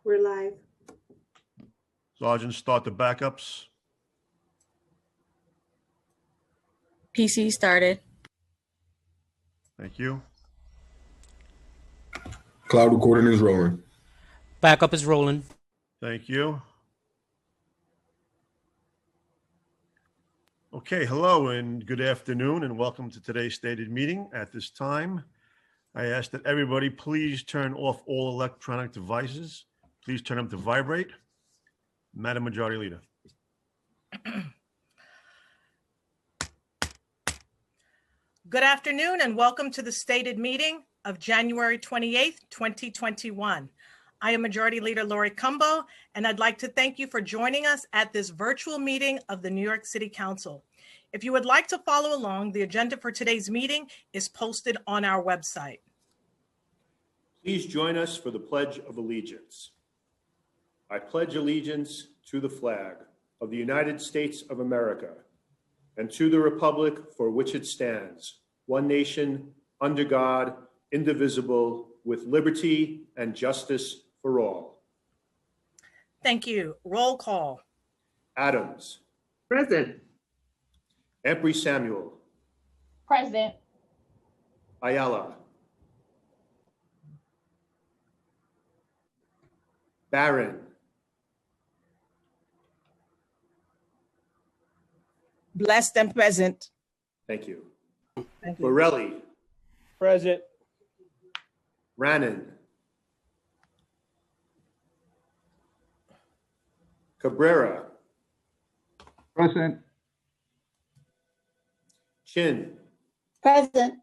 We're live. Sergeant, start the backups. PC started. Thank you. Cloud recording is rolling. Backup is rolling. Thank you. Okay, hello and good afternoon and welcome to today's stated meeting. At this time, I ask that everybody please turn off all electronic devices. Please turn them to vibrate. Madam Majority Leader. Good afternoon and welcome to the stated meeting of January 28th, 2021. I am Majority Leader Lori Cumbo, and I'd like to thank you for joining us at this virtual meeting of the New York City Council. If you would like to follow along, the agenda for today's meeting is posted on our website. Please join us for the Pledge of Allegiance. I pledge allegiance to the flag of the United States of America and to the republic for which it stands, one nation, under God, indivisible, with liberty and justice for all. Thank you. Roll call. Adams. Present. Embry Samuel. Present. Ayala. Barron. Blessed and present. Thank you. Thank you. Borelli. Present. Rannan. Cabrera. Present. Chin. Present.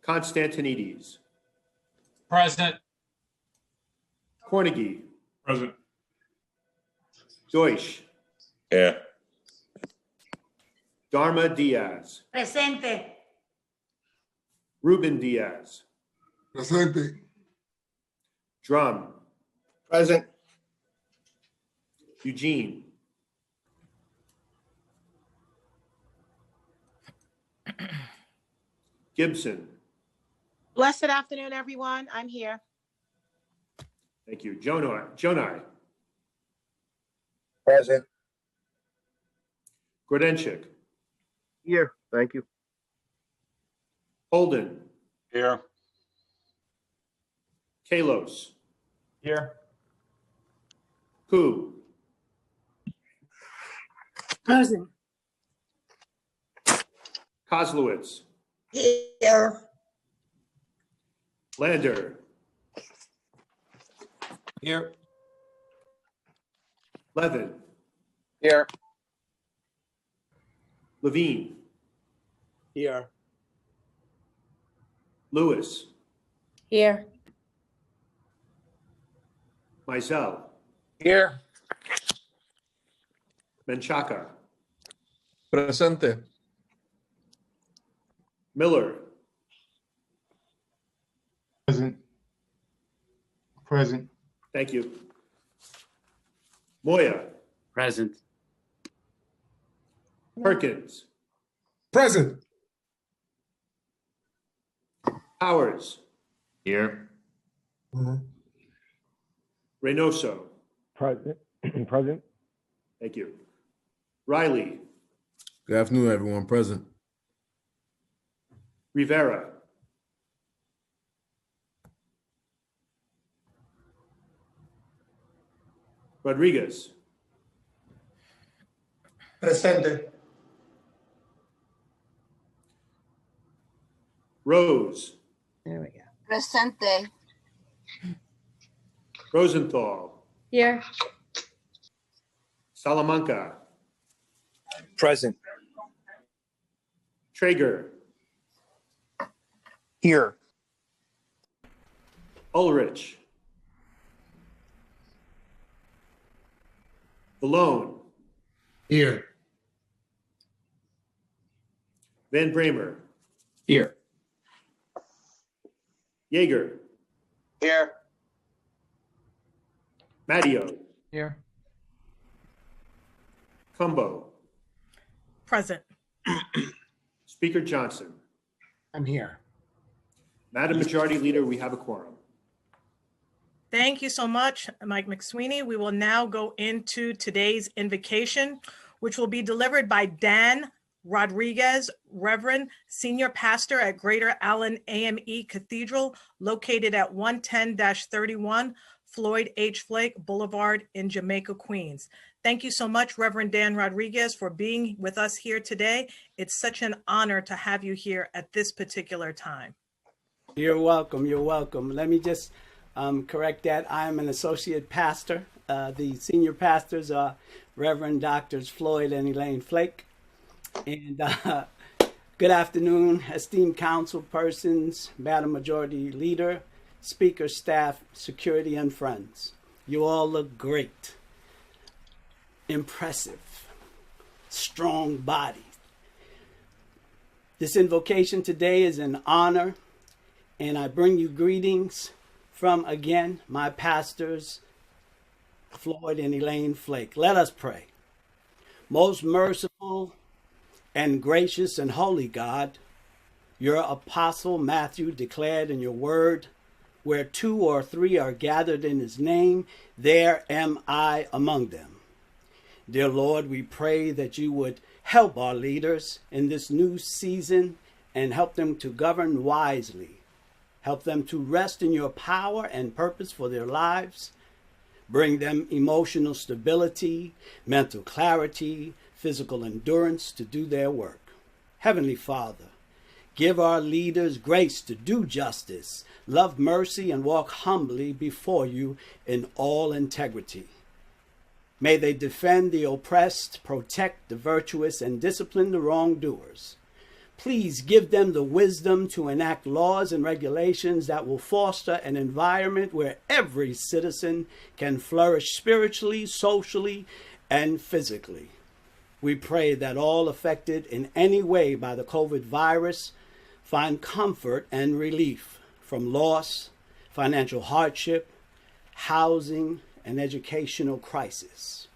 Constantinides. Present. Cornegie. Present. Deutsch. Here. Dharma Diaz. Presente. Ruben Diaz. Presente. Drum. Present. Eugene. Gibson. Blessed afternoon, everyone. I'm here. Thank you. Jonai. Present. Grodenchik. Here. Thank you. Holden. Here. Kalos. Here. Hu. Present. Kozlowitz. Here. Lander. Here. Levin. Here. Levine. Here. Lewis. Here. Mizell. Here. Menchaca. Presente. Miller. Present. Present. Thank you. Moya. Present. Perkins. Present. Powers. Here. Reynoso. Present. Present. Thank you. Riley. Good afternoon, everyone. Present. Rivera. Rodriguez. Presente. Rose. There we go. Presente. Rosenthal. Here. Salamanca. Present. Traeger. Here. Ulrich. Malone. Here. Van Bramer. Here. Yeager. Here. Matteo. Here. Cumbo. Present. Speaker Johnson. I'm here. Madam Majority Leader, we have a quorum. Thank you so much, Mike McSweeney. We will now go into today's invocation, which will be delivered by Dan Rodriguez, Reverend Senior Pastor at Greater Allen AME Cathedral, located at 110-31 Floyd H. Flake Boulevard in Jamaica, Queens. Thank you so much, Reverend Dan Rodriguez, for being with us here today. It's such an honor to have you here at this particular time. You're welcome. You're welcome. Let me just correct that. I'm an associate pastor. The senior pastors are Reverend Doctors Floyd and Elaine Flake. And good afternoon, esteemed council persons, Madam Majority Leader, speaker, staff, security, and friends. You all look great, impressive, strong body. This invocation today is an honor, and I bring you greetings from, again, my pastors, Floyd and Elaine Flake. Let us pray. Most merciful and gracious and holy God, your apostle Matthew declared in your word, where 2 or 3 are gathered in his name, there am I among them. Dear Lord, we pray that you would help our leaders in this new season and help them to govern wisely. Help them to rest in your power and purpose for their lives. Bring them emotional stability, mental clarity, physical endurance to do their work. Heavenly Father, give our leaders grace to do justice, love mercy, and walk humbly before you in all integrity. May they defend the oppressed, protect the virtuous, and discipline the wrongdoers. Please give them the wisdom to enact laws and regulations that will foster an environment where every citizen can flourish spiritually, socially, and physically. We pray that all affected in any way by the COVID virus find comfort and relief from loss, financial hardship, housing, and educational crisis.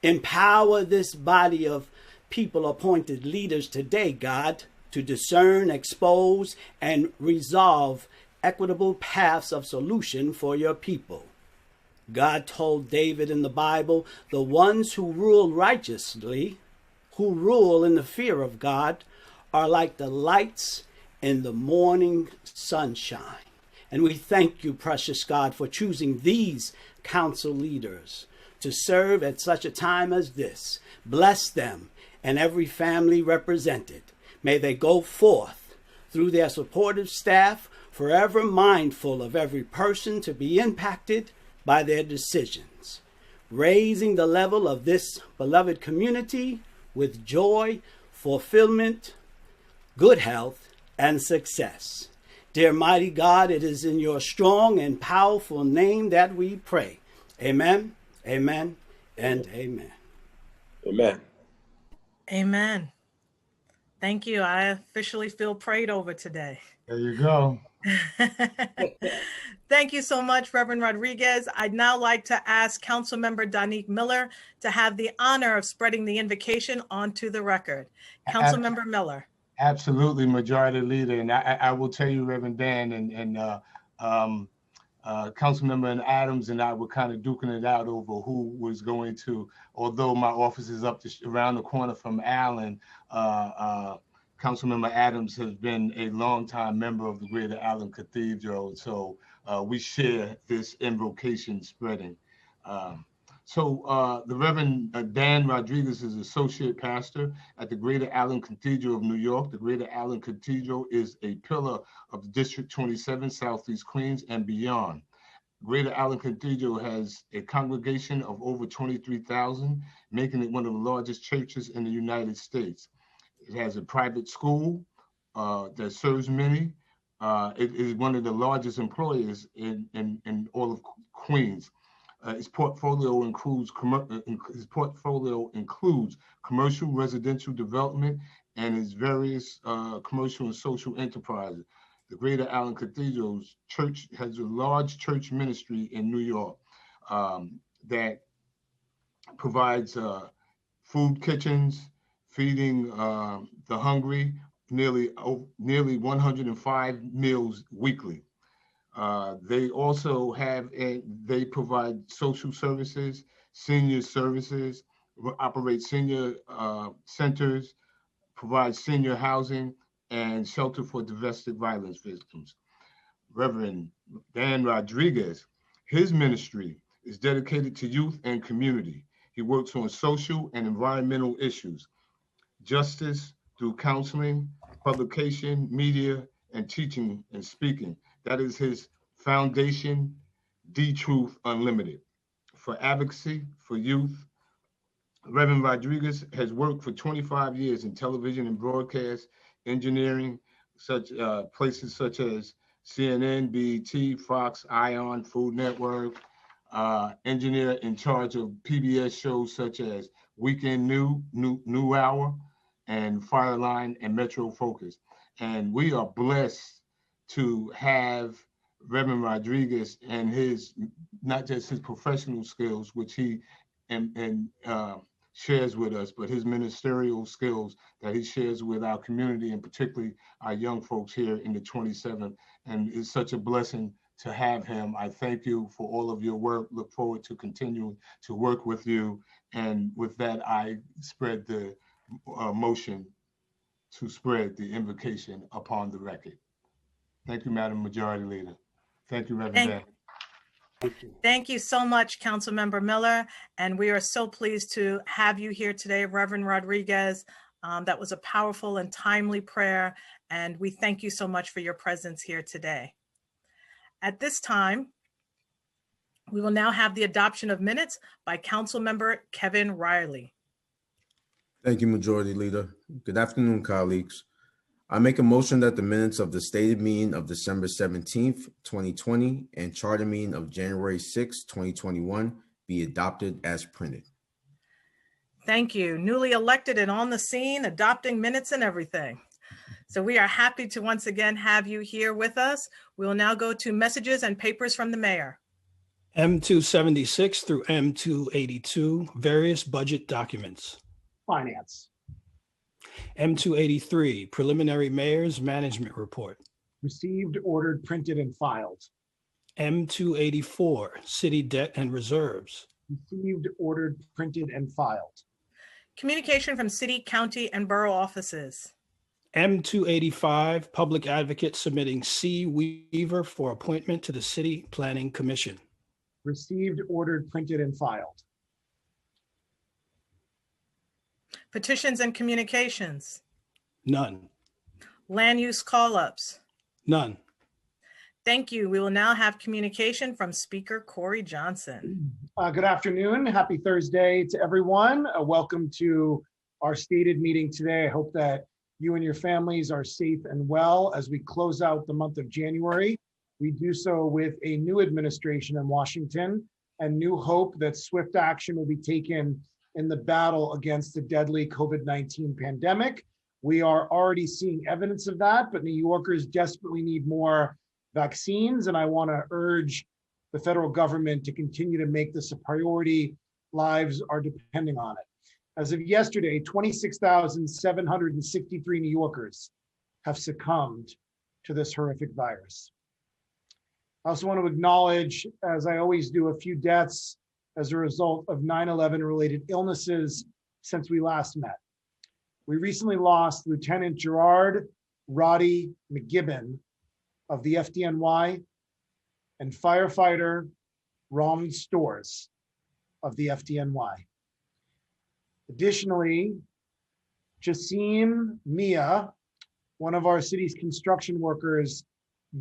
Empower this body of people appointed leaders today, God, to discern, expose, and resolve equitable paths of solution for your people. God told David in the Bible, the ones who rule righteously, who rule in the fear of God, are like the lights in the morning sunshine. And we thank you, precious God, for choosing these council leaders to serve at such a time as this. Bless them and every family represented. May they go forth through their supportive staff, forever mindful of every person to be impacted by their decisions, raising the level of this beloved community with joy, fulfillment, good health, and success. Dear mighty God, it is in your strong and powerful name that we pray. Amen, amen, and amen. Amen. Amen. Thank you. I officially feel prayed over today. There you go. Thank you so much, Reverend Rodriguez. I'd now like to ask Councilmember Donique Miller to have the honor of spreading the invocation onto the record. Councilmember Miller. Absolutely, Majority Leader. And I will tell you, Reverend Dan and Councilmember Adams and I were kind of duking it out over who was going to, although my office is up around the corner from Allen, Councilmember Adams has been a longtime member of the Greater Allen Cathedral. So we share this invocation spreading. The Reverend Dan Rodriguez is Associate Pastor at the Greater Allen Cathedral of New York. The Greater Allen Cathedral is a pillar of District 27, Southeast Queens and beyond. Greater Allen Cathedral has a congregation of over 23,000, making it one of the largest churches in the United States. It has a private school that serves many. It is one of the largest employers in all of Queens. His portfolio includes commercial, residential development, and his various commercial and social enterprises. The Greater Allen Cathedral's church has a large church ministry in New York that provides food kitchens, feeding the hungry, nearly 105 meals weekly. They also they provide social services, senior services, operate senior centers, provide senior housing and shelter for domestic violence victims. Reverend Dan Rodriguez, his ministry is dedicated to youth and community. He works on social and environmental issues, justice through counseling, publication, media, and teaching and speaking. That is his foundation, The Truth Unlimited. For advocacy for youth, Reverend Rodriguez has worked for 25 years in television and broadcast, engineering, places such as CNN, BET, Fox, ION, Food Network, engineer in charge of PBS shows such as Weekend New Hour, and Fireline and Metro Focus. And we are blessed to have Reverend Rodriguez and his, not just his professional skills, which he shares with us, but his ministerial skills that he shares with our community and particularly our young folks here in the 27th. And it's such a blessing to have him. I thank you for all of your work. Look forward to continuing to work with you. And with that, I spread the motion to spread the invocation upon the record. Thank you, Madam Majority Leader. Thank you, Reverend Dan. Thank you so much, Councilmember Miller. And we are so pleased to have you here today, Reverend Rodriguez. That was a powerful and timely prayer. And we thank you so much for your presence here today. At this time, we will now have the adoption of minutes by Councilmember Kevin Riley. Thank you, Majority Leader. Good afternoon, colleagues. I make a motion that the minutes of the stated meeting of December 17th, 2020 and charter meeting of January 6th, 2021 be adopted as printed. Thank you. Newly elected and on the scene, adopting minutes and everything. So we are happy to once again have you here with us. We will now go to messages and papers from the mayor. M276 through M282, various budget documents. Finance. M283, preliminary mayor's management report. Received, ordered, printed, and filed. M284, city debt and reserves. Received, ordered, printed, and filed. Communication from city, county, and borough offices. M285, public advocate submitting C. Weaver for appointment to the City Planning Commission. Received, ordered, printed, and filed. Petitions and communications. None. Land use call-ups. None. Thank you. We will now have communication from Speaker Corey Johnson. Good afternoon. Happy Thursday to everyone. Welcome to our stated meeting today. I hope that you and your families are safe and well as we close out the month of January. We do so with a new administration in Washington and new hope that swift action will be taken in the battle against the deadly COVID-19 pandemic. We are already seeing evidence of that, but New Yorkers desperately need more vaccines, and I want to urge the federal government to continue to make this a priority. Lives are depending on it. As of yesterday, 26,763 New Yorkers have succumbed to this horrific virus. I also want to acknowledge, as I always do, a few deaths as a result of 9/11 related illnesses since we last met. We recently lost Lieutenant Gerard Roddy McGibbon of the FDNY and firefighter Ron Stores of the FDNY. Additionally, Jasim Mia, one of our city's construction workers,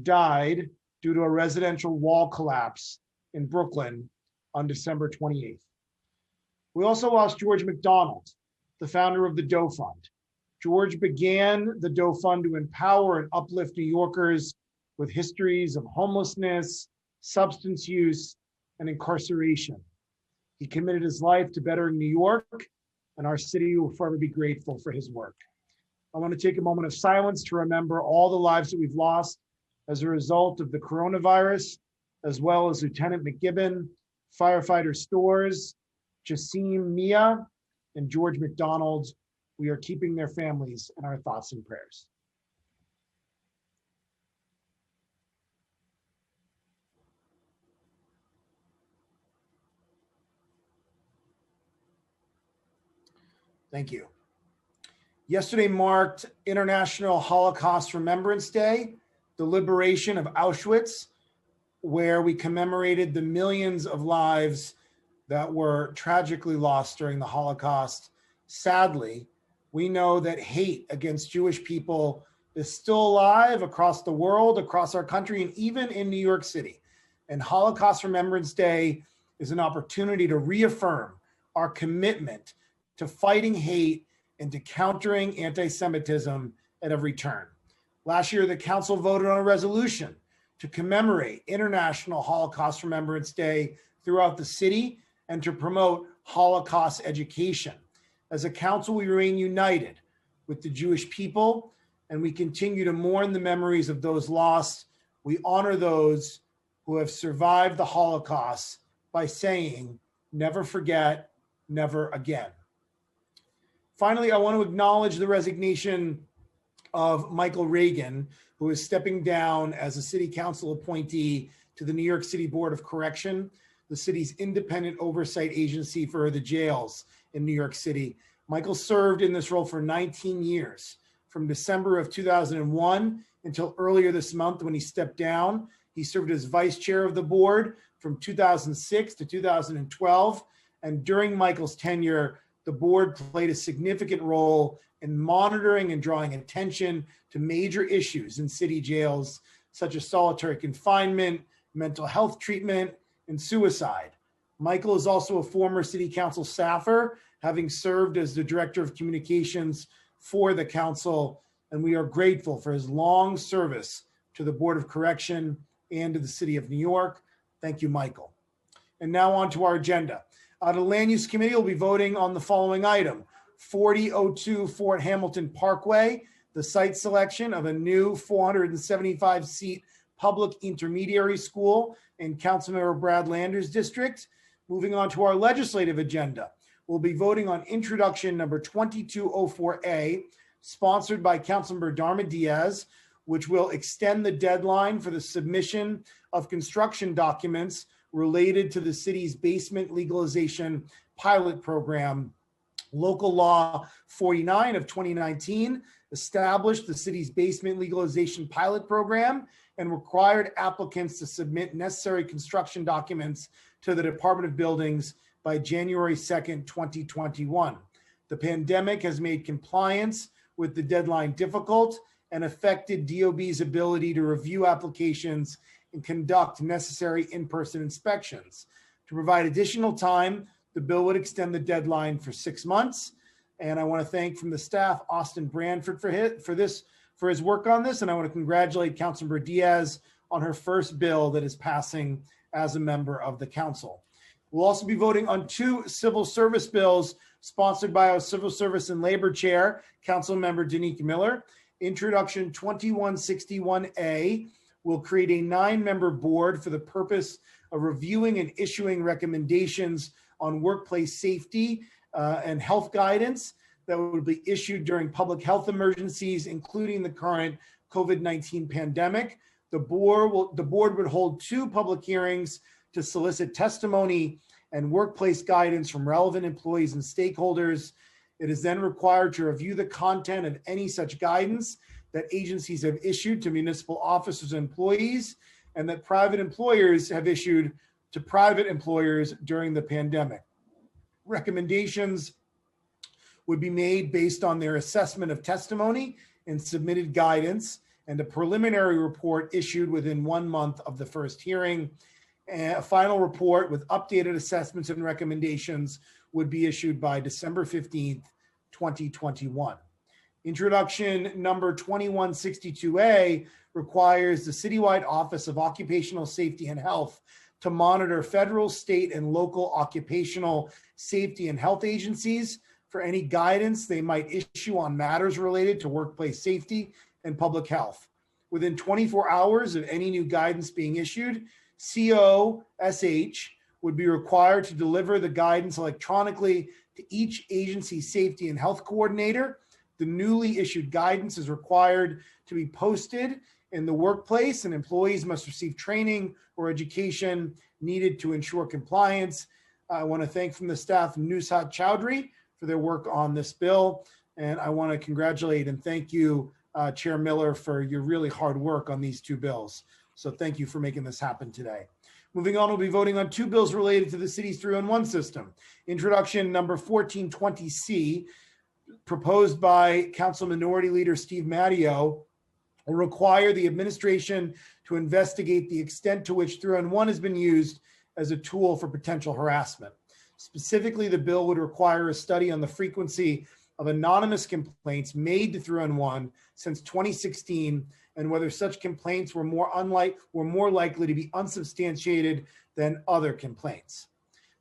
died due to a residential wall collapse in Brooklyn on December 28th. We also lost George McDonald, the founder of the Doe Fund. George began the Doe Fund to empower and uplift New Yorkers with histories of homelessness, substance use, and incarceration. He committed his life to bettering New York, and our city will forever be grateful for his work. I want to take a moment of silence to remember all the lives that we've lost as a result of the coronavirus, as well as Lieutenant McGibbon, firefighter Stores, Jasim Mia, and George McDonald. We are keeping their families in our thoughts and prayers. Thank you. Yesterday marked International Holocaust Remembrance Day, the liberation of Auschwitz, where we commemorated the millions of lives that were tragically lost during the Holocaust. Sadly, we know that hate against Jewish people is still alive across the world, across our country, and even in New York City. And Holocaust Remembrance Day is an opportunity to reaffirm our commitment to fighting hate and to countering anti-Semitism at every turn. Last year, the council voted on a resolution to commemorate International Holocaust Remembrance Day throughout the city and to promote Holocaust education. As a council, we remain united with the Jewish people, and we continue to mourn the memories of those lost. We honor those who have survived the Holocaust by saying, never forget, never again. Finally, I want to acknowledge the resignation of Michael Reagan, who is stepping down as a city council appointee to the New York City Board of Correction, the city's independent oversight agency for the jails in New York City. Michael served in this role for 19 years, from December of 2001 until earlier this month when he stepped down. He served as vice chair of the board from 2006 to 2012. And during Michael's tenure, the board played a significant role in monitoring and drawing attention to major issues in city jails, such as solitary confinement, mental health treatment, and suicide. Michael is also a former city council staffer, having served as the director of communications for the council, and we are grateful for his long service to the Board of Correction and to the City of New York. Thank you, Michael. And now on to our agenda. The Land Use Committee will be voting on the following item: 4002 Fort Hamilton Parkway, the site selection of a new 475-seat public intermediary school in Councilmember Brad Lander's district. Moving on to our legislative agenda, we'll be voting on introduction number 2204A, sponsored by Councilmember Darma Diaz, which will extend the deadline for the submission of construction documents related to the city's basement legalization pilot program. Local Law 49 of 2019 established the city's basement legalization pilot program and required applicants to submit necessary construction documents to the Department of Buildings by January 2nd, 2021. The pandemic has made compliance with the deadline difficult and affected DOB's ability to review applications and conduct necessary in-person inspections. To provide additional time, the bill would extend the deadline for 6 months. And I want to thank from the staff, Austin Branford for his work on this. And I want to congratulate Councilmember Diaz on her first bill that is passing as a member of the council. We'll also be voting on 2 civil service bills sponsored by our Civil Service and Labor Chair, Councilmember Danica Miller. Introduction 2161A will create a 9-member board for the purpose of reviewing and issuing recommendations on workplace safety and health guidance that would be issued during public health emergencies, including the current COVID-19 pandemic. The board would hold 2 public hearings to solicit testimony and workplace guidance from relevant employees and stakeholders. It is then required to review the content of any such guidance that agencies have issued to municipal officers and employees, and that private employers have issued to private employers during the pandemic. Recommendations would be made based on their assessment of testimony and submitted guidance, and a preliminary report issued within 1 month of the first hearing. A final report with updated assessments and recommendations would be issued by December 15th, 2021. Introduction number 2162A requires the Citywide Office of Occupational Safety and Health to monitor federal, state, and local occupational safety and health agencies for any guidance they might issue on matters related to workplace safety and public health. Within 24 hours of any new guidance being issued, COSH would be required to deliver the guidance electronically to each agency safety and health coordinator. The newly issued guidance is required to be posted in the workplace, and employees must receive training or education needed to ensure compliance. I want to thank from the staff Nushat Chowdhury for their work on this bill. And I want to congratulate and thank you, Chair Miller, for your really hard work on these two bills. So thank you for making this happen today. Moving on, we'll be voting on two bills related to the city's 3-on-1 system. Introduction number 1420C, proposed by Council Minority Leader Steve Matteo, will require the administration to investigate the extent to which 3-on-1 has been used as a tool for potential harassment. Specifically, the bill would require a study on the frequency of anonymous complaints made to 3-on-1 since 2016 and whether such complaints were more likely to be unsubstantiated than other complaints.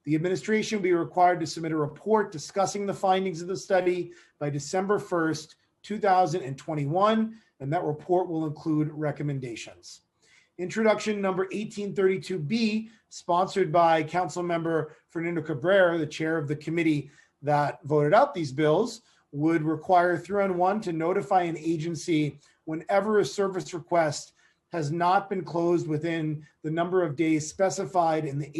The administration will be required to submit a report discussing the findings of the study by December 1st, 2021, and that report will include recommendations. Introduction number 1832B, sponsored by Councilmember Fernando Cabrera, the chair of the committee that voted out these bills, would require 3-on-1 to notify an agency whenever a service request has not been closed within the number of days specified in the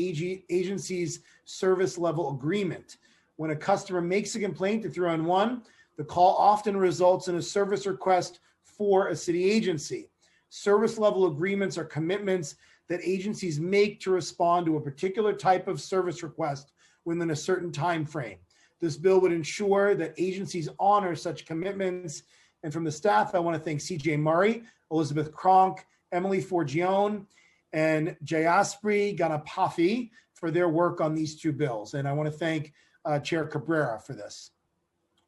agency's service level agreement. When a customer makes a complaint to 3-on-1, the call often results in a service request for a city agency. Service level agreements are commitments that agencies make to respond to a particular type of service request within a certain time frame. This bill would ensure that agencies honor such commitments. And from the staff, I want to thank CJ Murray, Elizabeth Kronk, Emily Forgione, and Jayaspri Ganapathi for their work on these two bills. And I want to thank Chair Cabrera for this.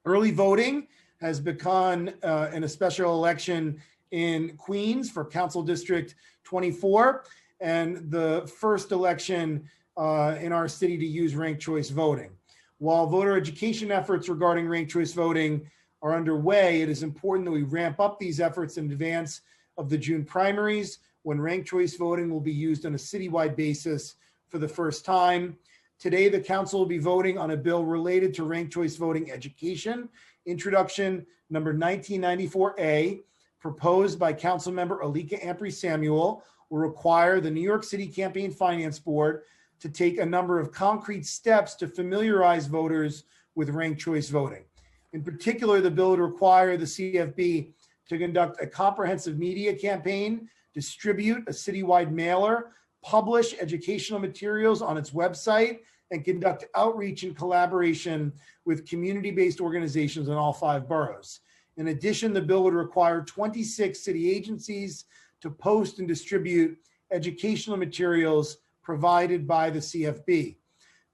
Early voting has begun in a special election in Queens for Council District 24, and the first election in our city to use ranked choice voting. While voter education efforts regarding ranked choice voting are underway, it is important that we ramp up these efforts in advance of the June primaries, when ranked choice voting will be used on a citywide basis for the first time. Today, the council will be voting on a bill related to ranked choice voting education, introduction number 1994A, proposed by Councilmember Alika Ampry Samuel, will require the New York City Campaign Finance Board to take a number of concrete steps to familiarize voters with ranked choice voting. In particular, the bill would require the CFB to conduct a comprehensive media campaign, distribute a citywide mailer, publish educational materials on its website, and conduct outreach in collaboration with community-based organizations in all 5 boroughs. In addition, the bill would require 26 city agencies to post and distribute educational materials provided by the CFB.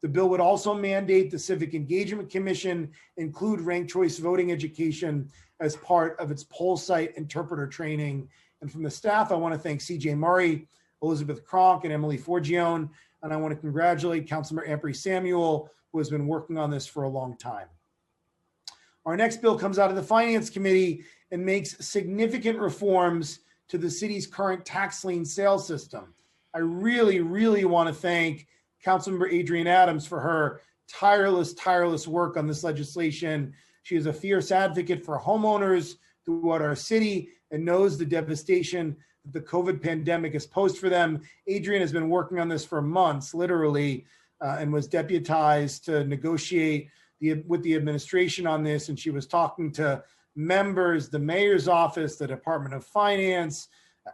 The bill would also mandate the Civic Engagement Commission include ranked choice voting education as part of its poll site interpreter training. And from the staff, I want to thank CJ Murray, Elizabeth Kronk, and Emily Forgione. And I want to congratulate Councilmember Ampry Samuel, who has been working on this for a long time. Our next bill comes out of the Finance Committee and makes significant reforms to the city's current tax lien sales system. I really, really want to thank Councilmember Adrienne Adams for her tireless work on this legislation. She is a fierce advocate for homeowners throughout our city and knows the devastation that the COVID pandemic has posed for them. Adrienne has been working on this for months, literally, and was deputized to negotiate with the administration on this. And she was talking to members, the mayor's office, the Department of Finance,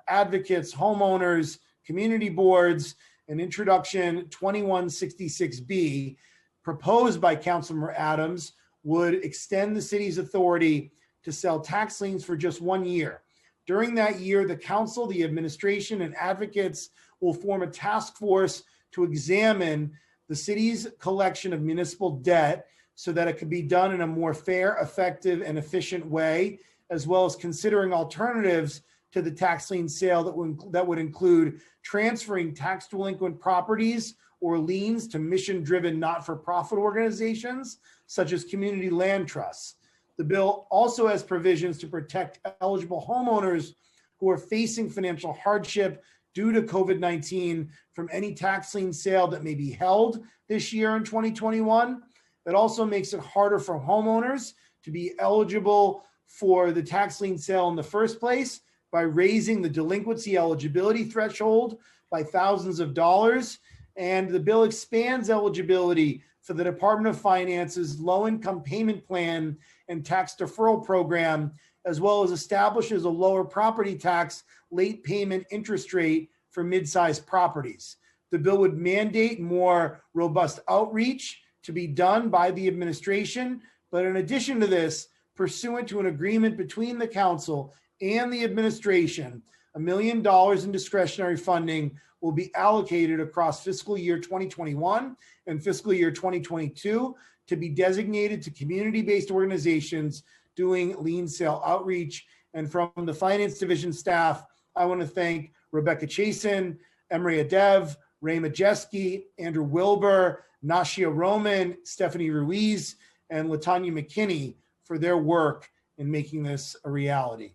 advocates, homeowners, community boards. An introduction 2166B, proposed by Councilmember Adams, would extend the city's authority to sell tax liens for just 1 year. During that year, the council, the administration, and advocates will form a task force to examine the city's collection of municipal debt so that it can be done in a more fair, effective, and efficient way, as well as considering alternatives to the tax lien sale that would include transferring tax delinquent properties or liens to mission-driven not-for-profit organizations, such as community land trusts. The bill also has provisions to protect eligible homeowners who are facing financial hardship due to COVID-19 from any tax lien sale that may be held this year in 2021. It also makes it harder for homeowners to be eligible for the tax lien sale in the first place by raising the delinquency eligibility threshold by thousands of dollars. And the bill expands eligibility for the Department of Finance's low-income payment plan and tax deferral program, as well as establishes a lower property tax late payment interest rate for mid-sized properties. The bill would mandate more robust outreach to be done by the administration. But in addition to this, pursuant to an agreement between the council and the administration, $1 million in discretionary funding will be allocated across fiscal year 2021 and fiscal year 2022 to be designated to community-based organizations doing lien sale outreach. And from the Finance Division staff, I want to thank Rebecca Chasin, Emery Adev, Ray Majeski, Andrew Wilbur, Nashia Roman, Stephanie Ruiz, and Latanya McKinney for their work in making this a reality.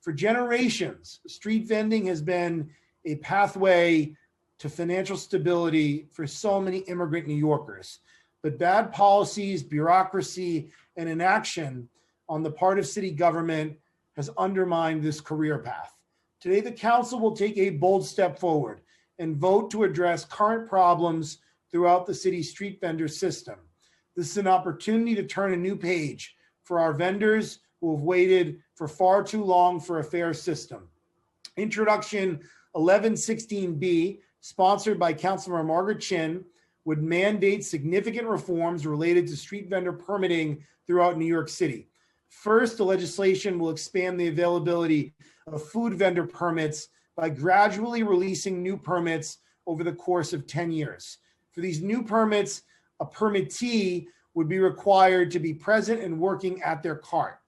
For generations, street vending has been a pathway to financial stability for so many immigrant New Yorkers. But bad policies, bureaucracy, and inaction on the part of city government has undermined this career path. Today, the council will take a bold step forward and vote to address current problems throughout the city's street vendor system. This is an opportunity to turn a new page for our vendors who have waited for far too long for a fair system. Introduction 1116B, sponsored by Councilmember Margaret Chin, would mandate significant reforms related to street vendor permitting throughout New York City. First, the legislation will expand the availability of food vendor permits by gradually releasing new permits over the course of 10 years. For these new permits, a permittee would be required to be present and working at their cart.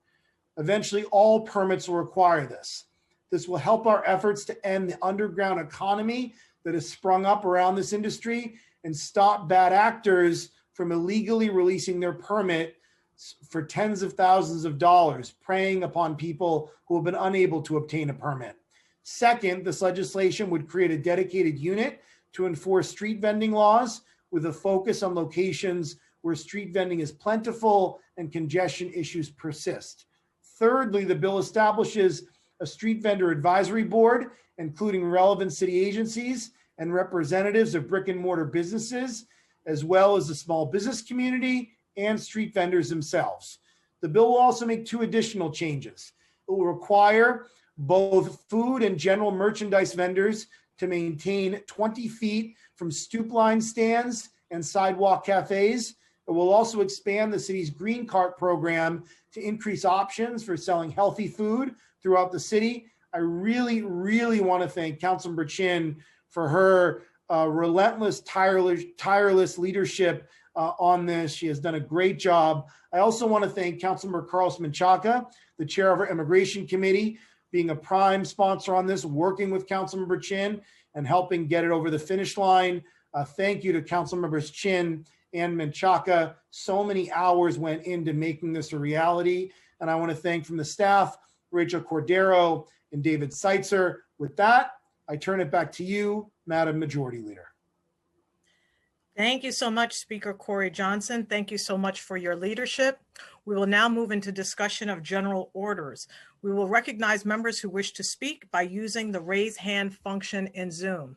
Eventually, all permits will require this. This will help our efforts to end the underground economy that has sprung up around this industry and stop bad actors from illegally releasing their permit for tens of thousands of dollars, preying upon people who have been unable to obtain a permit. Second, this legislation would create a dedicated unit to enforce street vending laws with a focus on locations where street vending is plentiful and congestion issues persist. Thirdly, the bill establishes a street vendor advisory board, including relevant city agencies and representatives of brick and mortar businesses, as well as the small business community and street vendors themselves. The bill will also make two additional changes. It will require both food and general merchandise vendors to maintain 20 feet from stoop line stands and sidewalk cafes. It will also expand the city's green cart program to increase options for selling healthy food throughout the city. I really want to thank Councilmember Chin for her relentless, tireless leadership on this. She has done a great job. I also want to thank Councilmember Carlos Menchaca, the chair of our Immigration Committee, being a prime sponsor on this, working with Councilmember Chin and helping get it over the finish line. Thank you to Councilmembers Chin and Menchaca. So many hours went into making this a reality. And I want to thank from the staff, Rachel Cordero and David Seitzer. With that, I turn it back to you, Madam Majority Leader. Thank you so much, Speaker Corey Johnson. Thank you so much for your leadership. We will now move into discussion of general orders. We will recognize members who wish to speak by using the raise hand function in Zoom.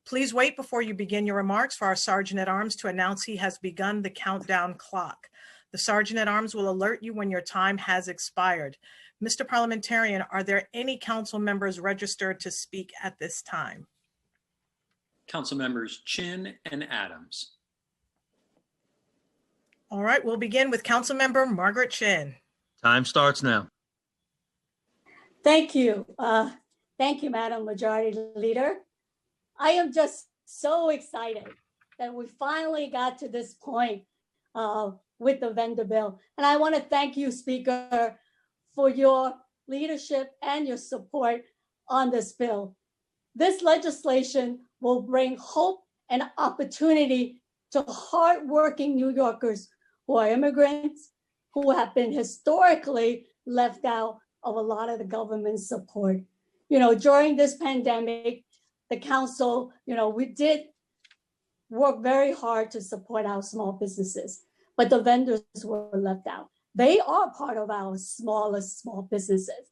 Please wait before you begin your remarks for our Sergeant at Arms to announce he has begun the countdown clock. The Sergeant at Arms will alert you when your time has expired. Mr. Parliamentarian, are there any council members registered to speak at this time? Council members Chin and Adams. All right, we'll begin with Councilmember Margaret Chin. Time starts now. Thank you. Thank you, Madam Majority Leader. I am just so excited that we finally got to this point with the vendor bill. And I want to thank you, Speaker, for your leadership and your support on this bill. This legislation will bring hope and opportunity to hardworking New Yorkers who are immigrants, who have been historically left out of a lot of the government's support. You know, during this pandemic, the council, we did work very hard to support our small businesses, but the vendors were left out. They are part of our smallest small businesses.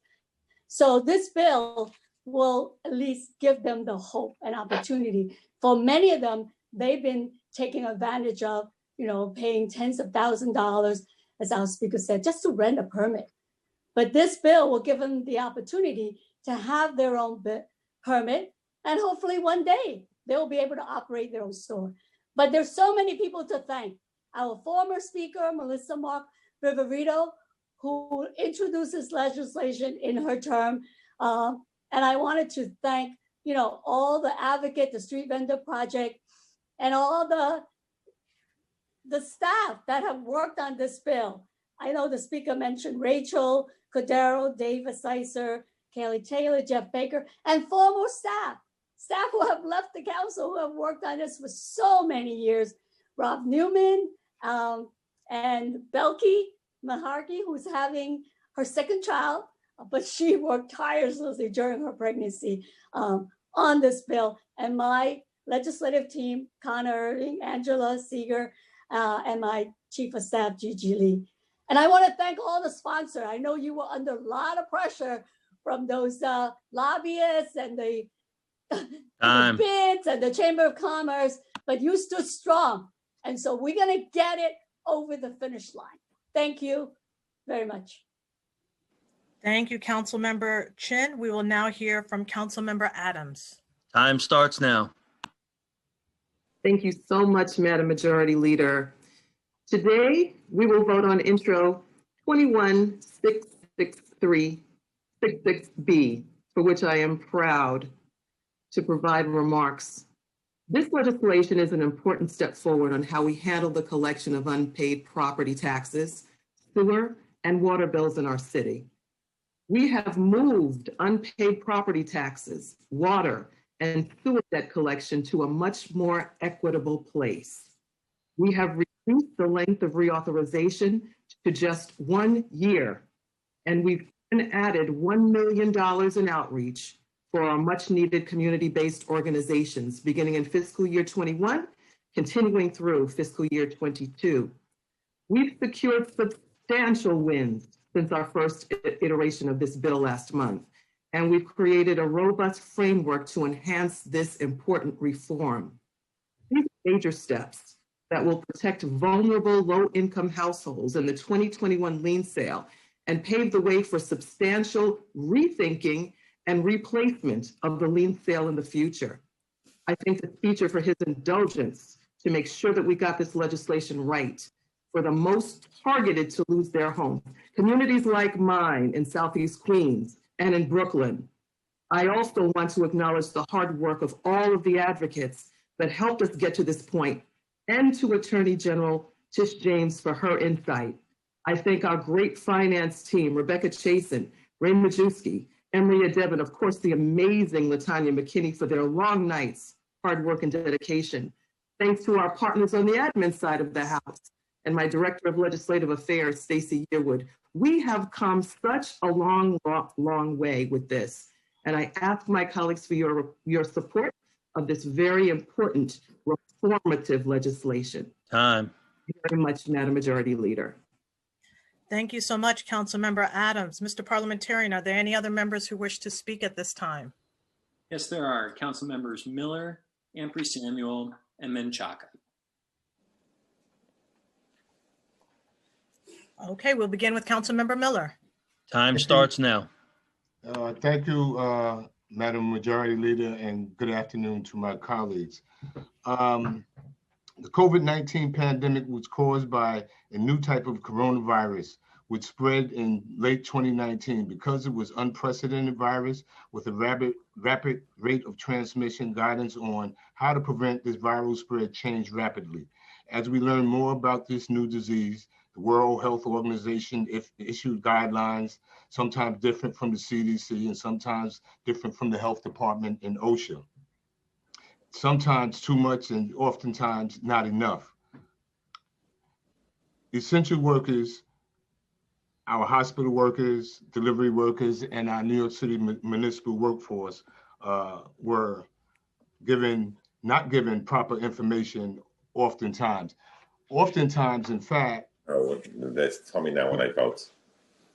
So this bill will at least give them the hope and opportunity. For many of them, they've been taking advantage of, paying tens of thousands of dollars, as our speaker said, just to rent a permit. But this bill will give them the opportunity to have their own permit, and hopefully one day they'll be able to operate their own store. But there's so many people to thank. Our former speaker, Melissa Mark Viverito, who introduced this legislation in her term. And I wanted to thank, all the advocate, the Street Vendor Project, and all the staff that have worked on this bill. I know the speaker mentioned Rachel Cordero, David Sicer, Kaylee Taylor, Jeff Baker, and former staff who have left the council, who have worked on this for so many years. Rob Newman and Belky Maharkey, who's having her second child, but she worked tirelessly during her pregnancy on this bill. And my legislative team, Connor Irving, Angela Seeger, and my chief of staff, Gigi Lee. And I want to thank all the sponsors. I know you were under a lot of pressure from those lobbyists and the bids and the Chamber of Commerce, but you stood strong. And so we're going to get it over the finish line. Thank you very much. Thank you, Councilmember Chin. We will now hear from Councilmember Adams. Time starts now. Thank you so much, Madam Majority Leader. Today, we will vote on Intro 2166366B, for which I am proud to provide remarks. This legislation is an important step forward on how we handle the collection of unpaid property taxes, sewer, and water bills in our city. We have moved unpaid property taxes, water, and sewer debt collection to a much more equitable place. We have reduced the length of reauthorization to just 1 year, and we've added $1 million in outreach for our much needed community-based organizations beginning in fiscal year 21, continuing through fiscal year 22. We've secured substantial wins since our first iteration of this bill last month, and we've created a robust framework to enhance this important reform. These major steps that will protect vulnerable low-income households in the 2021 lien sale and pave the way for substantial rethinking and replacement of the lien sale in the future. I thank the speaker for his indulgence to make sure that we got this legislation right for the most targeted to lose their home. Communities like mine in Southeast Queens and in Brooklyn. I also want to acknowledge the hard work of all of the advocates that helped us get to this point, and to Attorney General Tish James for her insight. I thank our great finance team, Rebecca Chasin, Ray Majewski, Emery Devin, of course, the amazing Latanya McKinney for their long nights, hard work and dedication. Thanks to our partners on the admin side of the House and my Director of Legislative Affairs, Stacey Yearwood. We have come such a long way with this. And I ask my colleagues for your support of this very important reformative legislation. Time. Thank you very much, Madam Majority Leader. Thank you so much, Councilmember Adams. Mr. Parliamentarian, are there any other members who wish to speak at this time? Yes, there are. Council members Miller, Ampry Samuel, and Menchaca. Okay, we'll begin with Councilmember Miller. Time starts now. Thank you, Madam Majority Leader, and good afternoon to my colleagues. The COVID-19 pandemic was caused by a new type of coronavirus, which spread in late 2019. Because it was unprecedented virus with a rapid rate of transmission, guidance on how to prevent this viral spread changed rapidly. As we learn more about this new disease, the World Health Organization issued guidelines, sometimes different from the CDC and sometimes different from the Health Department and OSHA. Sometimes too much and oftentimes not enough. Essential workers, our hospital workers, delivery workers, and our New York City municipal workforce were not given proper information oftentimes. Oftentimes, in fact, tell me now when I vote.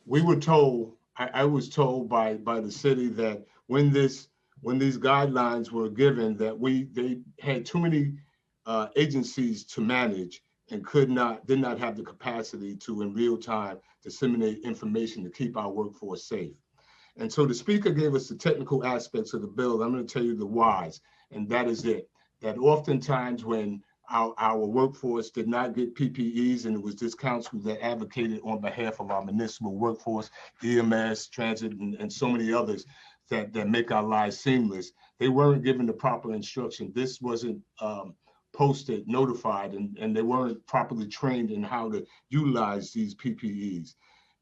We were told, I was told by the city that when these guidelines were given, that they had too many agencies to manage and did not have the capacity to in real time disseminate information to keep our workforce safe. And so the speaker gave us the technical aspects of the bill. I'm going to tell you the whys, and that is it. That oftentimes when our workforce did not get PPEs, and it was this council that advocated on behalf of our municipal workforce, EMS, transit, and so many others that make our lives seamless, they weren't given the proper instruction. This wasn't posted, notified, and they weren't properly trained in how to utilize these PPEs.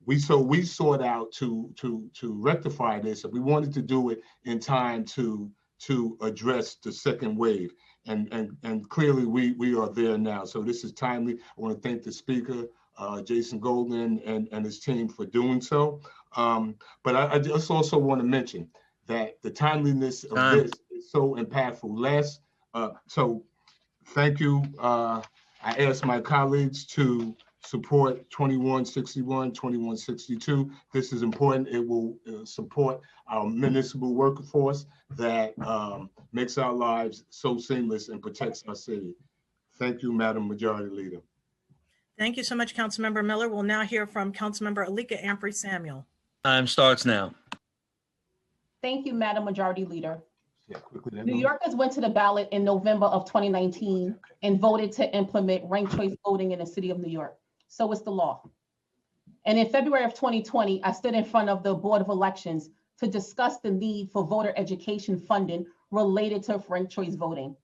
We sought out to rectify this, and we wanted to do it in time to address the second wave. And clearly we are there now. So this is timely. I want to thank the speaker, Jason Goldman, and his team for doing so. But I just also want to mention that the timeliness of this is so impactful. So thank you. I ask my colleagues to support 2161, 2162. This is important. It will support our municipal workforce that makes our lives so seamless and protects our city. Thank you, Madam Majority Leader. Thank you so much, Councilmember Miller. We'll now hear from Councilmember Alika Ampry Samuel. Time starts now. Thank you, Madam Majority Leader. Yeah, quickly, New Yorkers went to the ballot in November of 2019 and voted to implement ranked choice voting in the city of New York. So it's the law. And in February of 2020, I stood in front of the Board of Elections to discuss the need for voter education funding related to ranked choice voting.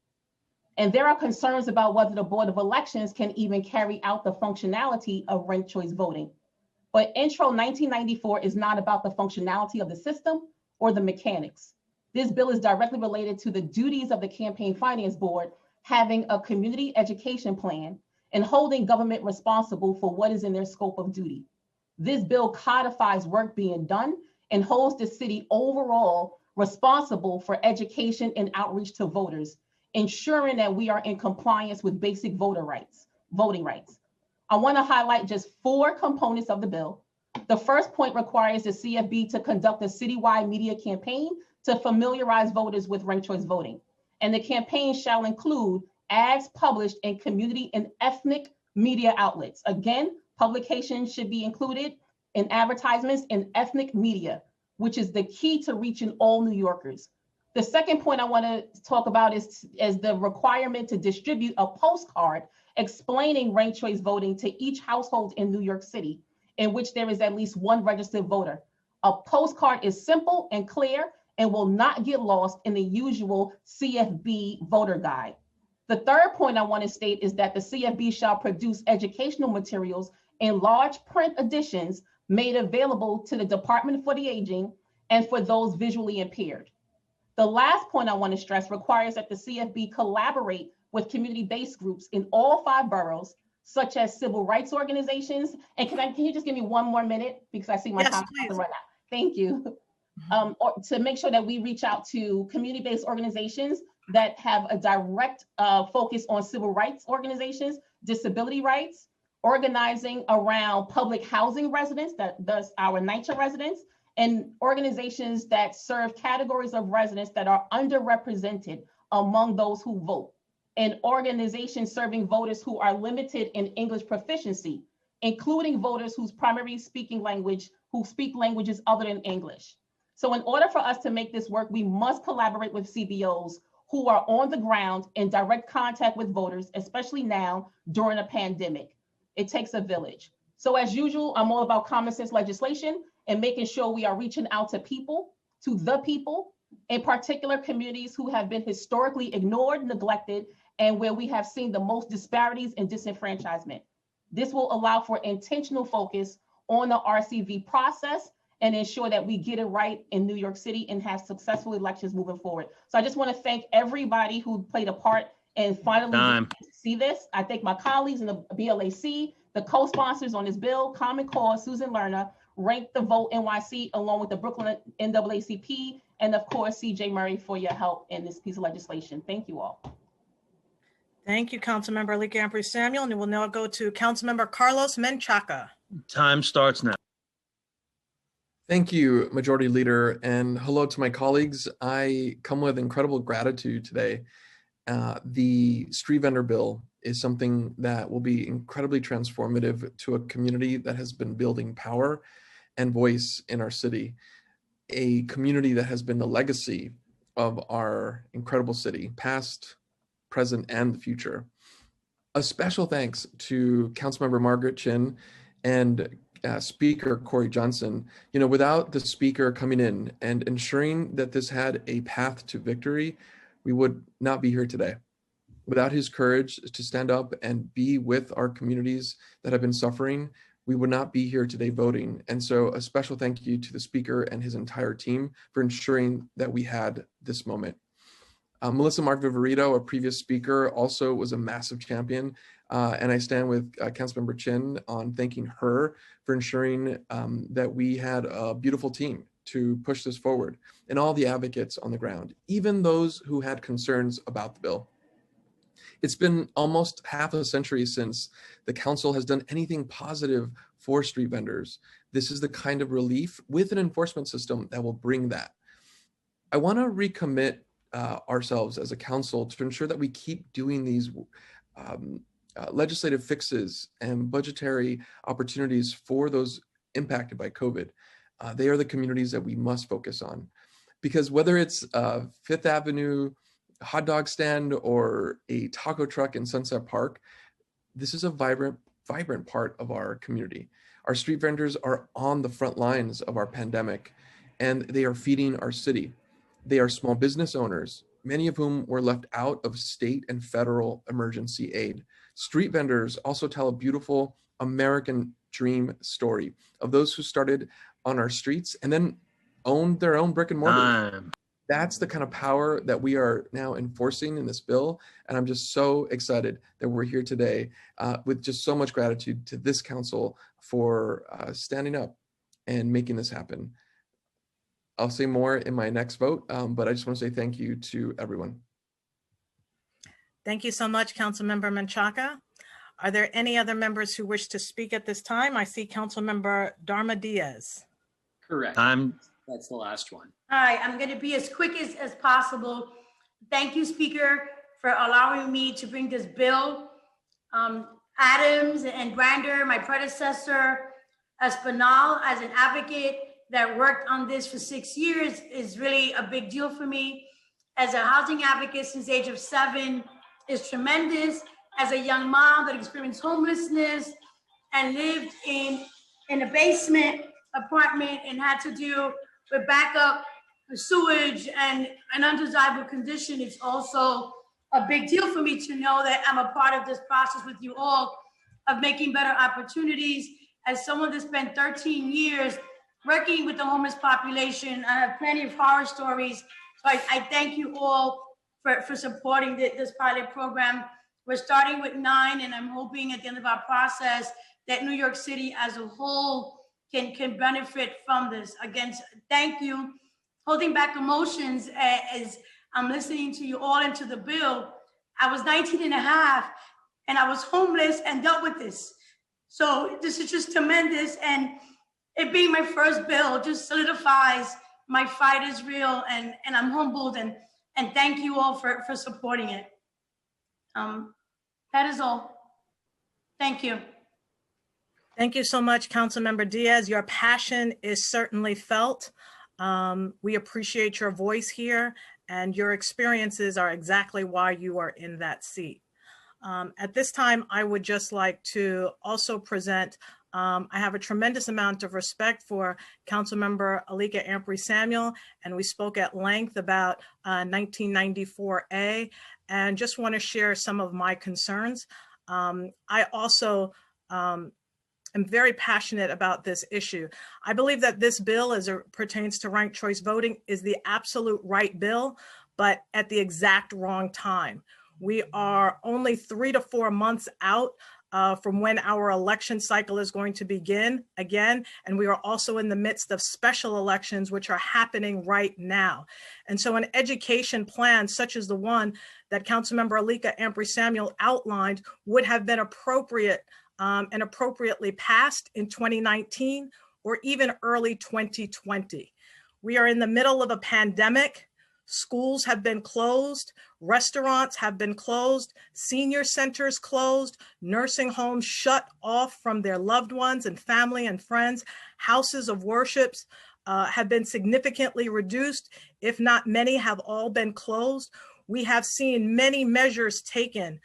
And there are concerns about whether the Board of Elections can even carry out the functionality of ranked choice voting. But Intro 1994 is not about the functionality of the system or the mechanics. This bill is directly related to the duties of the Campaign Finance Board having a community education plan and holding government responsible for what is in their scope of duty. This bill codifies work being done and holds the city overall responsible for education and outreach to voters, ensuring that we are in compliance with basic voting rights. I want to highlight just 4 components of the bill. The first point requires the CFB to conduct a citywide media campaign to familiarize voters with ranked choice voting. And the campaign shall include ads published in community and ethnic media outlets. Again, publications should be included in advertisements in ethnic media, which is the key to reaching all New Yorkers. The second point I want to talk about is the requirement to distribute a postcard explaining ranked choice voting to each household in New York City, in which there is at least one registered voter. A postcard is simple and clear and will not get lost in the usual CFB voter guide. The third point I want to state is that the CFB shall produce educational materials in large print editions made available to the Department for the Aging and for those visually impaired. The last point I want to stress requires that the CFB collaborate with community-based groups in all 5 boroughs, such as civil rights organizations. And can you just give me 1 more minute? Because I see my time is running out. Thank you. Or to make sure that we reach out to community-based organizations that have a direct focus on civil rights organizations, disability rights, organizing around public housing residents, thus our NYCHA residents, and organizations that serve categories of residents that are underrepresented among those who vote, and organizations serving voters who are limited in English proficiency, including voters whose primary speaking language, who speak languages other than English. So in order for us to make this work, we must collaborate with CBOs who are on the ground in direct contact with voters, especially now during a pandemic. It takes a village. So as usual, I'm all about common sense legislation and making sure we are reaching out to people, in particular communities who have been historically ignored, neglected, and where we have seen the most disparities and disenfranchisement. This will allow for intentional focus on the RCV process and ensure that we get it right in New York City and have successful elections moving forward. So I just want to thank everybody who played a part in finally see this. I thank my colleagues in the BLAC, the co-sponsors on this bill, Common Cause, Susan Lerner, Rank the Vote NYC, along with the Brooklyn NAACP, and of course, CJ Murray for your help in this piece of legislation. Thank you all. Thank you, Councilmember Alika Ampry Samuel, and we'll now go to Councilmember Carlos Menchaca. Time starts now. Thank you, Majority Leader, and hello to my colleagues. I come with incredible gratitude today the street vendor bill is something that will be incredibly transformative to a community that has been building power and voice in our city, a community that has been the legacy of our incredible city, past, present, and the future. A special thanks to Councilmember Margaret Chin and Speaker Corey Johnson. You know, without the speaker coming in and ensuring that this had a path to victory, we would not be here today. Without his courage to stand up and be with our communities that have been suffering, we would not be here today voting. And so a special thank you to the speaker and his entire team for ensuring that we had this moment. Melissa Mark Viverito, a previous speaker, also was a massive champion. And I stand with Councilmember Chin on thanking her for ensuring that we had a beautiful team to push this forward, and all the advocates on the ground, even those who had concerns about the bill. It's been almost half a century since the council has done anything positive for street vendors. This is the kind of relief with an enforcement system that will bring that. I want to recommit ourselves as a council to ensure that we keep doing these legislative fixes and budgetary opportunities for those impacted by COVID. They are the communities that we must focus on, because whether it's Fifth Avenue hot dog stand or a taco truck in Sunset Park, this is a vibrant part of our community. Our street vendors are on the front lines of our pandemic, and they are feeding our city. They are small business owners, many of whom were left out of state and federal emergency aid. Street vendors also tell a beautiful American dream story of those who started on our streets and then owned their own brick and mortar. That's the kind of power that we are now enforcing in this bill. And I'm just so excited that we're here today with just so much gratitude to this council for standing up and making this happen. I'll say more in my next vote, but I just want to say thank you to everyone. Thank you so much, Councilmember Menchaca. Are there any other members who wish to speak at this time? I see Councilmember Darma Diaz. Correct. That's the last one. All right, I'm going to be as quick as possible. Thank you, Speaker, for allowing me to bring this bill. Adams and Brander, my predecessor, Espinal, as an advocate that worked on this for 6 years, is really a big deal for me. As a housing advocate since the age of 7 is tremendous. As a young mom that experienced homelessness and lived in a basement apartment and had to deal with backup sewage and an undesirable condition, it's also a big deal for me to know that I'm a part of this process with you all of making better opportunities. As someone that spent 13 years working with the homeless population, I have plenty of horror stories. So I thank you all for supporting this pilot program. We're starting with 9, and I'm hoping at the end of our process that New York City as a whole can benefit from this. Again, thank you. Holding back emotions as I'm listening to you all into the bill. I was 19 and a half, and I was homeless and dealt with this. So this is just tremendous, and it being my first bill just solidifies my fight is real, and I'm humbled, and thank you all for supporting it. That is all. Thank you. Thank you so much, Councilmember Diaz. Your passion is certainly felt. We appreciate your voice here, and your experiences are exactly why you are in that seat. At this time, I would just like to also present, I have a tremendous amount of respect for Councilmember Alika Ampry-Samuel, and we spoke at length about 1994A, and just want to share some of my concerns. I also am very passionate about this issue. I believe that this bill, as it pertains to ranked choice voting, is the absolute right bill, but at the exact wrong time. We are only 3 to 4 months out from when our election cycle is going to begin again. And we are also in the midst of special elections, which are happening right now. And so an education plan such as the one that Councilmember Alika Ampry-Samuel outlined would have been appropriate and appropriately passed in 2019 or even early 2020. We are in the middle of a pandemic, Schools have been closed, restaurants have been closed, senior centers closed, nursing homes shut off from their loved ones and family and friends, houses of worships have been significantly reduced, if not many have all been closed. We have seen many measures taken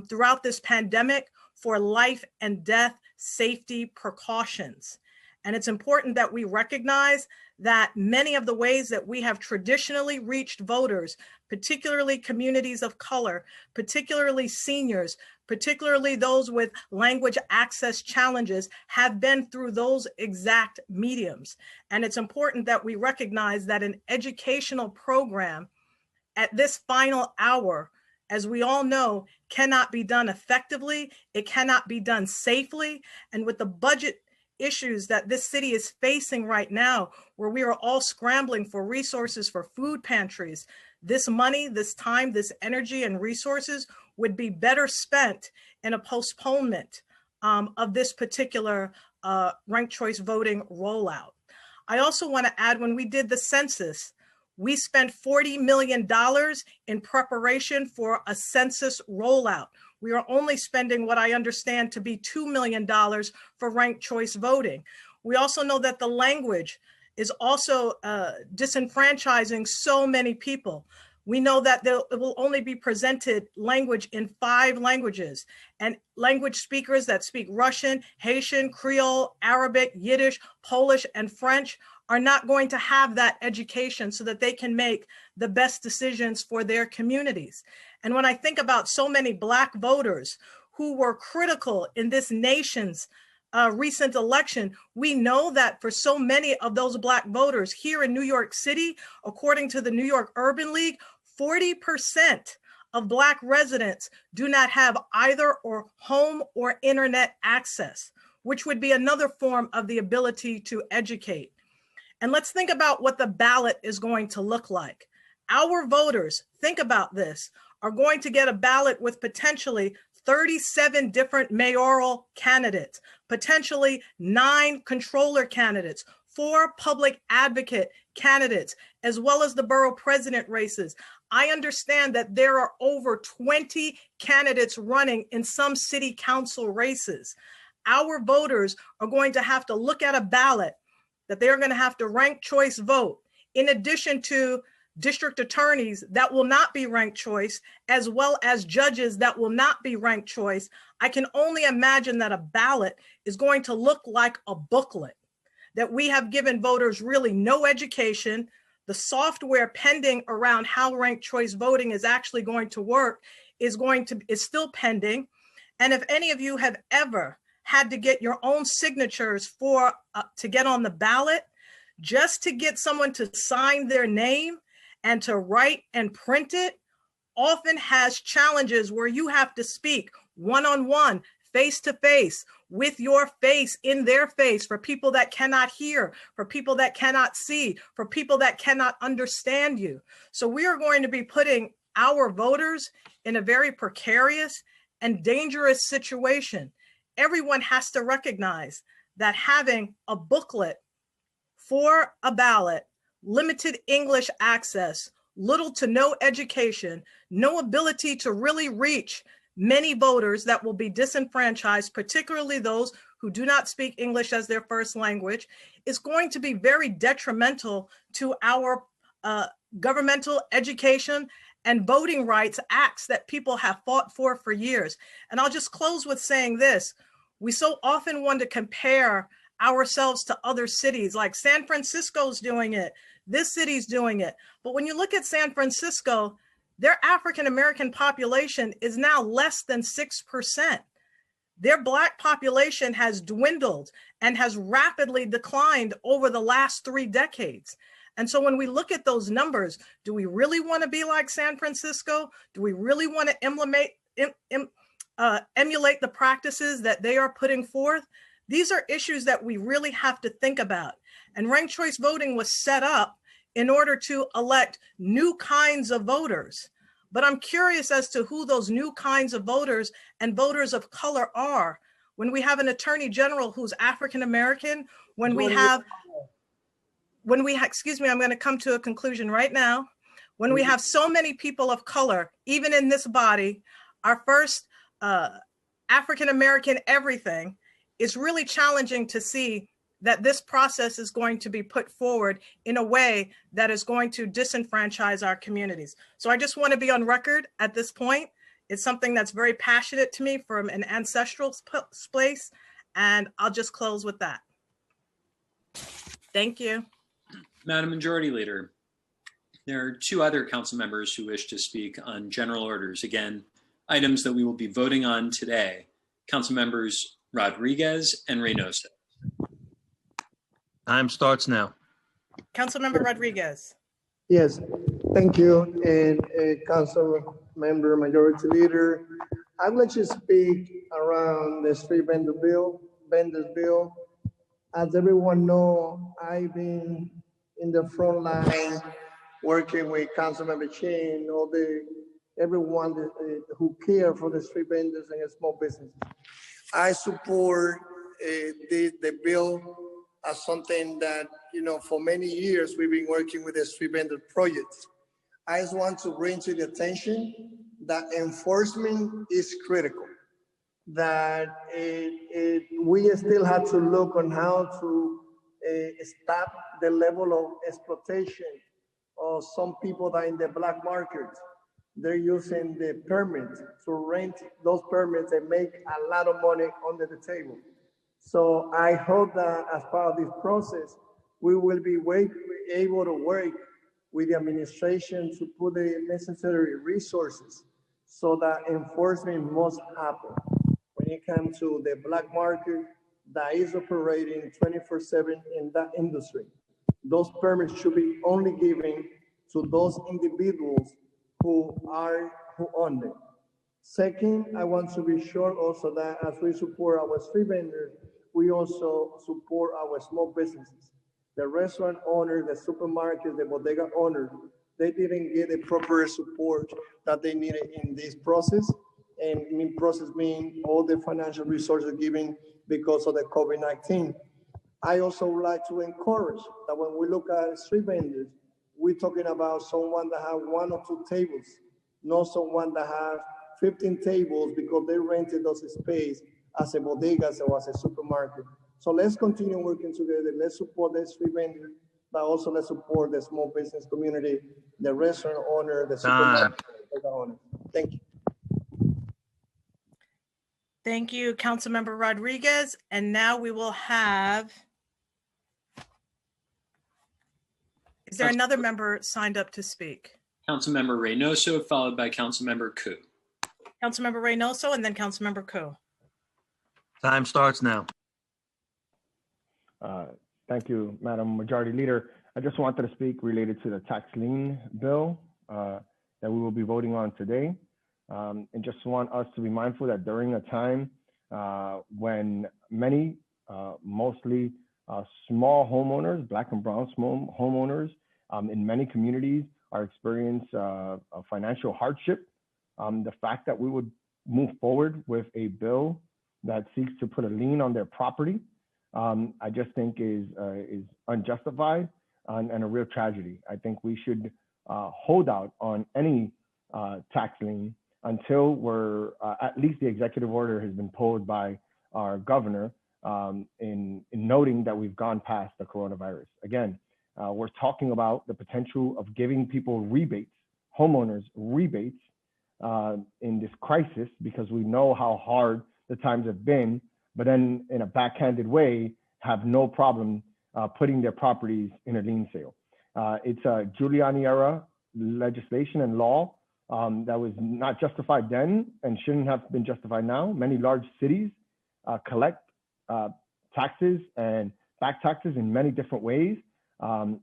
throughout this pandemic for life and death safety precautions. And it's important that we recognize that many of the ways that we have traditionally reached voters, particularly communities of color, particularly seniors, particularly those with language access challenges, have been through those exact mediums. And it's important that we recognize that an educational program at this final hour, as we all know, cannot be done effectively. It cannot be done safely. And with the budget issues that this city is facing right now, where we are all scrambling for resources for food pantries, this money, this time, this energy and resources would be better spent in a postponement of this particular ranked choice voting rollout. I also want to add, when we did the census, we spent $40 million in preparation for a census rollout. We are only spending what I understand to be $2 million for ranked choice voting. We also know that the language is also disenfranchising so many people. We know that it will only be presented language in 5 languages, and language speakers that speak Russian, Haitian, Creole, Arabic, Yiddish, Polish, and French are not going to have that education so that they can make the best decisions for their communities. And when I think about so many Black voters who were critical in this nation's recent election, we know that for so many of those Black voters here in New York City, according to the New York Urban League, 40% of Black residents do not have either or home or internet access, which would be another form of the ability to educate. And let's think about what the ballot is going to look like. Our voters, think about this, are going to get a ballot with potentially 37 different mayoral candidates, potentially 9 controller candidates, 4 public advocate candidates, as well as the borough president races. I understand that there are over 20 candidates running in some city council races. Our voters are going to have to look at a ballot that they're going to have to rank choice vote, in addition to district attorneys that will not be ranked choice, as well as judges that will not be ranked choice. I can only imagine that a ballot is going to look like a booklet, that we have given voters really no education. The software pending around how ranked choice voting is actually going to work is still pending. And if any of you have ever had to get your own signatures for to get on the ballot, just to get someone to sign their name and to write and print it, often has challenges where you have to speak one-on-one, face-to-face, with your face in their face, for people that cannot hear, for people that cannot see, for people that cannot understand you. So we are going to be putting our voters in a very precarious and dangerous situation. Everyone has to recognize that having a booklet for a ballot, limited English access, little to no education, no ability to really reach many voters that will be disenfranchised, particularly those who do not speak English as their first language, is going to be very detrimental to our governmental education and voting rights acts that people have fought for years. And I'll just close with saying this. We so often want to compare ourselves to other cities, like San Francisco's doing it, this city's doing it. But when you look at San Francisco, their African-American population is now less than 6%. Their Black population has dwindled and has rapidly declined over the last 3 decades. And so when we look at those numbers, do we really want to be like San Francisco? Do we really want to emulate the practices that they are putting forth? These are issues that we really have to think about. And ranked choice voting was set up in order to elect new kinds of voters. But I'm curious as to who those new kinds of voters and voters of color are. When we have an attorney general who's African-American, excuse me, I'm going to come to a conclusion right now. when we have so many people of color, even in this body, our first African-American everything, it's really challenging to see that this process is going to be put forward in a way that is going to disenfranchise our communities. So I just want to be on record at this point. It's something that's very passionate to me from an ancestral place, and I'll just close with that. Thank you. Madam Majority Leader, there are two other council members who wish to speak on general orders. Again, items that we will be voting on today. Council members Rodriguez and Reynoso. Time starts now. Councilmember Rodriguez. Yes, thank you. And Council Member Majority Leader, I'd like to speak around the street vendors bill. As everyone know, I've been in the front line working with Councilmember Chin, everyone who care for the street vendors and small businesses. I support the bill as something that, for many years we've been working with the street vendor projects. I just want to bring to the attention that enforcement is critical, that we still have to look on how to stop the level of exploitation of some people that are in the black market. They're using the permit to rent those permits and make a lot of money under the table. So I hope that as part of this process, we will be able to work with the administration to put the necessary resources so that enforcement must happen when it comes to the black market that is operating 24/7 in that industry. Those permits should be only given to those individuals who own them. Second, I want to be sure also that as we support our street vendors, we also support our small businesses. The restaurant owners, the supermarket, the bodega owners, they didn't get the proper support that they needed in this process. And process means all the financial resources given because of the COVID-19. I also would like to encourage that when we look at street vendors, we're talking about someone that have 1 or 2 tables, not someone that have 15 tables because they rented those space as a bodega or as a supermarket. So let's continue working together. Let's support the street vendors, but also let's support the small business community, the restaurant owner, the supermarket owner. Thank you. Thank you, Councilmember Rodriguez. And now we will have, is there another member signed up to speak? Councilmember Reynoso, followed by Councilmember Ku. Councilmember Reynoso and then Councilmember Ku. Time starts now. Thank you, Madam Majority Leader. I just wanted to speak related to the tax lien bill that we will be voting on today. And just want us to be mindful that during a time when many, mostly small homeowners, Black and brown small homeowners in many communities are experiencing a financial hardship, the fact that we would move forward with a bill that seeks to put a lien on their property, I just think is unjustified and a real tragedy. I think we should hold out on any tax lien until we're at least the executive order has been pulled by our governor in noting that we've gone past the coronavirus. Again, we're talking about the potential of giving people rebates, homeowners rebates in this crisis, because we know how hard the times have been, but then in a backhanded way have no problem putting their properties in a lien sale. It's a Giuliani era legislation and law that was not justified then and shouldn't have been justified now. Many large cities collect taxes and back taxes in many different ways.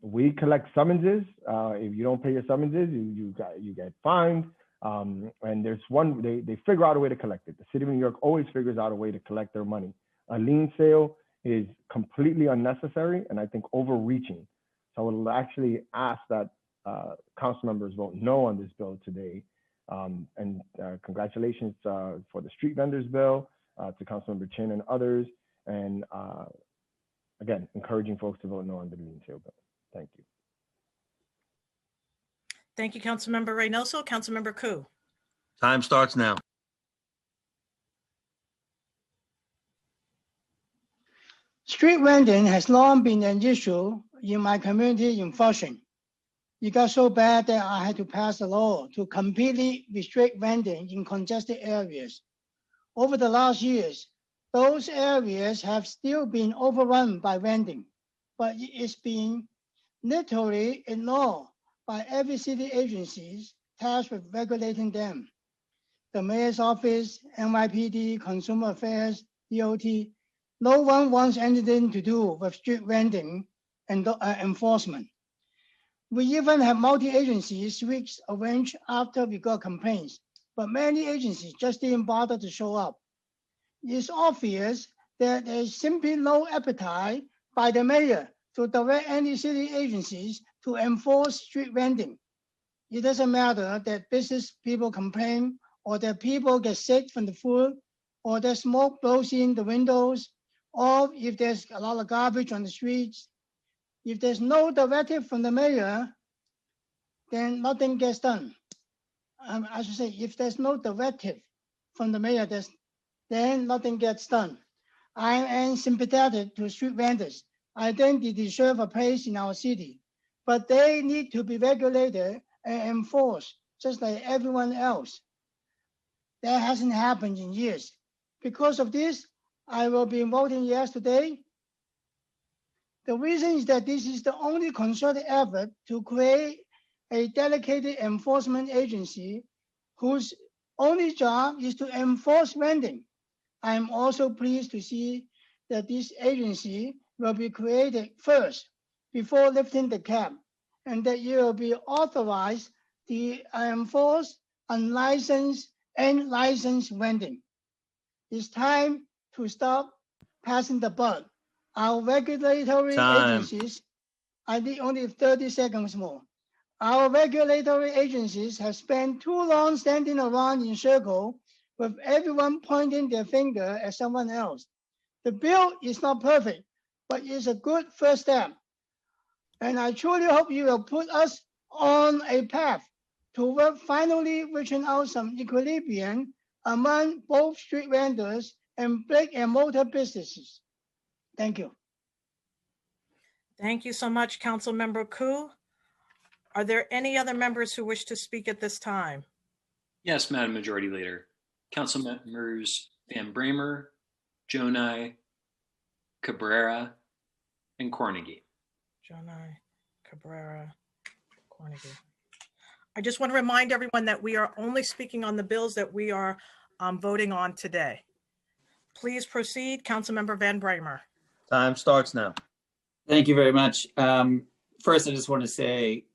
We collect summonses. If you don't pay your summonses, you get fined. And there's one, they figure out a way to collect it. The city of New York always figures out a way to collect their money. A lien sale is completely unnecessary and I think overreaching. So I would actually ask that council members vote no on this bill today. And congratulations for the street vendors bill, to Councilmember Chin and others. And again, encouraging folks to vote no on the lien sale bill. Thank you. Thank you, Councilmember Reynoso. Councilmember Ku. Time starts now. Street vending has long been an issue in my community in Flushing. It got so bad that I had to pass a law to completely restrict vending in congested areas. Over the last years, those areas have still been overrun by vending, but it's been literally ignored by every city agencies tasked with regulating them. The mayor's office, NYPD, Consumer Affairs, DOT, no one wants anything to do with street vending and enforcement. We even have multi-agencies weeks arranged after we got complaints, but many agencies just didn't bother to show up. It's obvious that there's simply no appetite by the mayor to direct any city agencies to enforce street vending. It doesn't matter that business people complain, or that people get sick from the food, or that smoke blows in the windows, or if there's a lot of garbage on the streets. If there's no directive from the mayor, then nothing gets done. I should say, if there's no directive from the mayor, then nothing gets done. I am sympathetic to street vendors. I think they deserve a place in our city, but they need to be regulated and enforced just like everyone else. That hasn't happened in years. Because of this, I will be voting yes today. The reason is that this is the only concerted effort to create a dedicated enforcement agency whose only job is to enforce vending. I am also pleased to see that this agency will be created first before lifting the cap, and that it will be authorized to enforce unlicensed and licensed vending. It's time to stop passing the buck. Our regulatory agencies, I need only 30 seconds more. Our regulatory agencies have spent too long standing around in circles with everyone pointing their finger at someone else. The bill is not perfect, but it's a good first step. And I truly hope you will put us on a path toward finally reaching out some equilibrium among both street vendors and brick and mortar businesses. Thank you. Thank you so much, Councilmember Ku. Are there any other members who wish to speak at this time? Yes, Madam Majority Leader. Council members Van Bramer, Jonai, Cabrera, and Cornegie. Jonai, Cabrera, Cornegie. I just want to remind everyone that we are only speaking on the bills that we are voting on today. Please proceed, Councilmember Van Bramer. Time starts now. Thank you very much. First, I just want to say,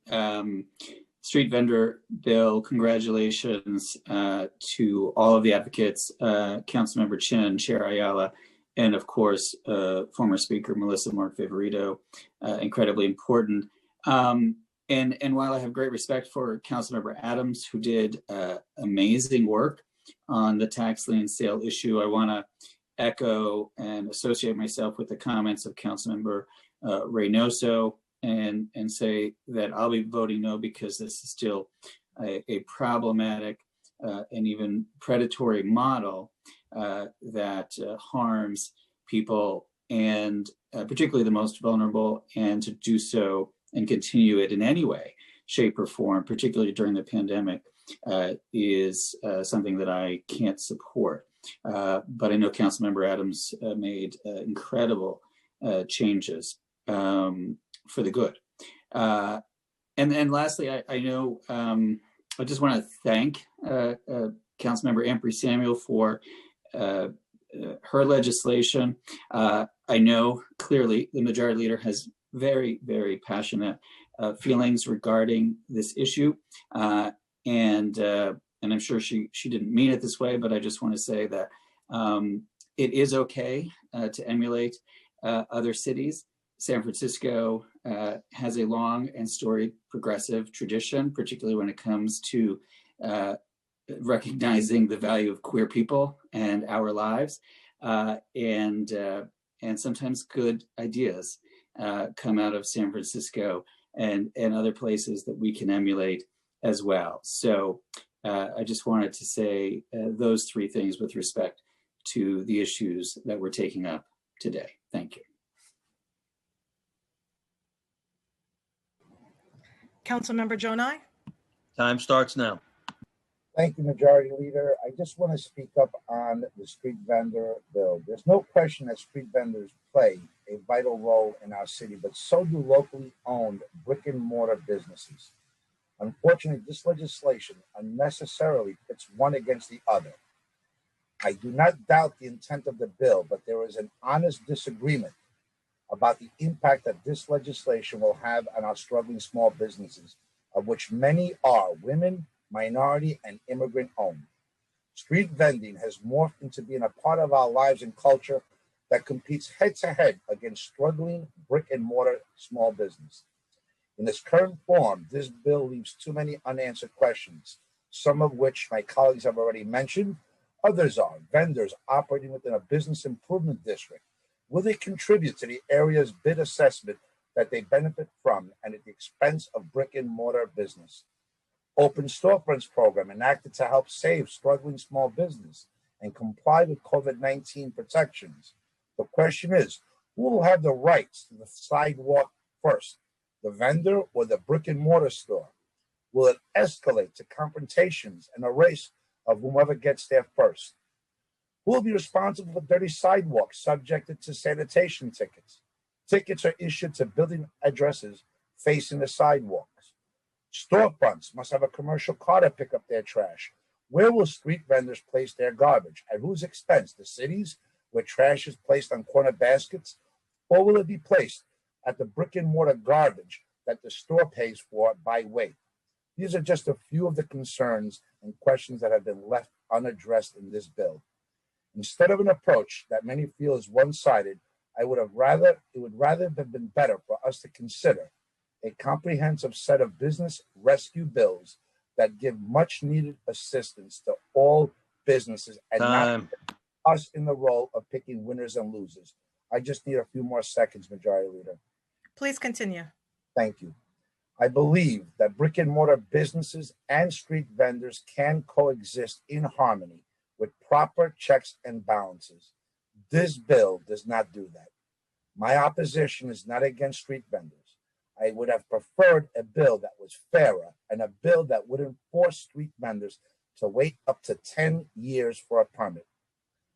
street vendor bill, congratulations to all of the advocates, Councilmember Chin, Chair Ayala, and of course, former Speaker Melissa Mark Viverito, incredibly important. And while I have great respect for Councilmember Adams, who did amazing work on the tax lien sale issue, I want to echo and associate myself with the comments of Councilmember Reynoso and say that I'll be voting no, because this is still a problematic and even predatory model that harms people, and particularly the most vulnerable, and to do so and continue it in any way, shape, or form, particularly during the pandemic, is something that I can't support. But I know Councilmember Adams made incredible changes for the good. And lastly, I know I just want to thank Councilmember Ampry-Samuel for her legislation. I know clearly the Majority Leader has very, very passionate feelings regarding this issue. And I'm sure she didn't mean it this way, but I just want to say that it is okay to emulate other cities. San Francisco has a long and storied progressive tradition, particularly when it comes to recognizing the value of queer people and our lives. And sometimes good ideas come out of San Francisco and other places that we can emulate as well. So I just wanted to say those three things with respect to the issues that we're taking up today. Thank you. Councilmember Jonai? Time starts now. Thank you, Majority Leader. I just want to speak up on the street vendor bill. There's no question that street vendors play a vital role in our city, but so do locally owned brick and mortar businesses. Unfortunately, this legislation unnecessarily pits one against the other. I do not doubt the intent of the bill, but there is an honest disagreement about the impact that this legislation will have on our struggling small businesses, of which many are women, minority, and immigrant owned. Street vending has morphed into being a part of our lives and culture that competes head to head against struggling brick and mortar small business. In its current form, this bill leaves too many unanswered questions, some of which my colleagues have already mentioned. Others are vendors operating within a business improvement district. Will they contribute to the area's bid assessment that they benefit from and at the expense of brick and mortar business? Open Storefronts program enacted to help save struggling small business and comply with COVID-19 protections. The question is, who will have the rights to the sidewalk first, the vendor or the brick and mortar store? Will it escalate to confrontations and a race of whomever gets there first? Who will be responsible for dirty sidewalks subjected to sanitation tickets? Tickets are issued to building addresses facing the sidewalks. Storefronts must have a commercial car to pick up their trash. Where will street vendors place their garbage? At whose expense? The cities, where trash is placed on corner baskets? Or will it be placed at the brick and mortar garbage that the store pays for by weight? These are just a few of the concerns and questions that have been left unaddressed in this bill. Instead of an approach that many feel is one-sided, it would rather have been better for us to consider a comprehensive set of business rescue bills that give much needed assistance to all businesses and not us in the role of picking winners and losers. I just need a few more seconds, Majority Leader. Please continue. Thank you. I believe that brick and mortar businesses and street vendors can coexist in harmony with proper checks and balances. This bill does not do that. My opposition is not against street vendors. I would have preferred a bill that was fairer and a bill that wouldn't force street vendors to wait up to 10 years for a permit.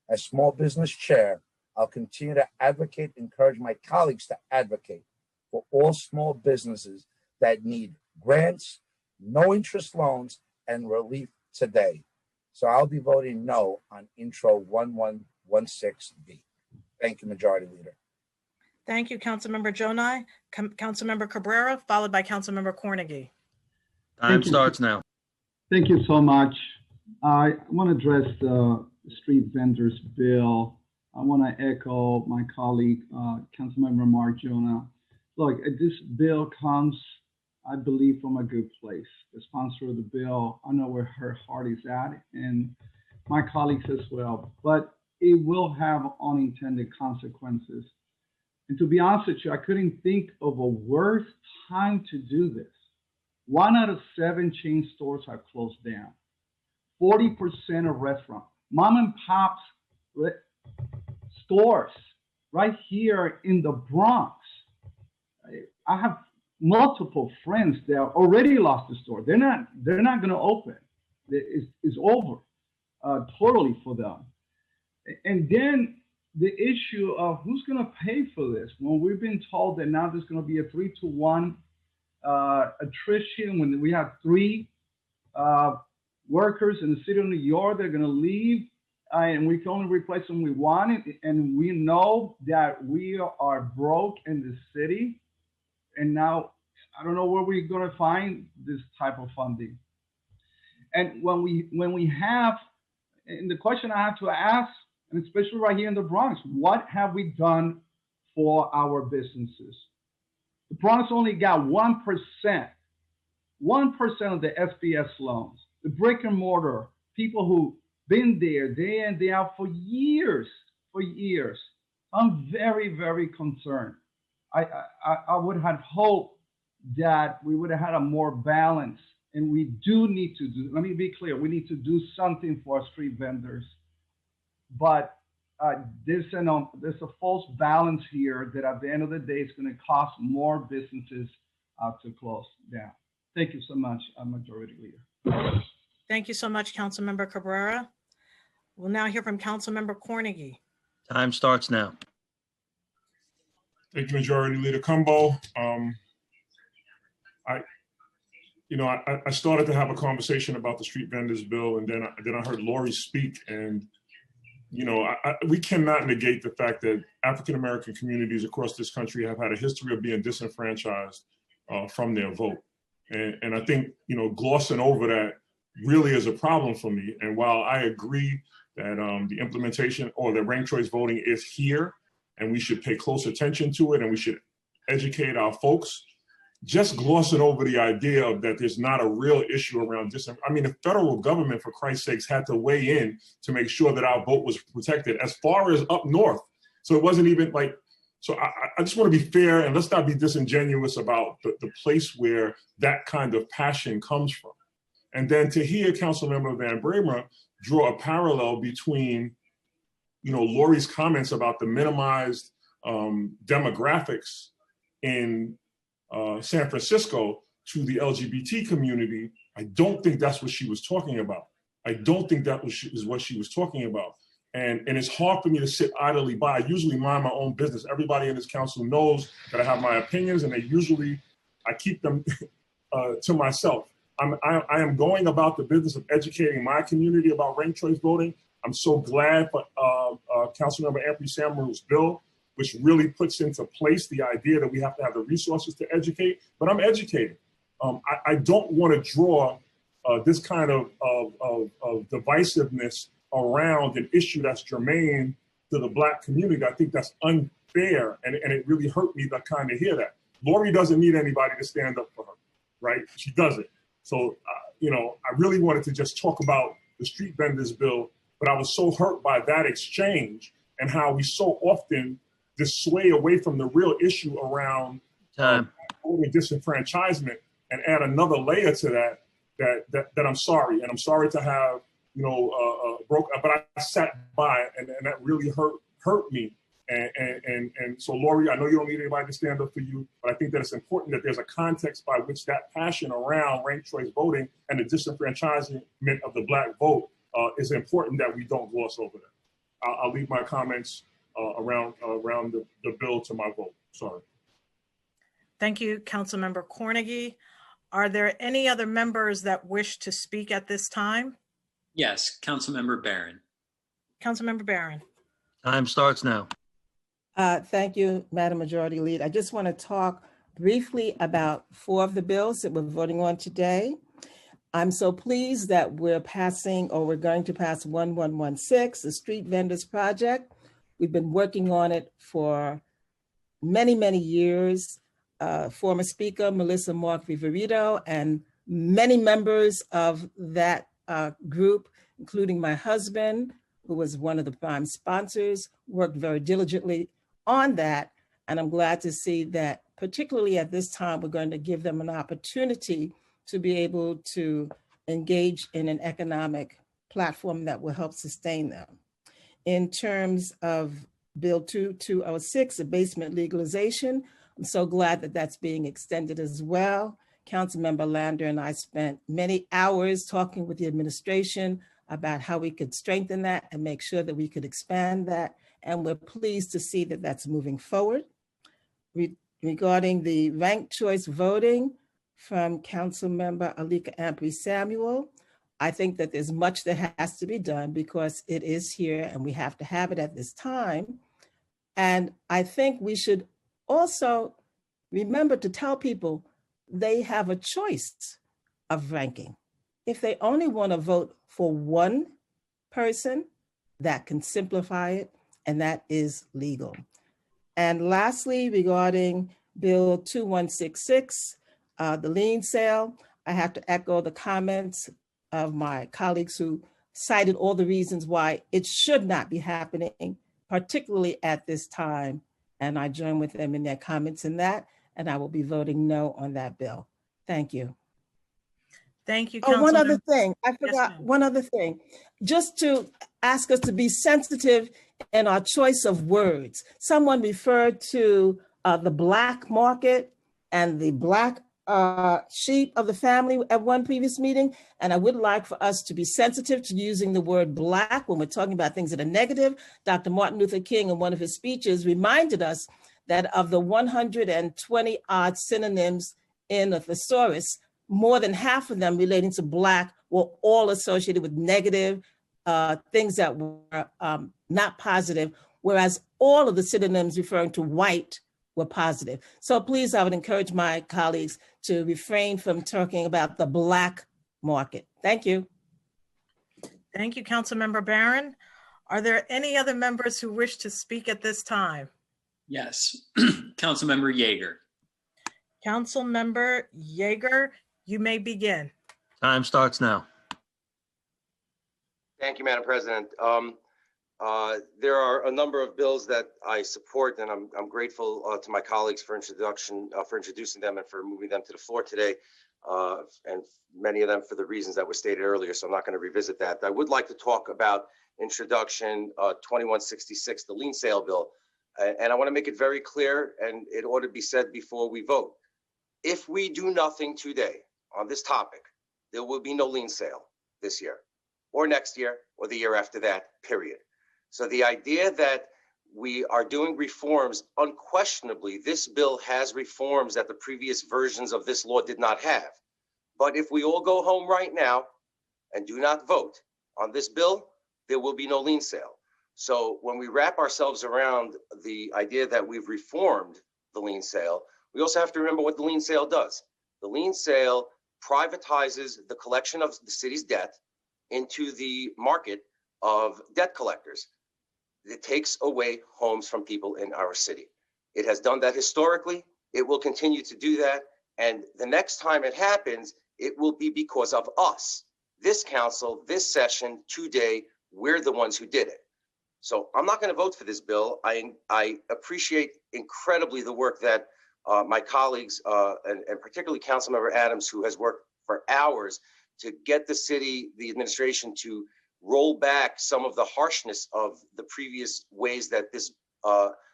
As small business chair, I'll continue to advocate, encourage my colleagues to advocate for all small businesses that need grants, no interest loans, and relief today. So I'll be voting no on Intro 1116B. Thank you, Majority Leader. Thank you, Councilmember Jonai. Councilmember Cabrera, followed by Councilmember Cornegy. Time starts now. Thank you so much. I want to address the street vendors bill. I want to echo my colleague, Councilmember Mark Jonah. Look, this bill comes, I believe, from a good place. The sponsor of the bill, I know where her heart is at, and my colleagues as well, but it will have unintended consequences. And to be honest with you, I couldn't think of a worse time to do this. 1 out of 7 chain stores have closed down. 40% of restaurants, mom and pops stores right here in the Bronx. I have multiple friends that already lost the store. They're not going to open. It's over totally for them. And then the issue of who's going to pay for this. When we've been told that now there's going to be a 3-to-1 attrition, when we have 3 workers in the city of New York, they're going to leave, and we can only replace them with 1. And we know that we are broke in the city. And now I don't know where we're going to find this type of funding. And when we have, and the question I have to ask, and especially right here in the Bronx, what have we done for our businesses? The Bronx only got 1% of the SBS loans. The brick and mortar, people who been there day in, day out for years. I'm very, very concerned. I would have hoped that we would have had a more balanced And we do need to do, let me be clear, we need to do something for our street vendors. But there's a false balance here that at the end of the day, it's going to cost more businesses to close down. Thank you so much, Majority Leader. Thank you so much, Councilmember Cabrera. We'll now hear from Councilmember Cornegy. Time starts now. Thank you, Majority Leader Cumbo. I started to have a conversation about the street vendors bill, and then I heard Lori speak, and we cannot negate the fact that African American communities across this country have had a history of being disenfranchised from their vote, and I think glossing over that really is a problem for me. And while I agree that the implementation or the ranked choice voting is here, and we should pay close attention to it, and we should educate our folks, just glossing over the idea of that there's not a real issue around this. I mean, the federal government, for Christ's sakes, had to weigh in to make sure that our vote was protected as far as up north. So it wasn't even like, so I just want to be fair, and let's not be disingenuous about the place where that kind of passion comes from. And then to hear Councilmember Van Bramer draw a parallel between, Lori's comments about the minimized demographics in San Francisco to the LGBT community, I don't think that's what she was talking about. I don't think that is what she was talking about. And it's hard for me to sit idly by. I usually mind my own business. Everybody in this council knows that I have my opinions, and I keep them to myself. I am going about the business of educating my community about ranked choice voting. I'm so glad for Councilmember Anthony Samuel's bill, which really puts into place the idea that we have to have the resources to educate, but I'm educating. I don't want to draw this kind of divisiveness around an issue that's germane to the Black community. I think that's unfair, and it really hurt me to kind of hear that. Lori doesn't need anybody to stand up for her, right? She doesn't. So, I really wanted to just talk about the street vendors bill, but I was so hurt by that exchange and how we so often dissuade away from the real issue around voter disenfranchisement and add another layer to that I'm sorry. And I'm sorry to have, broke, but I sat by and that really hurt me. And so, Lori, I know you don't need anybody to stand up for you, but I think that it's important that there's a context by which that passion around ranked choice voting and the disenfranchisement of the Black vote is important that we don't gloss over that. I'll leave my comments around the bill to my vote. Sorry. Thank you, Councilmember Cornegy. Are there any other members that wish to speak at this time? Yes, Councilmember Barron. Councilmember Barron. Time starts now. Thank you, Madam Majority Leader. I just want to talk briefly about 4 of the bills that we're voting on today. I'm so pleased that we're going to pass 1116, the Street Vendors Project. We've been working on it for many, many years. Former Speaker Melissa Mark Viverito and many members of that group, including my husband, who was one of the prime sponsors, worked very diligently on that. And I'm glad to see that, particularly at this time, we're going to give them an opportunity to be able to engage in an economic platform that will help sustain them. In terms of Bill 2206, the basement legalization, I'm so glad that that's being extended as well. Councilmember Lander and I spent many hours talking with the administration about how we could strengthen that and make sure that we could expand that. And we're pleased to see that that's moving forward. Regarding the ranked choice voting from Councilmember Alika Ampry Samuel, I think that there's much that has to be done because it is here and we have to have it at this time. And I think we should also remember to tell people they have a choice of ranking. If they only want to vote for one person, that can simplify it, and that is legal. And lastly, regarding Bill 2166, the lien sale, I have to echo the comments of my colleagues who cited all the reasons why it should not be happening, particularly at this time. And I join with them in their comments in that, and I will be voting no on that bill. Thank you. Thank you, Oh, one other Councilmember. thing. I Yes, forgot ma'am. one other thing. Just to ask us to be sensitive in our choice of words. Someone referred to the black market and the black sheep of the family at one previous meeting. And I would like for us to be sensitive to using the word black when we're talking about things that are negative. Dr. Martin Luther King, in one of his speeches, reminded us that of the 120 odd synonyms in a thesaurus, more than half of them relating to Black were all associated with negative things that were not positive, whereas all of the synonyms referring to white were positive. So please, I would encourage my colleagues to refrain from talking about the Black market. Thank you. Thank you, Councilmember Barron. Are there any other members who wish to speak at this time? Yes. Councilmember Yeager. Councilmember Yeager, you may begin. Time starts now. Thank you, Madam President. There are a number of bills that I support, and I'm grateful to my colleagues for introducing them and for moving them to the floor today, and many of them for the reasons that were stated earlier, so I'm not going to revisit that. I would like to talk about introduction 2166, the lien sale bill, and I want to make it very clear, and it ought to be said before we vote. If we do nothing today on this topic, there will be no lien sale this year, or next year, or the year after that, period. So the idea that we are doing reforms, unquestionably, this bill has reforms that the previous versions of this law did not have. But if we all go home right now and do not vote on this bill, there will be no lien sale. So when we wrap ourselves around the idea that we've reformed the lien sale, we also have to remember what the lien sale does. The lien sale privatizes the collection of the city's debt into the market of debt collectors. It takes away homes from people in our city. It has done that historically. It will continue to do that. And the next time it happens, it will be because of us. This council, this session, today, we're the ones who did it. So I'm not going to vote for this bill. I appreciate incredibly the work that my colleagues, and particularly Councilmember Adams, who has worked for hours to get the city, the administration, to roll back some of the harshness of the previous ways that this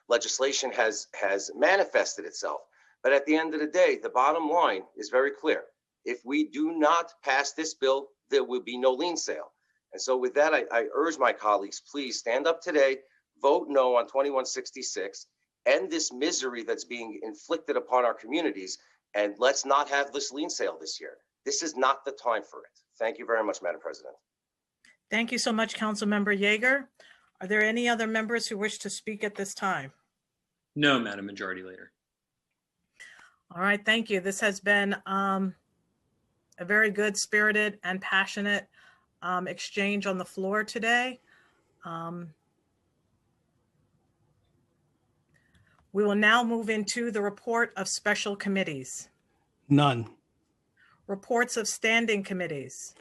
legislation has manifested itself. But at the end of the day, the bottom line is very clear. If we do not pass this bill, there will be no lien sale. And so with that, I urge my colleagues, please stand up today, vote no on 2166, end this misery that's being inflicted upon our communities, and let's not have this lien sale this year. This is not the time for it. Thank you very much, Madam President. Thank you so much, Councilmember Yeager. Are there any other members who wish to speak at this time? No, Madam Majority Leader. All right, thank you. This has been a very good, spirited, and passionate exchange on the floor today. We will now move into the report of special committees. None. Reports of standing committees.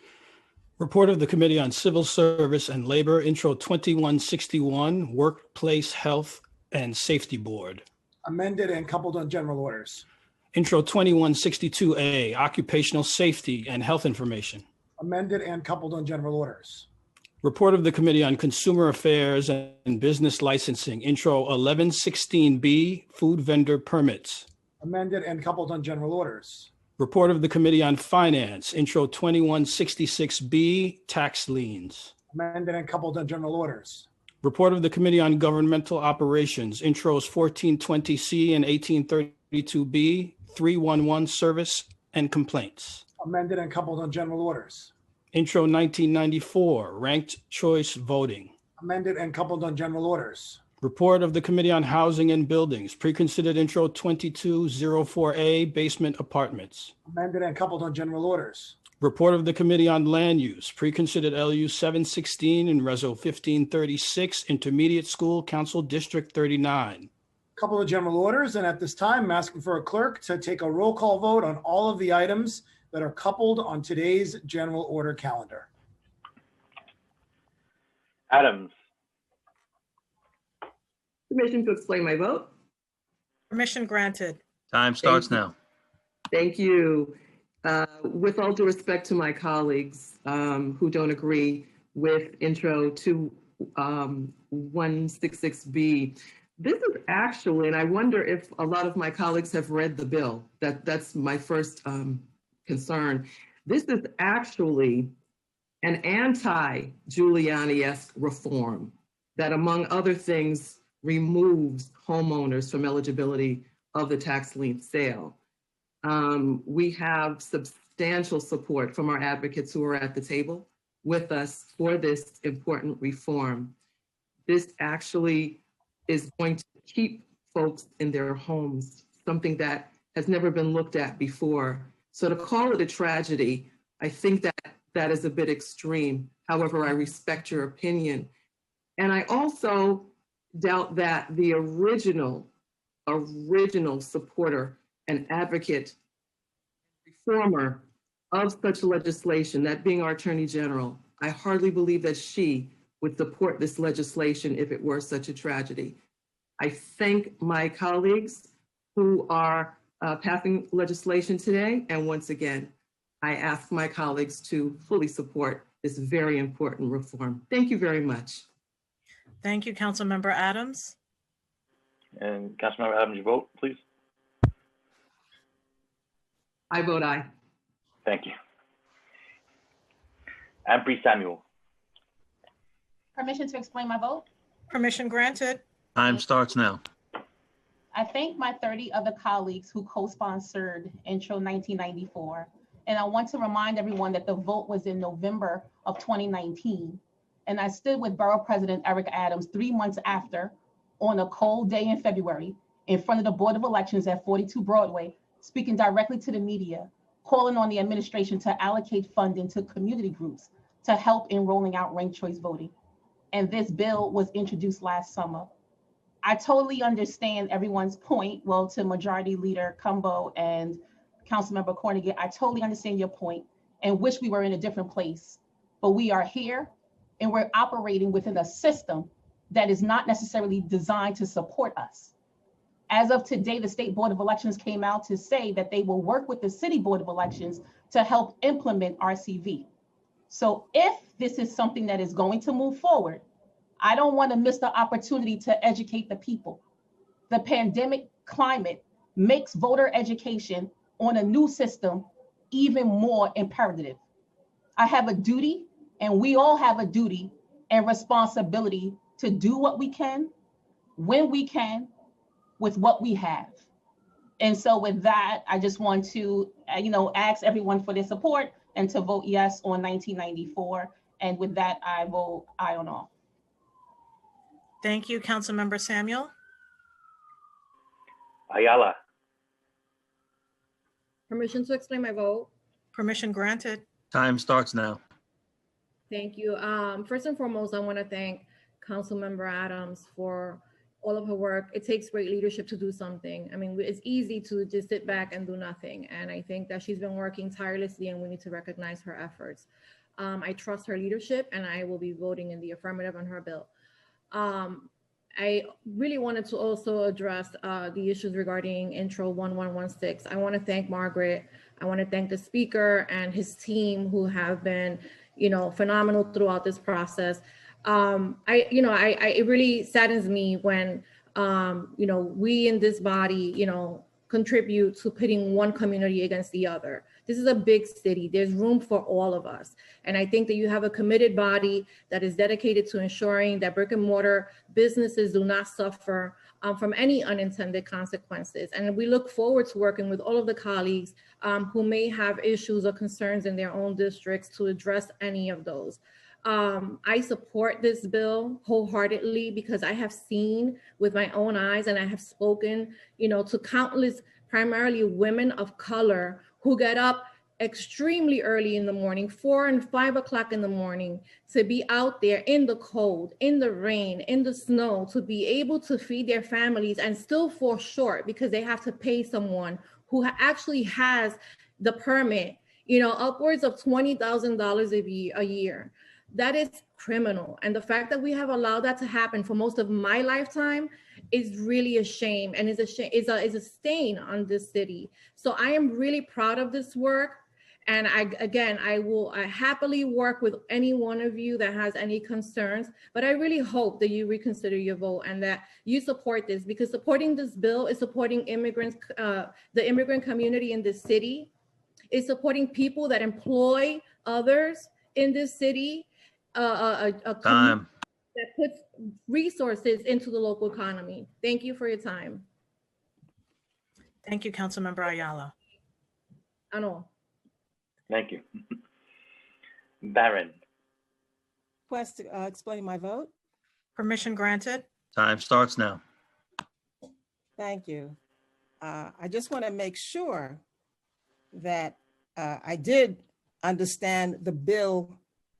Report of the Committee on Civil Service and Labor, Intro 2161, Workplace Health and Safety Board. Amended and coupled on general orders. Intro 2162A, Occupational Safety and Health Information. Amended and coupled on general orders. Report of the Committee on Consumer Affairs and Business Licensing, Intro 1116B, Food Vendor Permits. Amended and coupled on general orders. Report of the Committee on Finance, Intro 2166B, Tax Liens. Amended and coupled on general orders. Report of the Committee on Governmental Operations, Intros 1420C and 1832B, 311 Service and Complaints. Amended and coupled on general orders. Intro 1994, Ranked Choice Voting. Amended and coupled on general orders. Report of the Committee on Housing and Buildings, Preconsidered Intro 2204A, Basement Apartments. Amended and coupled on general orders. Report of the Committee on Land Use, Preconsidered LU 716 and Reso 1536, Intermediate School Council District 39. Couple of general orders, and at this time, I'm asking for a clerk to take a roll call vote on all of the items that are coupled on today's general order calendar. Adams. Permission to explain my vote. Permission granted. Time starts now. Thank you. With all due respect to my colleagues who don't agree with intro to 166B, this is actually, and I wonder if a lot of my colleagues have read the bill. That's my first concern. This is actually an anti-Giuliani-esque reform that, among other things, removes homeowners from eligibility of the tax lien sale. We have substantial support from our advocates who are at the table with us for this important reform. This actually is going to keep folks in their homes, something that has never been looked at before. So to call it a tragedy, I think that is a bit extreme. However, I respect your opinion. And I also doubt that the original supporter and advocate, reformer of such legislation, that being our Attorney General, I hardly believe that she would support this legislation if it were such a tragedy. I thank my colleagues who are passing legislation today. And once again, I ask my colleagues to fully support this very important reform. Thank you very much. Thank you, Councilmember Adams. And Councilmember Adams, your vote, please. I vote aye. Thank you. Ampry Samuel. Permission to explain my vote? Permission granted. Time starts now. I thank my 30 other colleagues who co-sponsored Intro 1994. And I want to remind everyone that the vote was in November of 2019. And I stood with Borough President Eric Adams 3 months after, on a cold day in February, in front of the Board of Elections at 42 Broadway, speaking directly to the media, calling on the administration to allocate funding to community groups to help in rolling out ranked choice voting. And this bill was introduced last summer. I totally understand everyone's point. Well, to Majority Leader Cumbo and Councilmember Cornigan, I totally understand your point and wish we were in a different place. But we are here and we're operating within a system that is not necessarily designed to support us. As of today, the State Board of Elections came out to say that they will work with the City Board of Elections to help implement RCV. So if this is something that is going to move forward, I don't want to miss the opportunity to educate the people. The pandemic climate makes voter education on a new system even more imperative. I have a duty, and we all have a duty and responsibility to do what we can, when we can, with what we have. And so with that, I just want to, ask everyone for their support and to vote yes on 1994. And with that, I vote aye on all. Thank you, Councilmember Samuel. Ayala. Permission to explain my vote. Permission granted. Time starts now. Thank you. First and foremost, I want to thank Councilmember Adams for all of her work. It takes great leadership to do something. I mean, it's easy to just sit back and do nothing. And I think that she's been working tirelessly and we need to recognize her efforts. I trust her leadership and I will be voting in the affirmative on her bill. I really wanted to also address the issues regarding Intro 1116. I want to thank Margaret. I want to thank the speaker and his team who have been, phenomenal throughout this process. It really saddens me when, we in this body, contribute to pitting one community against the other. This is a big city. There's room for all of us. And I think that you have a committed body that is dedicated to ensuring that brick and mortar businesses do not suffer from any unintended consequences. And we look forward to working with all of the colleagues who may have issues or concerns in their own districts to address any of those. I support this bill wholeheartedly because I have seen with my own eyes and I have spoken, to countless, primarily women of color who get up extremely early in the morning, 4 and 5 o'clock in the morning, to be out there in the cold, in the rain, in the snow, to be able to feed their families and still fall short because they have to pay someone who actually has the permit, upwards of $20,000 a year. That is criminal. And the fact that we have allowed that to happen for most of my lifetime is really a shame and is a stain on this city. So I am really proud of this work. And I will happily work with any one of you that has any concerns, but I really hope that you reconsider your vote and that you support this, because supporting this bill is supporting immigrants, the immigrant community in this city. It's supporting people that employ others in this city, a community that puts resources into the local economy. Thank you for your time. Thank you, Councilmember Ayala. Ano. Thank you. Barron. Request to explain my vote. Permission granted. Time starts now. Thank you. I just want to make sure that I did understand the bill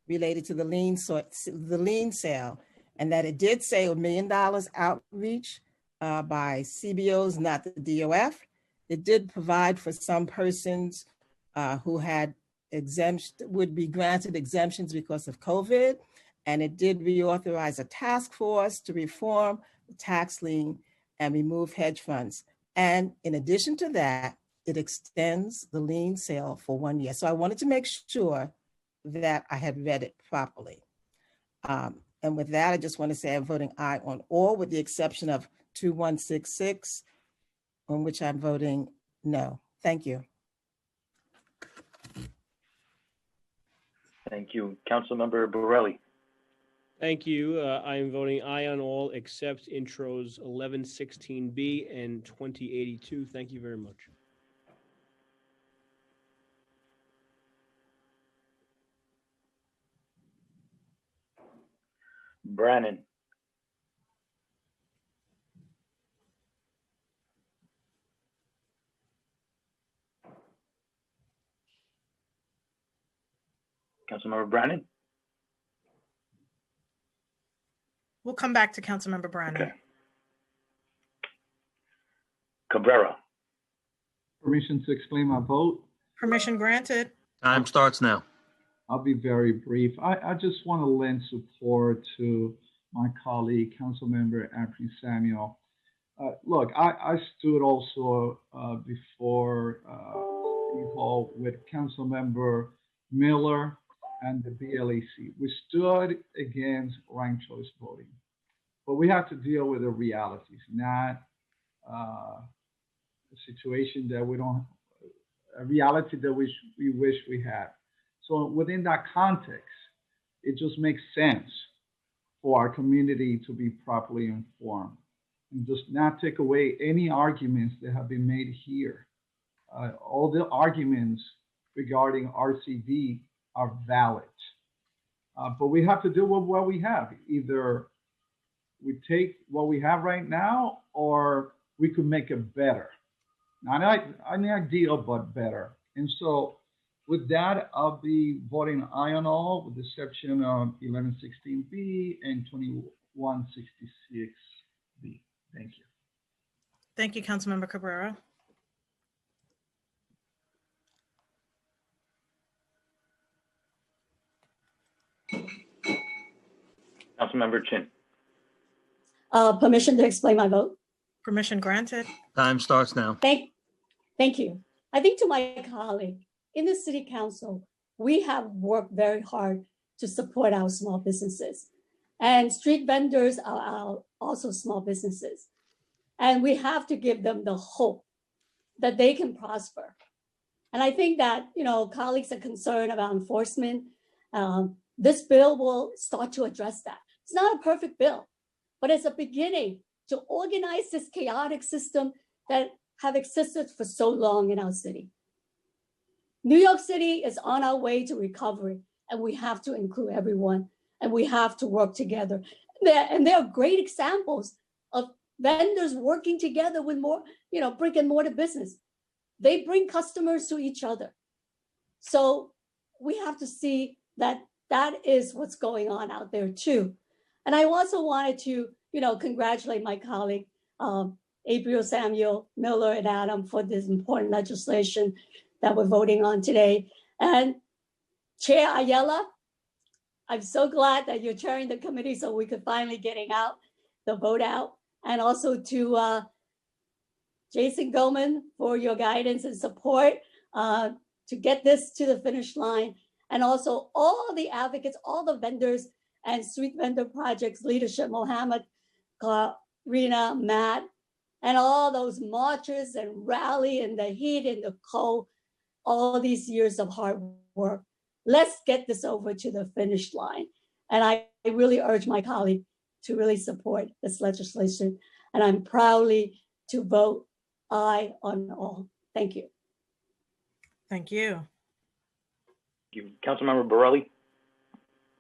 related to the lien sale, and that it did say $1 million outreach by CBOs, not the DOF. It did provide for some persons who had would be granted exemptions because of COVID, and it did reauthorize a task force to reform the tax lien and remove hedge funds. And in addition to that, it extends the lien sale for 1 year. So I wanted to make sure that I had read it properly. And with that, I just want to say I'm voting aye on all, with the exception of 2166, on which I'm voting no. Thank you. Thank you. Councilmember Borelli. Thank you. I am voting aye on all except intros 1116B and 2082. Thank you very much. Brannan. Councilmember Brannan. We'll come back to Councilmember Brannan. Okay. Cabrera. Permission to explain my vote. Permission granted. Time starts now. I'll be very brief. I just want to lend support to my colleague, Councilmember Anthony Samuel. Look, I stood also before you all with Councilmember Miller and the BLAC. We stood against ranked choice voting, but we have to deal with the realities, not a situation that we don't, a reality that we wish we had. So within that context, it just makes sense for our community to be properly informed and just not take away any arguments that have been made here. All the arguments regarding RCV are valid, but we have to deal with what we have. Either we take what we have right now, or we could make it better. Not an ideal, but better. And so with that, I'll be voting aye on all, with the exception of 1116B and 2166B. Thank you. Thank you, Councilmember Cabrera. Councilmember Chin. Permission to explain my vote. Permission granted. Time starts now. Thank you. I think to my colleague, in the city council, we have worked very hard to support our small businesses, and street vendors are also small businesses. And we have to give them the hope that they can prosper. And I think that, colleagues are concerned about enforcement. This bill will start to address that. It's not a perfect bill, but it's a beginning to organize this chaotic system that have existed for so long in our city. New York City is on our way to recovery, and we have to include everyone, and we have to work together. There are great examples of vendors working together with more, brick and mortar business. They bring customers to each other. So we have to see that is what's going on out there too. And I also wanted to, congratulate my colleague, April, Samuel, Miller, and Adam for this important legislation that we're voting on today. And Chair Ayala, I'm so glad that you're chairing the committee so we could finally getting out the vote out. And also to Jason Goldman for your guidance and support, to get this to the finish line. And also all the advocates, all the vendors and street vendor projects leadership, Mohammed, Rena, Matt, and all those marches and rally in the heat and the cold, all these years of hard work. Let's get this over to the finish line. And I really urge my colleague to really support this legislation. And I'm proudly to vote aye on all. Thank you. Thank you. Councilmember Borelli.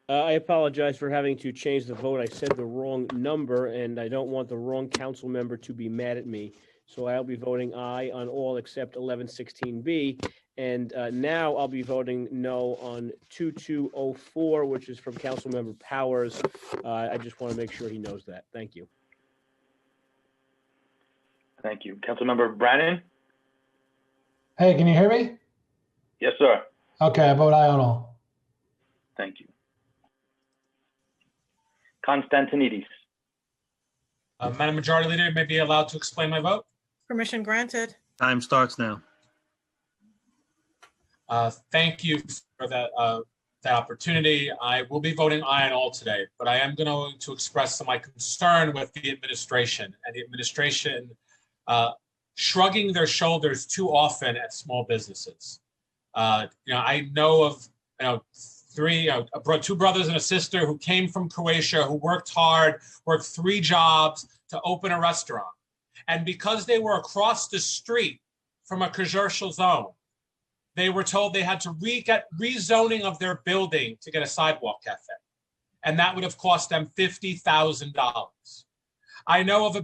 I apologize for having to change the vote. I said the wrong number, and I don't want the wrong council member to be mad at me. So I'll be voting aye on all except 1116B. And now I'll be voting no on 2204, which is from Councilmember Powers. I just want to make sure he knows that. Thank you. Thank you. Councilmember Brannan. Hey, can you hear me? Yes, sir. Okay, I vote aye on all. Thank you. Constantinides. Madam Majority Leader, may I be allowed to explain my vote? Permission granted. Time starts now. Thank you for that opportunity. I will be voting aye on all today, but I am going to express some of my concern with the administration and the administration shrugging their shoulders too often at small businesses. I know of two brothers and a sister who came from Croatia, who worked hard, worked 3 jobs to open a restaurant. And because they were across the street from a commercial zone, they were told they had to get rezoning of their building to get a sidewalk cafe. And that would have cost them $50,000. I know of a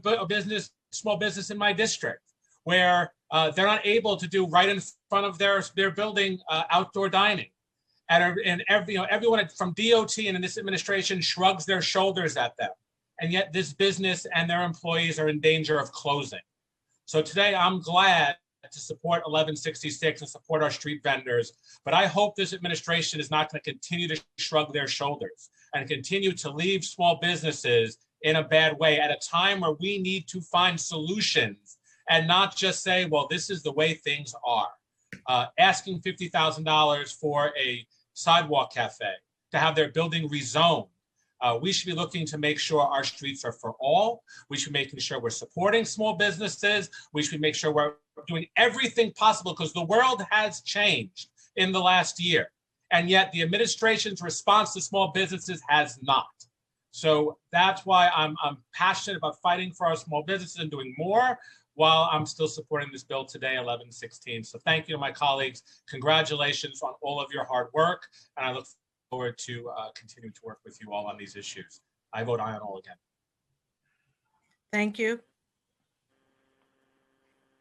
small business in my district where they're not able to do right in front of their building outdoor dining. And everyone from DOT and in this administration shrugs their shoulders at them. And yet this business and their employees are in danger of closing. So today I'm glad to support 1166 and support our street vendors. But I hope this administration is not going to continue to shrug their shoulders and continue to leave small businesses in a bad way at a time where we need to find solutions and not just say, well, this is the way things are. Asking $50,000 for a sidewalk cafe to have their building rezoned. We should be looking to make sure our streets are for all. We should be making sure we're supporting small businesses. We should make sure we're doing everything possible because the world has changed in the last year. And yet the administration's response to small businesses has not. So that's why I'm passionate about fighting for our small businesses and doing more while I'm still supporting this bill today, 1116. So thank you to my colleagues. Congratulations on all of your hard work. And I look forward to continuing to work with you all on these issues. I vote aye on all again. Thank you.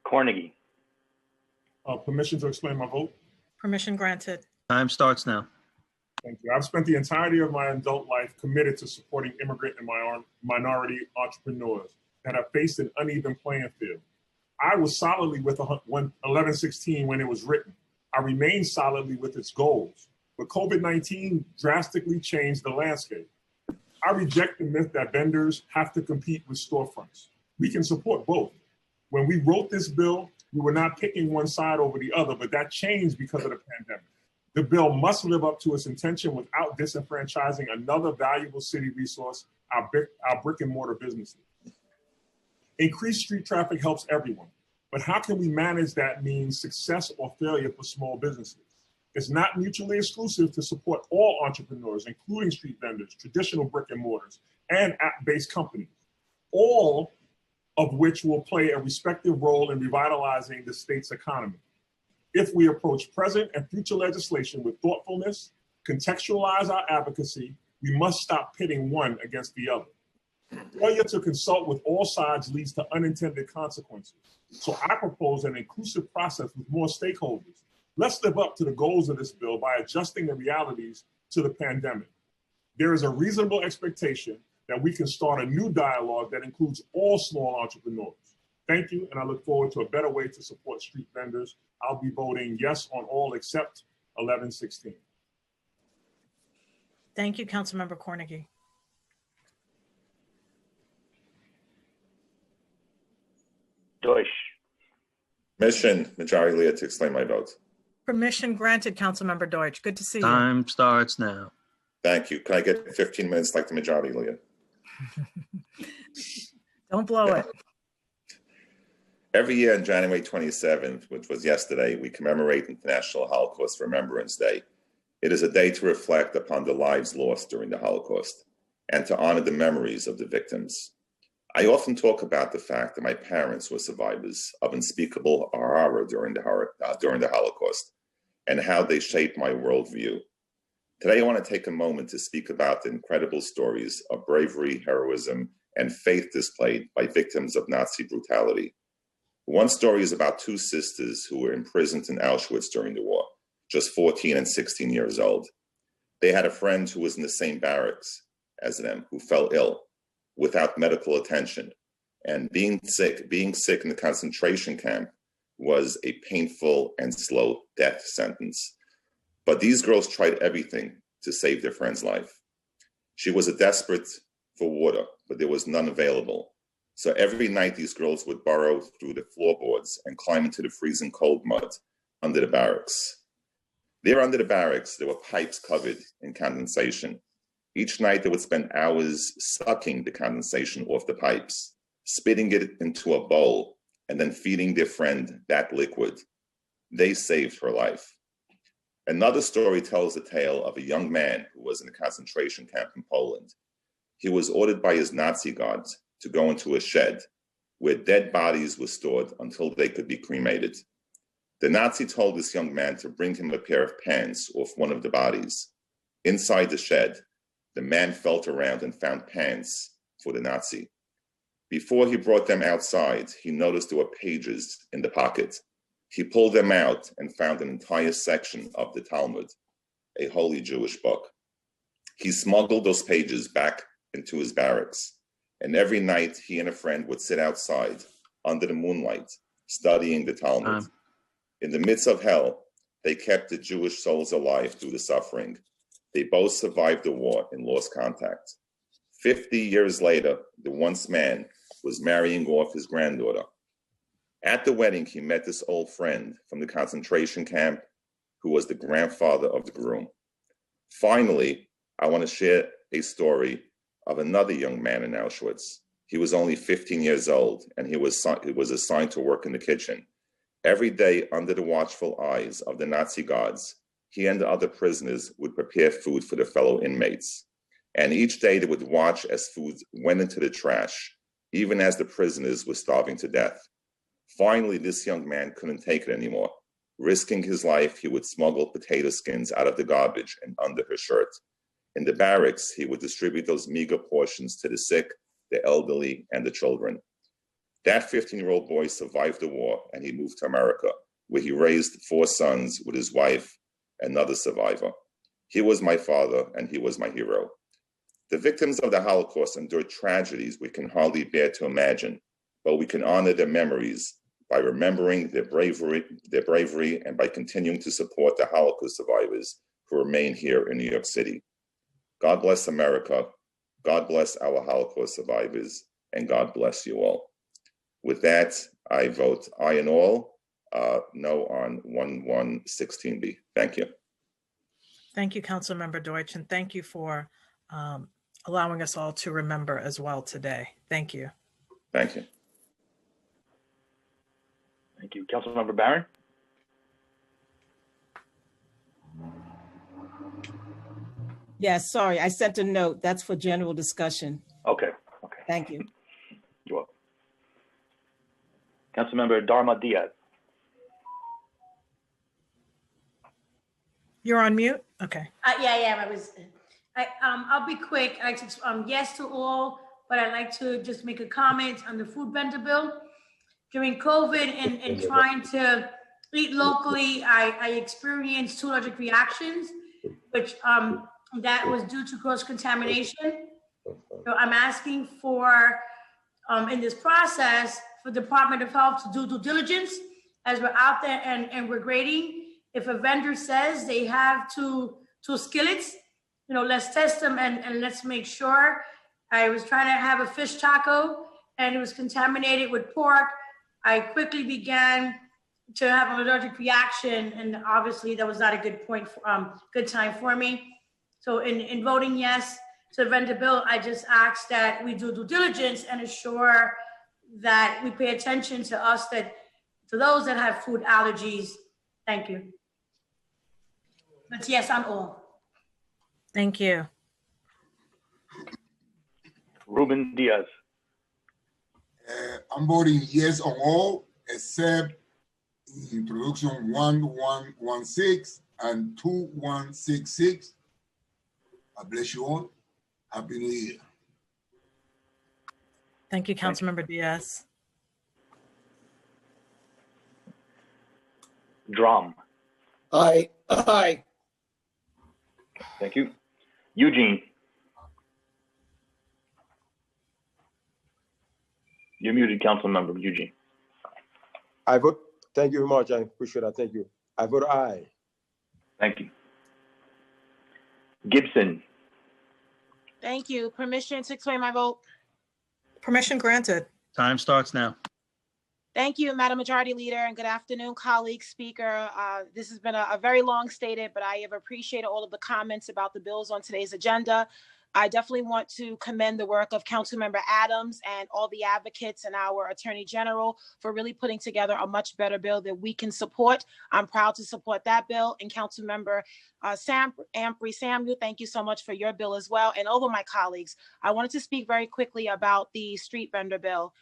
Cornegie. Permission to explain my vote? Permission granted. Time starts now. Thank you. I've spent the entirety of my adult life committed to supporting immigrant and minority entrepreneurs that have faced an uneven playing field. I was solidly with 1116 when it was written. I remain solidly with its goals, but COVID-19 drastically changed the landscape. I reject the myth that vendors have to compete with storefronts. We can support both. When we wrote this bill, we were not picking one side over the other, but that changed because of the pandemic. The bill must live up to its intention without disenfranchising another valuable city resource, our brick and mortar businesses. Increased street traffic helps everyone, but how can we manage that means success or failure for small businesses? It's not mutually exclusive to support all entrepreneurs, including street vendors, traditional brick and mortars, and app-based companies, all of which will play a respective role in revitalizing the state's economy. If we approach present and future legislation with thoughtfulness, contextualize our advocacy, we must stop pitting one against the other. Failure to consult with all sides leads to unintended consequences. So I propose an inclusive process with more stakeholders. Let's live up to the goals of this bill by adjusting the realities to the pandemic. There is a reasonable expectation that we can start a new dialogue that includes all small entrepreneurs. Thank you, and I look forward to a better way to support street vendors. I'll be voting yes on all except 1116. Thank you, Councilmember Cornegie. Deutsch. Mission, Majority Leader, to explain my vote. Permission granted, Councilmember Deutsch. Good to see you. Time starts now. Thank you. Can I get 15 minutes like the majority leader? Don't blow it. Every year on January 27th, which was yesterday, we commemorate International Holocaust Remembrance Day. It is a day to reflect upon the lives lost during the Holocaust and to honor the memories of the victims. I often talk about the fact that my parents were survivors of unspeakable horror during the Holocaust and how they shaped my worldview. Today, I want to take a moment to speak about the incredible stories of bravery, heroism, and faith displayed by victims of Nazi brutality. One story is about two sisters who were imprisoned in Auschwitz during the war, just 14 and 16 years old. They had a friend who was in the same barracks as them, who fell ill without medical attention. And being sick in the concentration camp was a painful and slow death sentence. But these girls tried everything to save their friend's life. She was desperate for water, but there was none available. So every night these girls would burrow through the floorboards and climb into the freezing cold mud under the barracks. There under the barracks, there were pipes covered in condensation. Each night they would spend hours sucking the condensation off the pipes, spitting it into a bowl, and then feeding their friend that liquid. They saved her life. Another story tells the tale of a young man who was in a concentration camp in Poland. He was ordered by his Nazi guards to go into a shed where dead bodies were stored until they could be cremated. The Nazi told this young man to bring him a pair of pants off one of the bodies. Inside the shed, the man felt around and found pants for the Nazi. Before he brought them outside, he noticed there were pages in the pocket. He pulled them out and found an entire section of the Talmud, a holy Jewish book. He smuggled those pages back into his barracks, and every night he and a friend would sit outside under the moonlight, studying the Talmud. In the midst of hell, they kept the Jewish souls alive through the suffering. They both survived the war and lost contact. 50 years later, the once man was marrying off his granddaughter. At the wedding, he met this old friend from the concentration camp who was the grandfather of the groom. Finally, I want to share a story of another young man in Auschwitz. He was only 15 years old, and he was assigned to work in the kitchen. Every day, under the watchful eyes of the Nazi guards, he and the other prisoners would prepare food for the fellow inmates. And each day they would watch as food went into the trash, even as the prisoners were starving to death. Finally, this young man couldn't take it anymore. Risking his life, he would smuggle potato skins out of the garbage and under her shirt. In the barracks, he would distribute those meager portions to the sick, the elderly, and the children. That 15-year-old boy survived the war, and he moved to America, where he raised 4 sons with his wife, another survivor. He was my father, and he was my hero. The victims of the Holocaust endured tragedies we can hardly bear to imagine, but we can honor their memories by remembering their bravery, and by continuing to support the Holocaust survivors who remain here in New York City. God bless America, God bless our Holocaust survivors, and God bless you all. With that, I vote aye on all, no on 1116B. Thank you. Thank you, Councilmember Deutsch, and thank you for allowing us all to remember as well today. Thank you. Thank you. Thank you. Councilmember Barron? Yes, sorry, I sent a note. That's for general discussion. Okay. Thank you. You're welcome. Councilmember Darma Diaz. You're on mute? Okay. Yeah, I'll be quick. I like to, yes to all, but I'd like to just make a comment on the food vendor bill. During COVID and trying to eat locally, I experienced 2 allergic reactions, which that was due to cross-contamination. So I'm asking for, in this process, for Department of Health to do due diligence as we're out there and we're grading. If a vendor says they have two skillets, let's test them and let's make sure. I was trying to have a fish taco and it was contaminated with pork. I quickly began to have an allergic reaction, and obviously that was not a good point, good time for me. So in voting yes to the vendor bill, I just ask that we do due diligence and assure that we pay attention to those that have food allergies. Thank you. That's yes on all. Thank you. Ruben Diaz. I'm voting yes on all except introduction 1116 and 2166. I bless you all. Happy New Year. Thank you, Councilmember Diaz. Drum. Aye. Aye. Thank you. Eugene. You're muted, Councilmember Eugene. I vote. Thank you very much. I appreciate that. Thank you. I vote aye. Thank you. Gibson. Thank you. Permission to explain my vote. Permission granted. Time starts now. Thank you, Madam Majority Leader, and good afternoon, colleagues, Speaker. This has been a very long stated, but I have appreciated all of the comments about the bills on today's agenda. I definitely want to commend the work of Councilmember Adams and all the advocates and our Attorney General for really putting together a much better bill that we can support. I'm proud to support that bill. And Councilmember Samuel, thank you so much for your bill as well. And all of my colleagues, I wanted to speak very quickly about the street vendor bill.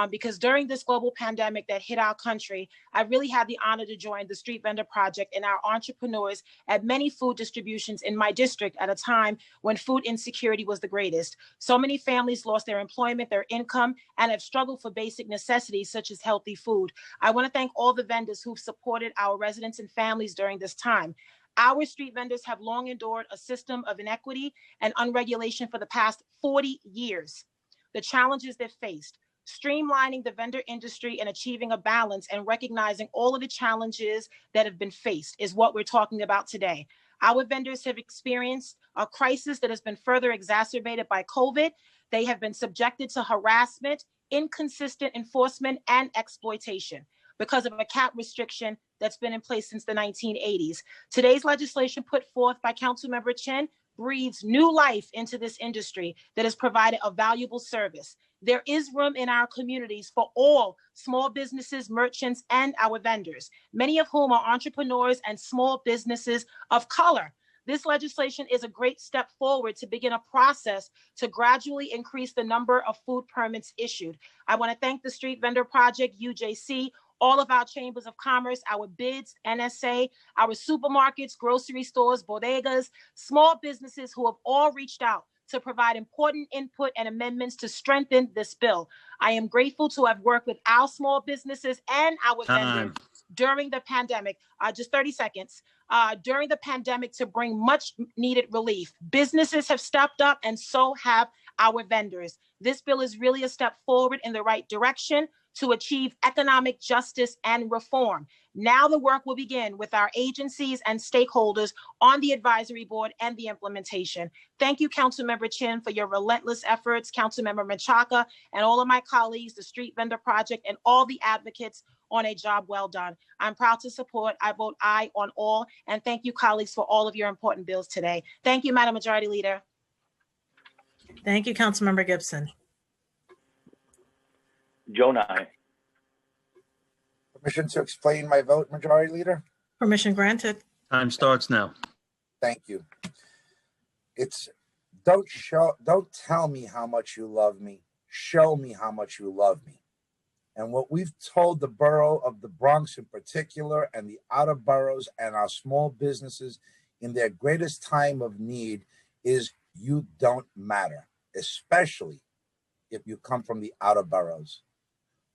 Because during this global pandemic that hit our country, I really had the honor to join the Street Vendor Project and our entrepreneurs at many food distributions in my district at a time when food insecurity was the greatest. So many families lost their employment, their income, and have struggled for basic necessities such as healthy food. I want to thank all the vendors who've supported our residents and families during this time. Our street vendors have long endured a system of inequity and unregulation for the past 40 years. The challenges they've faced, streamlining the vendor industry and achieving a balance and recognizing all of the challenges that have been faced is what we're talking about today. Our vendors have experienced a crisis that has been further exacerbated by COVID. They have been subjected to harassment, inconsistent enforcement, and exploitation because of a cap restriction that's been in place since the 1980s. Today's legislation put forth by Councilmember Chin breathes new life into this industry that has provided a valuable service. There is room in our communities for all small businesses, merchants, and our vendors, many of whom are entrepreneurs and small businesses of color. This legislation is a great step forward to begin a process to gradually increase the number of food permits issued. I want to thank the Street Vendor Project, UJC, all of our chambers of commerce, our bids, NSA, our supermarkets, grocery stores, bodegas, small businesses who have all reached out to provide important input and amendments to strengthen this bill. I am grateful to have worked with our small businesses and our vendors during the pandemic, just 30 seconds, during the pandemic to bring much needed relief. Businesses have stepped up and so have our vendors. This bill is really a step forward in the right direction to achieve economic justice and reform. Now the work will begin with our agencies and stakeholders on the advisory board and the implementation. Thank you, Councilmember Chin, for your relentless efforts, Councilmember Menchaca, and all of my colleagues, the Street Vendor Project, and all the advocates on a job well done. I'm proud to support. I vote aye on all, and thank you, colleagues, for all of your important bills today. Thank you, Madam Majority Leader. Thank you, Councilmember Gibson. Jonai. Permission to explain my vote, Majority Leader? Permission granted. Time starts now. Thank you. It's don't tell me how much you love me. Show me how much you love me. And what we've told the borough of the Bronx in particular, and the outer boroughs and our small businesses in their greatest time of need is you don't matter, especially if you come from the outer boroughs.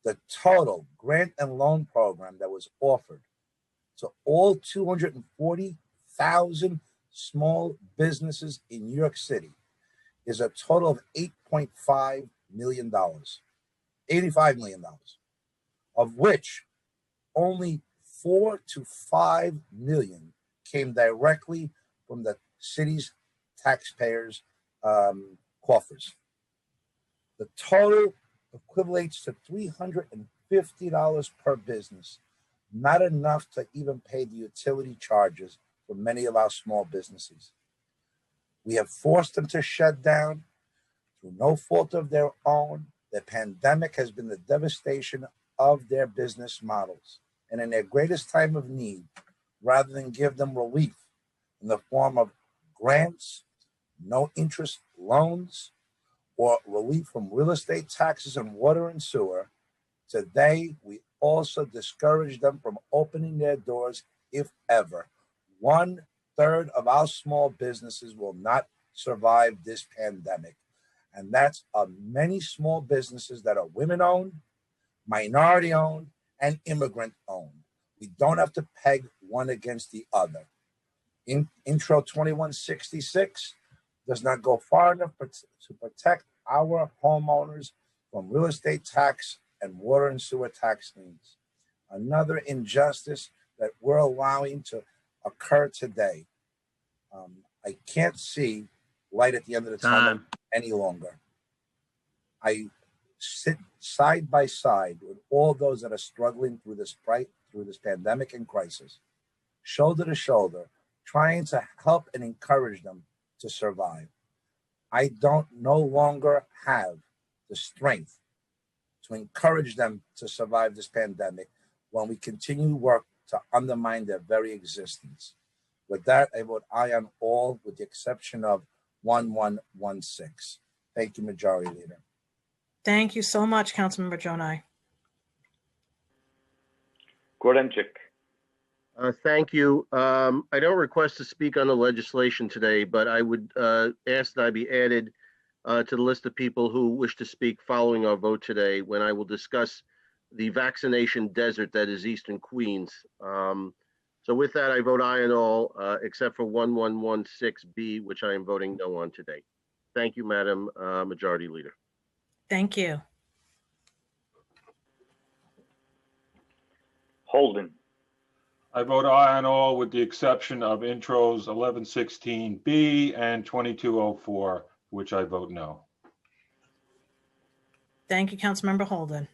The total grant and loan program that was offered to all 240,000 small businesses in New York City is a total of $8.5 million, $85 million, of which only 4 to 5 million came directly from the city's taxpayers' coffers. The total equates to $350 per business, not enough to even pay the utility charges for many of our small businesses. We have forced them to shut down through no fault of their own. The pandemic has been the devastation of their business models. And in their greatest time of need, rather than give them relief in the form of grants, no interest loans, or relief from real estate taxes and water and sewer, today we also discourage them from opening their doors if ever. 1/3 of our small businesses will not survive this pandemic. And that's many small businesses that are women-owned, minority-owned, and immigrant-owned. We don't have to peg one against the other. Intro 2166 does not go far enough to protect our homeowners from real estate tax and water and sewer tax liens. Another injustice that we're allowing to occur today. I can't see light at the end of the tunnel any longer. I sit side by side with all those that are struggling through this pandemic and crisis, shoulder to shoulder, trying to help and encourage them to survive. I don't no longer have the strength to encourage them to survive this pandemic when we continue to work to undermine their very existence. With that, I vote aye on all with the exception of 1116. Thank you, Majority Leader. Thank you so much, Councilmember Jonai. Grodenchik. Thank you. I don't request to speak on the legislation today, but I would ask that I be added to the list of people who wish to speak following our vote today when I will discuss the vaccination desert that is Eastern Queens. So with that, I vote aye on all except for 1116B, which I am voting no on today. Thank you, Madam Majority Leader. Thank you. Holden. I vote aye on all with the exception of intros 1116B and 2204, which I vote no. Thank you, Councilmember Holden.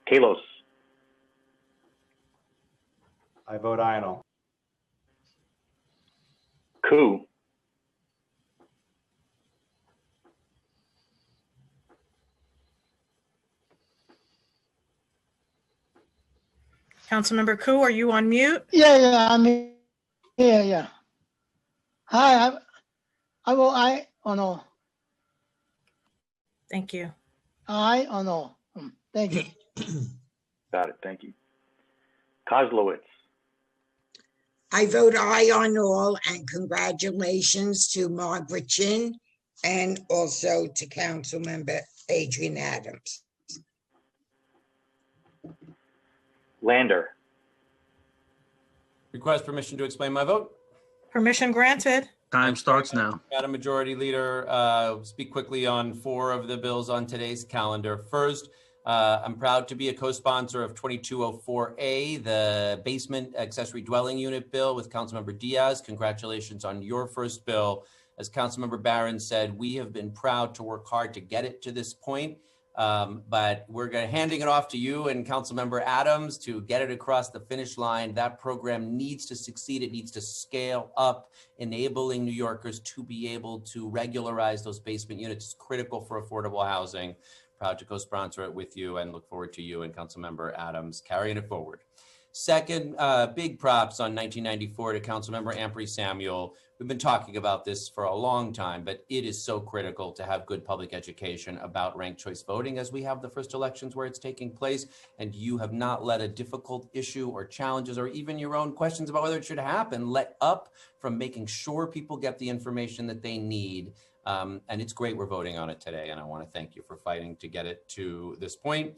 Kalos. I vote aye on all. Koo. Councilmember Koo, are you on mute? Yeah, I'm here. Yeah. Hi, I vote aye on all. Thank you. Aye on all. Thank you. Got it. Thank you. Kozlowitz. I vote aye on all, and congratulations to Margaret Chin and also to Councilmember Adrian Adams. Lander. Request permission to explain my vote. Permission granted. Time starts now. Madam Majority Leader, speak quickly on 4 of the bills on today's calendar. First, I'm proud to be a co-sponsor of 2204A, the basement accessory dwelling unit bill with Councilmember Diaz. Congratulations on your first bill. As Councilmember Barron said, we have been proud to work hard to get it to this point. But we're handing it off to you and Councilmember Adams to get it across the finish line. That program needs to succeed. It needs to scale up, enabling New Yorkers to be able to regularize those basement units. It's critical for affordable housing. Proud to co-sponsor it with you and look forward to you and Councilmember Adams carrying it forward. Second, big props on 1994 to Councilmember Ampry Samuel. We've been talking about this for a long time, but it is so critical to have good public education about ranked choice voting as we have the first elections where it's taking place. And you have not let a difficult issue or challenges or even your own questions about whether it should happen let up from making sure people get the information that they need. And it's great we're voting on it today. And I want to thank you for fighting to get it to this point.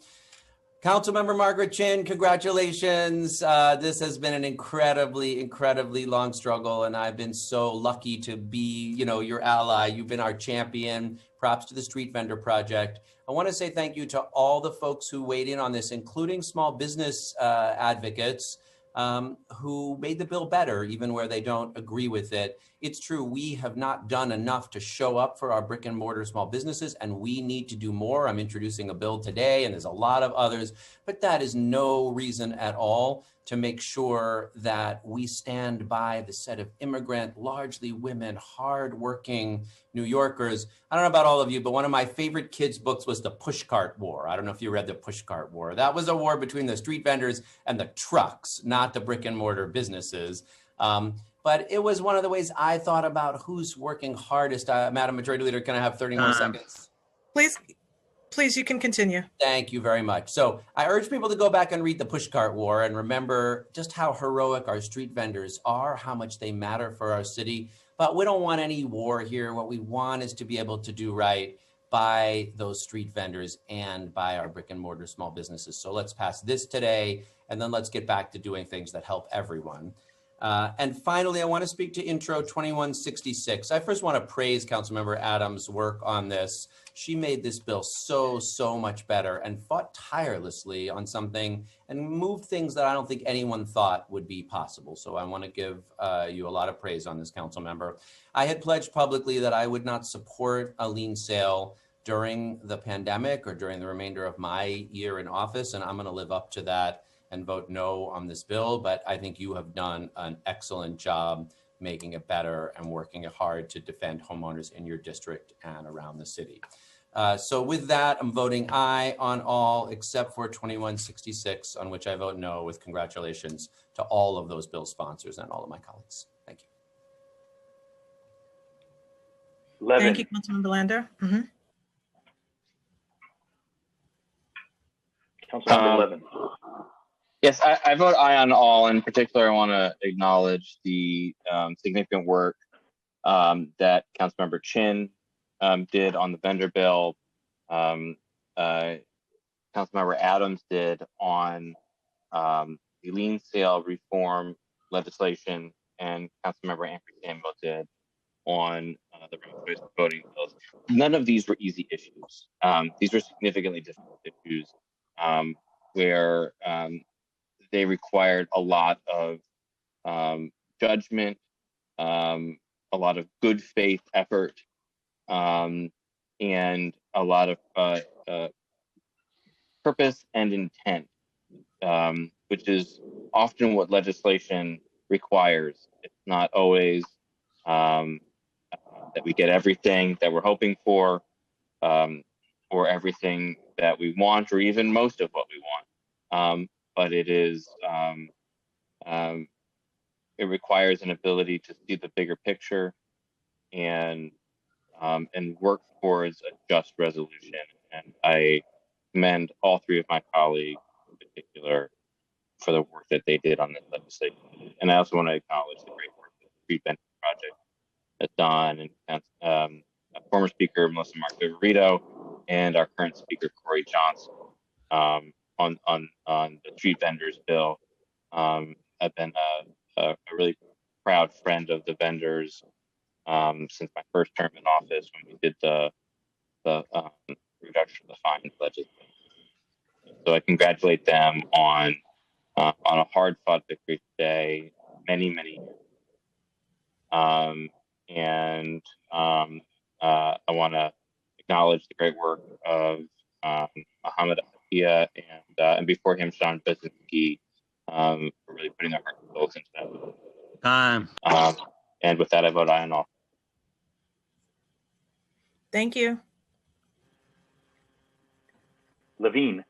Councilmember Margaret Chin, congratulations. This has been an incredibly long struggle, and I've been so lucky to be, your ally. You've been our champion. Props to the Street Vendor Project. I want to say thank you to all the folks who weighed in on this, including small business advocates who made the bill better, even where they don't agree with it. it's true, we have not done enough to show up for our brick and mortar small businesses, and we need to do more. I'm introducing a bill today, and there's a lot of others, but that is no reason at all to make sure that we stand by the set of immigrant, largely women, hardworking New Yorkers. I don't know about all of you, but one of my favorite kids' books was The Pushcart War. I don't know if you read The Pushcart War. That was a war between the street vendors and the trucks, not the brick and mortar businesses. But it was one of the ways I thought about who's working hardest. Madam Majority Leader, can I have 30 more seconds? Please, you can continue. Thank you very much. So I urge people to go back and read The Pushcart War and remember just how heroic our street vendors are, how much they matter for our city. But we don't want any war here. What we want is to be able to do right by those street vendors and by our brick and mortar small businesses. So let's pass this today, and then let's get back to doing things that help everyone. And finally, I want to speak to Intro 2166. I first want to praise Councilmember Adams' work on this. She made this bill so much better and fought tirelessly on something and moved things that I don't think anyone thought would be possible. So I want to give you a lot of praise on this, Councilmember. I had pledged publicly that I would not support a lien sale during the pandemic or during the remainder of my year in office, and I'm going to live up to that and vote no on this bill, but I think you have done an excellent job making it better and working hard to defend homeowners in your district and around the city. So with that, I'm voting aye on all except for 2166, on which I vote no, with congratulations to all of those bill sponsors and all of my colleagues. Thank you. Levin. Thank you, Councilmember Lander. Councilmember Levin. Yes, I vote aye on all. In particular, I want to acknowledge the significant work that Councilmember Chin did on the vendor bill. Councilmember Adams did on the lien sale reform legislation, and Councilmember Andrew Samuel did on the ranked choice voting bills. None of these were easy issues. These were significantly difficult issues where they required a lot of judgment, a lot of good faith effort, and a lot of purpose and intent, which is often what legislation requires. It's not always that we get everything that we're hoping for, or everything that we want, or even most of what we want. But it is, it requires an ability to see the bigger picture and work towards a just resolution. And I commend all three of my colleagues in particular for the work that they did on this legislation. And I also want to acknowledge the great work that the Street Vendor Project has done, and former Speaker Melissa Mark-Viverito and our current Speaker Corey Johnson on the street vendors bill. I've been a really proud friend of the vendors since my first term in office when we did the reduction of the fines legislation. So I congratulate them on a hard-fought victory today, many years. And I want to acknowledge the great work of Mohammed Atia and before him, Sean Bezinski, for really putting their heart and souls into that bill. And with that, I vote aye on all. Thank you. Levine.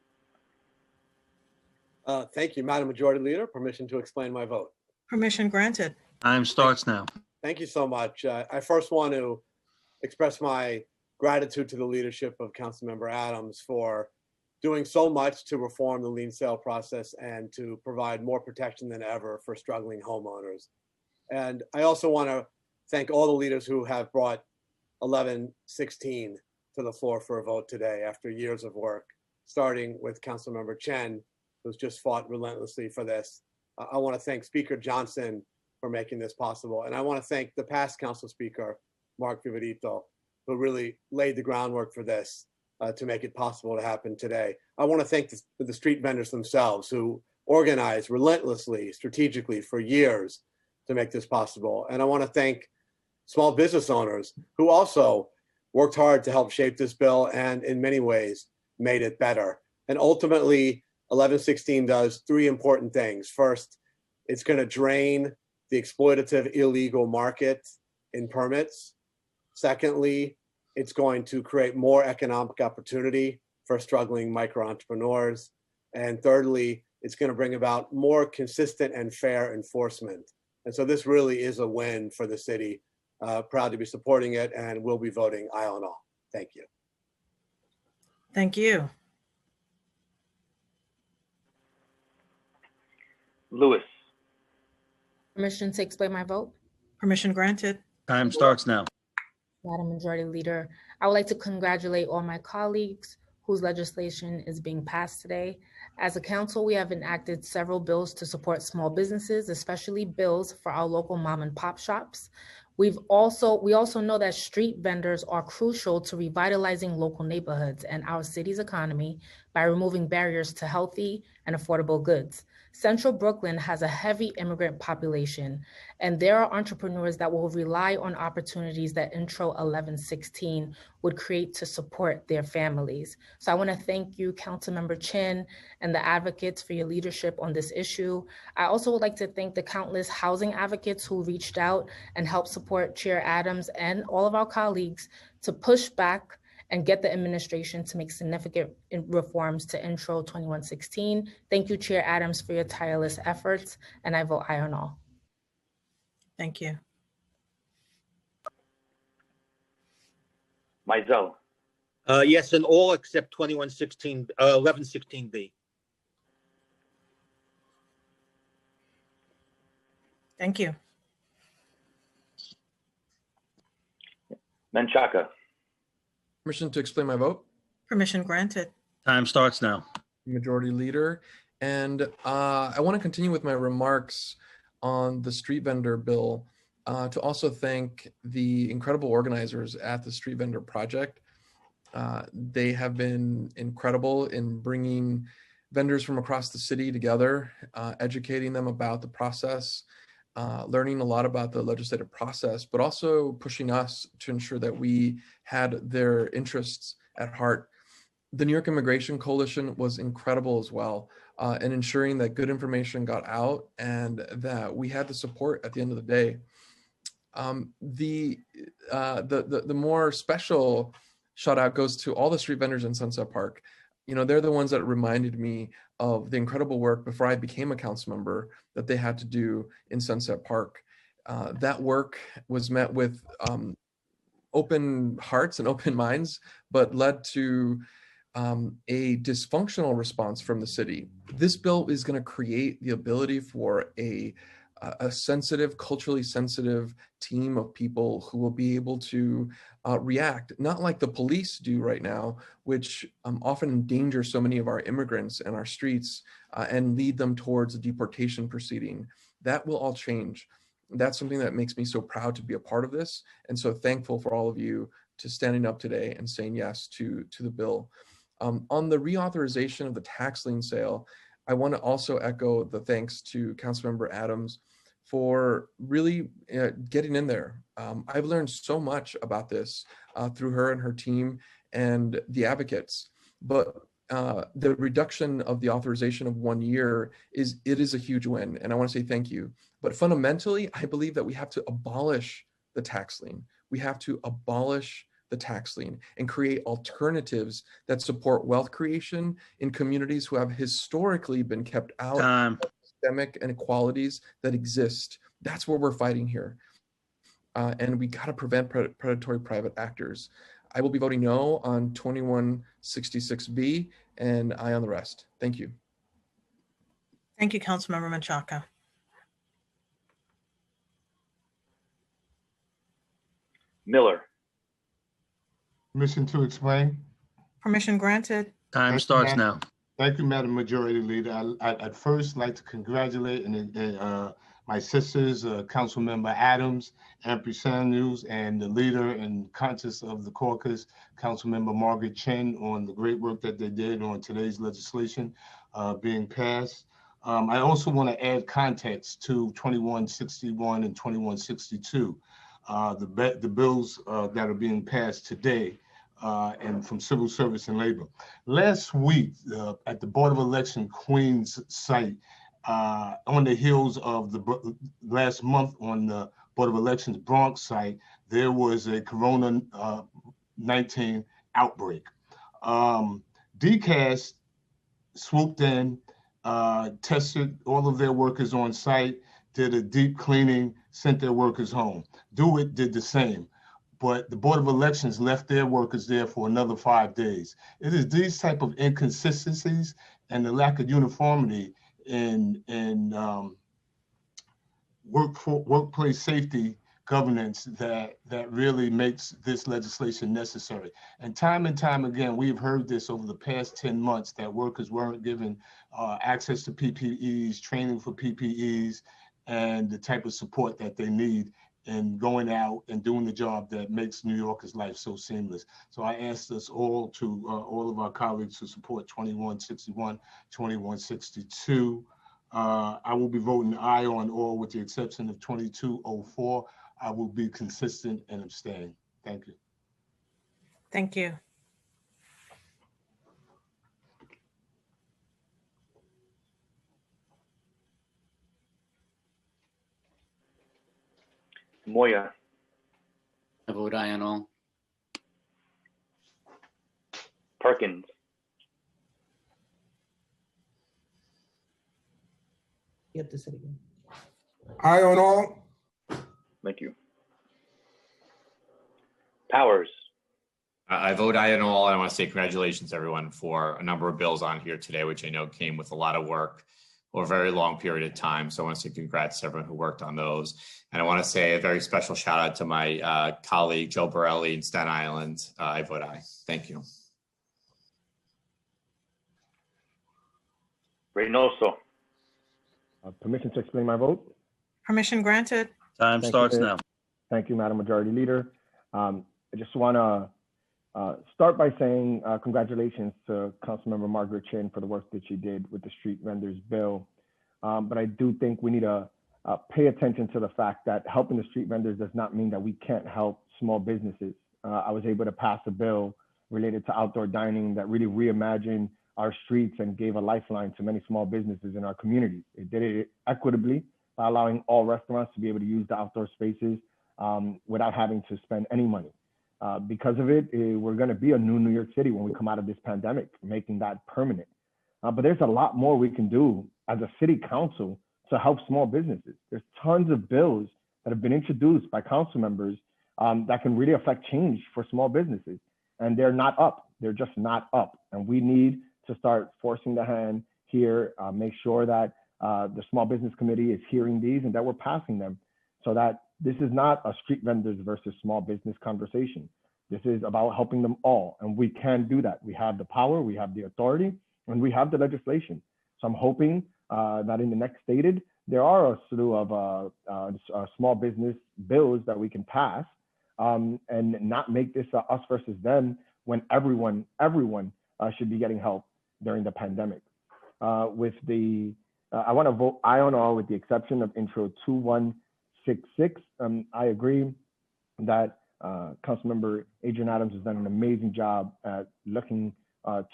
Thank you, Madam Majority Leader. Permission to explain my vote. Permission granted. Time starts now. Thank you so much. I first want to express my gratitude to the leadership of Councilmember Adams for doing so much to reform the lien sale process and to provide more protection than ever for struggling homeowners. And I also want to thank all the leaders who have brought 1116 to the floor for a vote today after years of work, starting with Councilmember Chen, who's just fought relentlessly for this. I want to thank Speaker Johnson for making this possible. And I want to thank the past Council Speaker, Mark Viverito, who really laid the groundwork for this to make it possible to happen today. I want to thank the street vendors themselves who organized relentlessly, strategically for years to make this possible. And I want to thank small business owners who also worked hard to help shape this bill and in many ways made it better. And ultimately, 1116 does three important things. First, it's going to drain the exploitative illegal market in permits. Secondly, it's going to create more economic opportunity for struggling micro entrepreneurs. And thirdly, it's going to bring about more consistent and fair enforcement. And so this really is a win for the city. Proud to be supporting it, and we'll be voting aye on all. Thank you. Thank you. Lewis. Permission to explain my vote. Permission granted. Time starts now. Madam Majority Leader, I would like to congratulate all my colleagues whose legislation is being passed today. As a council, we have enacted several bills to support small businesses, especially bills for our local mom and pop shops. We also know that street vendors are crucial to revitalizing local neighborhoods and our city's economy by removing barriers to healthy and affordable goods. Central Brooklyn has a heavy immigrant population, and there are entrepreneurs that will rely on opportunities that Intro 1116 would create to support their families. So I want to thank you, Councilmember Chin, and the advocates for your leadership on this issue. I also would like to thank the countless housing advocates who reached out and helped support Chair Adams and all of our colleagues to push back and get the administration to make significant reforms to Intro 2116. Thank you, Chair Adams, for your tireless efforts, and I vote aye on all. Thank you. Mizell. Yes, and all except 1116B. Thank you. Menchaca. Permission to explain my vote. Permission granted. Time starts now. Majority Leader. And I want to continue with my remarks on the street vendor bill to also thank the incredible organizers at the Street Vendor Project. They have been incredible in bringing vendors from across the city together, educating them about the process, learning a lot about the legislative process, but also pushing us to ensure that we had their interests at heart. The New York Immigration Coalition was incredible as well, in ensuring that good information got out and that we had the support at the end of the day. The more special shout out goes to all the street vendors in Sunset Park. You know, they're the ones that reminded me of the incredible work before I became a council member that they had to do in Sunset Park. That work was met with open hearts and open minds, but led to a dysfunctional response from the city. This bill is going to create the ability for a sensitive, culturally sensitive team of people who will be able to react, not like the police do right now, which often endanger so many of our immigrants and our streets and lead them towards a deportation proceeding. That will all change. That's something that makes me so proud to be a part of this, and so thankful for all of you to standing up today and saying yes to the bill. On the reauthorization of the tax lien sale, I want to also echo the thanks to Councilmember Adams for really getting in there. I've learned so much about this through her and her team and the advocates, but the reduction of the authorization of 1 year is a huge win, and I want to say thank you. But fundamentally, I believe that we have to abolish the tax lien. We have to abolish the tax lien and create alternatives that support wealth creation in communities who have historically been kept out of systemic inequalities that exist. That's what we're fighting here. And we got to prevent predatory private actors. I will be voting no on 2166B and aye on the rest. Thank you. Thank you, Councilmember Menchaca. Miller. Permission to explain. Permission granted. Time starts now. Thank you, Madam Majority Leader. I'd first like to congratulate my sisters, Councilmember Adams, Ampry Samuels, and the leader and conscience of the caucus, Councilmember Margaret Chin, on the great work that they did on today's legislation being passed. I also want to add context to 2161 and 2162. the bills that are being passed today and from Civil Service and Labor. Last week at the Board of Election Queens site, on the heels of the last month on the Board of Elections Bronx site, there was a Corona-19 outbreak. DCAS swooped in, tested all of their workers on site, did a deep cleaning, sent their workers home. DoIT did the same, but the Board of Elections left their workers there for another 5 days. It is these type of inconsistencies and the lack of uniformity in workplace safety governance that really makes this legislation necessary. And time again, we've heard this over the past 10 months that workers weren't given access to PPEs, training for PPEs, and the type of support that they need in going out and doing the job that makes New Yorkers' life so seamless. So I asked us all to, all of our colleagues to support 2161, 2162. I will be voting aye on all with the exception of 2204. I will be consistent and abstain. Thank you. Thank you. Moya, I vote aye on all. Perkins, You have to say it again. Aye on all. thank you. Powers, I vote aye on all. I want to say congratulations, everyone, for a number of bills on here today, which I know came with a lot of work over a very long period of time. So I want to say congrats to everyone who worked on those. And I want to say a very special shout out to my colleague, Joe Borelli in Staten Island. I vote aye. Thank you. Reynoso, Permission to explain my vote? Permission granted. Time Thank starts you. now. Thank you, Madam Majority Leader. I just want to start by saying congratulations to Councilmember Margaret Chin for the work that she did with the street vendors bill. But I do think we need to pay attention to the fact that helping the street vendors does not mean that we can't help small businesses. I was able to pass a bill related to outdoor dining that really reimagined our streets and gave a lifeline to many small businesses in our community. It did it equitably by allowing all restaurants to be able to use the outdoor spaces without having to spend any money. Because of it, we're going to be a new New York City when we come out of this pandemic, making that permanent. But there's a lot more we can do as a city council to help small businesses. There's tons of bills that have been introduced by council members that can really affect change for small businesses. And they're not up. They're just not up. And we need to start forcing the hand here, make sure that the Small Business Committee is hearing these and that we're passing them so that this is not a street vendors versus small business conversation. This is about helping them all. And we can do that. We have the power, we have the authority, and we have the legislation. So I'm hoping that in the next stated, there are a slew of small business bills that we can pass and not make this us versus them when everyone should be getting help during the pandemic. I want to vote aye on all with the exception of intro 2166. I agree that Councilmember Adrian Adams has done an amazing job at looking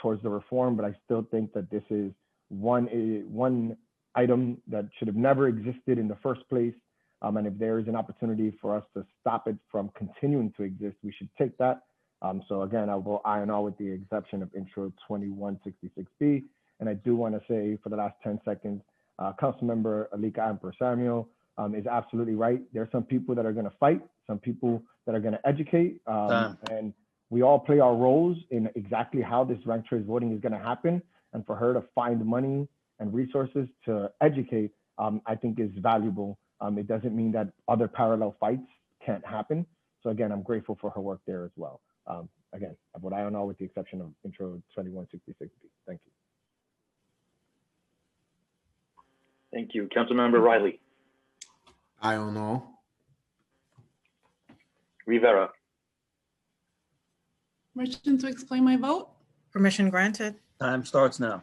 towards the reform, but I still think that this is one item that should have never existed in the first place. And if there is an opportunity for us to stop it from continuing to exist, we should take that. So again, I'll vote aye on all with the exception of intro 2166B. And I do want to say for the last 10 seconds, Councilmember Alika Amper Samuel is absolutely right. There are some people that are going to fight, some people that are going to educate, and we all play our roles in exactly how this ranked choice voting is going to happen. And for her to find money and resources to educate, I think is valuable. It doesn't mean that other parallel fights can't happen. So again, I'm grateful for her work there as well. Again, I vote aye on all with the exception of intro 2166B. Thank you. thank you. Councilmember Riley, Aye on all. Rivera, Permission to explain my vote? Permission granted. Time starts now.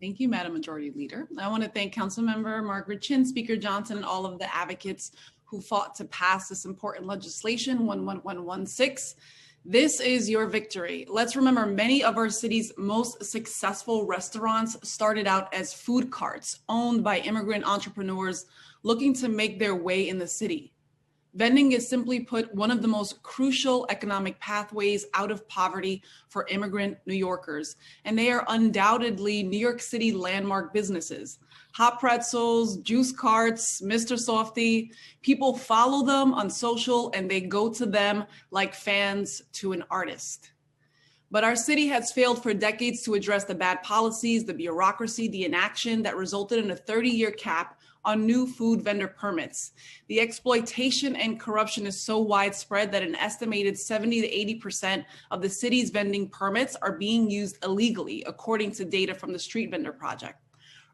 Thank you, Madam Majority Leader. I want to thank Councilmember Margaret Chin, Speaker Johnson, and all of the advocates who fought to pass this important legislation, 11116. This is your victory. Let's remember many of our city's most successful restaurants started out as food carts owned by immigrant entrepreneurs looking to make their way in the city. Vending is, simply put, one of the most crucial economic pathways out of poverty for immigrant New Yorkers, and they are undoubtedly New York City landmark businesses. Hot pretzels, juice carts, Mr. Softy, people follow them on social and they go to them like fans to an artist. But our city has failed for decades to address the bad policies, the bureaucracy, the inaction that resulted in a 30-year cap on new food vendor permits. The exploitation and corruption is so widespread that an estimated 70 to 80% of the city's vending permits are being used illegally, according to data from the Street Vendor Project.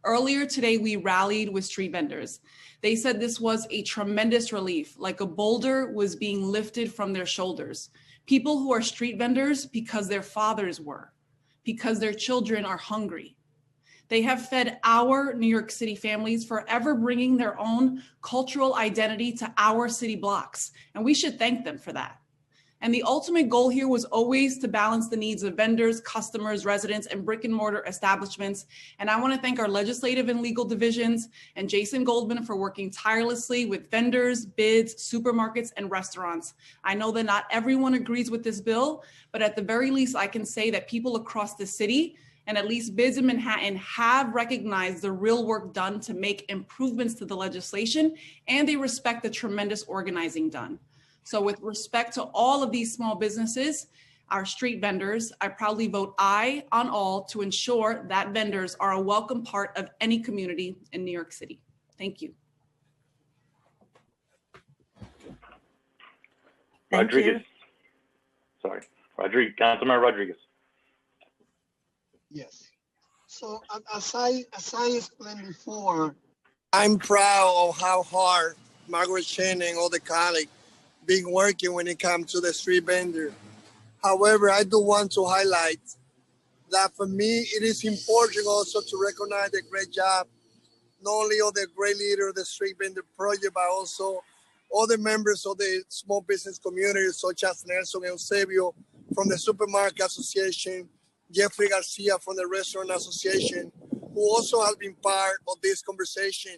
Earlier today, we rallied with street vendors. They said this was a tremendous relief, like a boulder was being lifted from their shoulders. People who are street vendors because their fathers were, because their children are hungry. They have fed our New York City families, forever bringing their own cultural identity to our city blocks, and we should thank them for that. And the ultimate goal here was always to balance the needs of vendors, customers, residents, and brick and mortar establishments. And I want to thank our legislative and legal divisions and Jason Goldman for working tirelessly with vendors, bids, supermarkets, and restaurants. I know that not everyone agrees with this bill, but at the very least, I can say that people across the city and at least bids in Manhattan have recognized the real work done to make improvements to the legislation, and they respect the tremendous organizing done. So with respect to all of these small businesses, our street vendors, I proudly vote aye on all to ensure that vendors are a welcome part of any community in New York City. Thank you. Thank Rodriguez. Sorry, Rodriguez, Councilmember Rodriguez. Yes. So as I explained before, I'm proud of how hard Margaret Chen and all the colleagues been working when it comes to the street vendor. However, I do want to highlight that for me, it is important also to recognize the great job, not only of the great leader of the street vendor project, but also all the members of the small business community, such as Nelson Eusebio from the Supermarket Association, Jeffrey Garcia from the Restaurant Association, who also has been part of this conversation.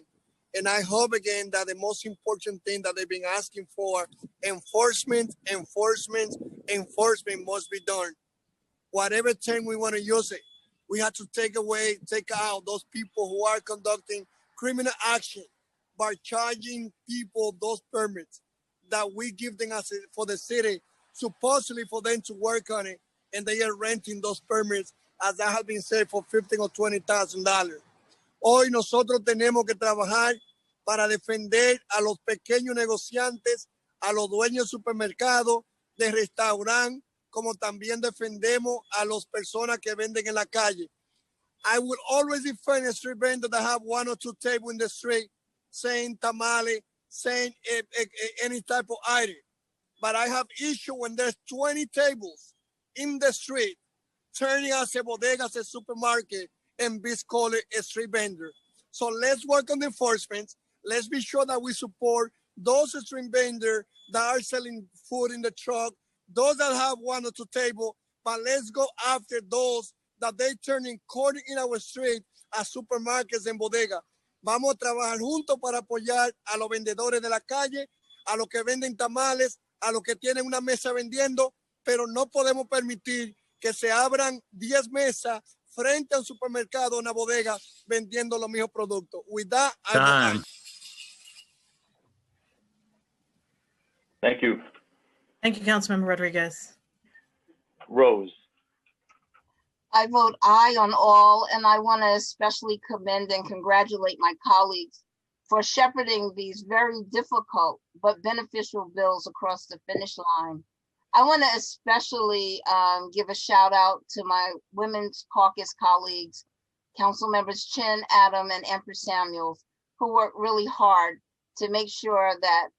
And I hope again that the most important thing that they've been asking for, enforcement must be done. Whatever term we want to use it, we have to take out those people who are conducting criminal action by charging people those permits that we give them for the city, supposedly for them to work on it, and they are renting those permits, as that has been said, for $15,000 or $20,000. Hoy nosotros tenemos que trabajar para defender a los pequeños negociantes, a los dueños de supermercados, de restaurantes, como también defendemos a las personas que venden en la calle. I will always defend a street vendor that have one or two tables in the street, saying tamale, saying any type of item. But I have issue when there's 20 tables in the street, turning as a bodega, as a supermarket, and be called a street vendor. So let's work on the enforcement. Let's be sure that we support those street vendors that are selling food in the truck, those that have one or two tables, but let's go after those that they turn in corner in our street as supermarkets and bodega. Vamos a trabajar juntos para apoyar a los vendedores de la calle, a los que venden tamales, a los que tienen una mesa vendiendo, pero no podemos permitir que se abran 10 mesas frente a un supermercado o una bodega vendiendo los mismos productos. With that, I Thank you. Thank you, Councilmember Rodriguez. Rose. I vote aye on all, and I want to especially commend and congratulate my colleagues for shepherding these very difficult but beneficial bills across the finish line. I want to especially give a shout out to my Women's Caucus colleagues, Council Members Chin, Adam, and Empress Samuels, who worked really hard to make sure that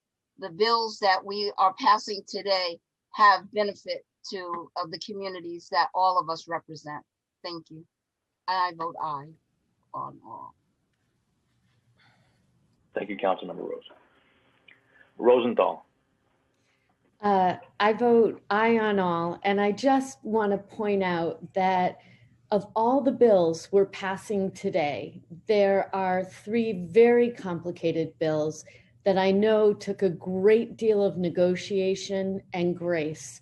the bills that we are passing today have benefit to the communities that all of us represent. Thank you. I vote aye on all. Thank you, Councilmember Rose. Rosenthal. I vote aye on all, and I just want to point out that of all the bills we're passing today, there are 3 very complicated bills that I know took a great deal of negotiation and grace.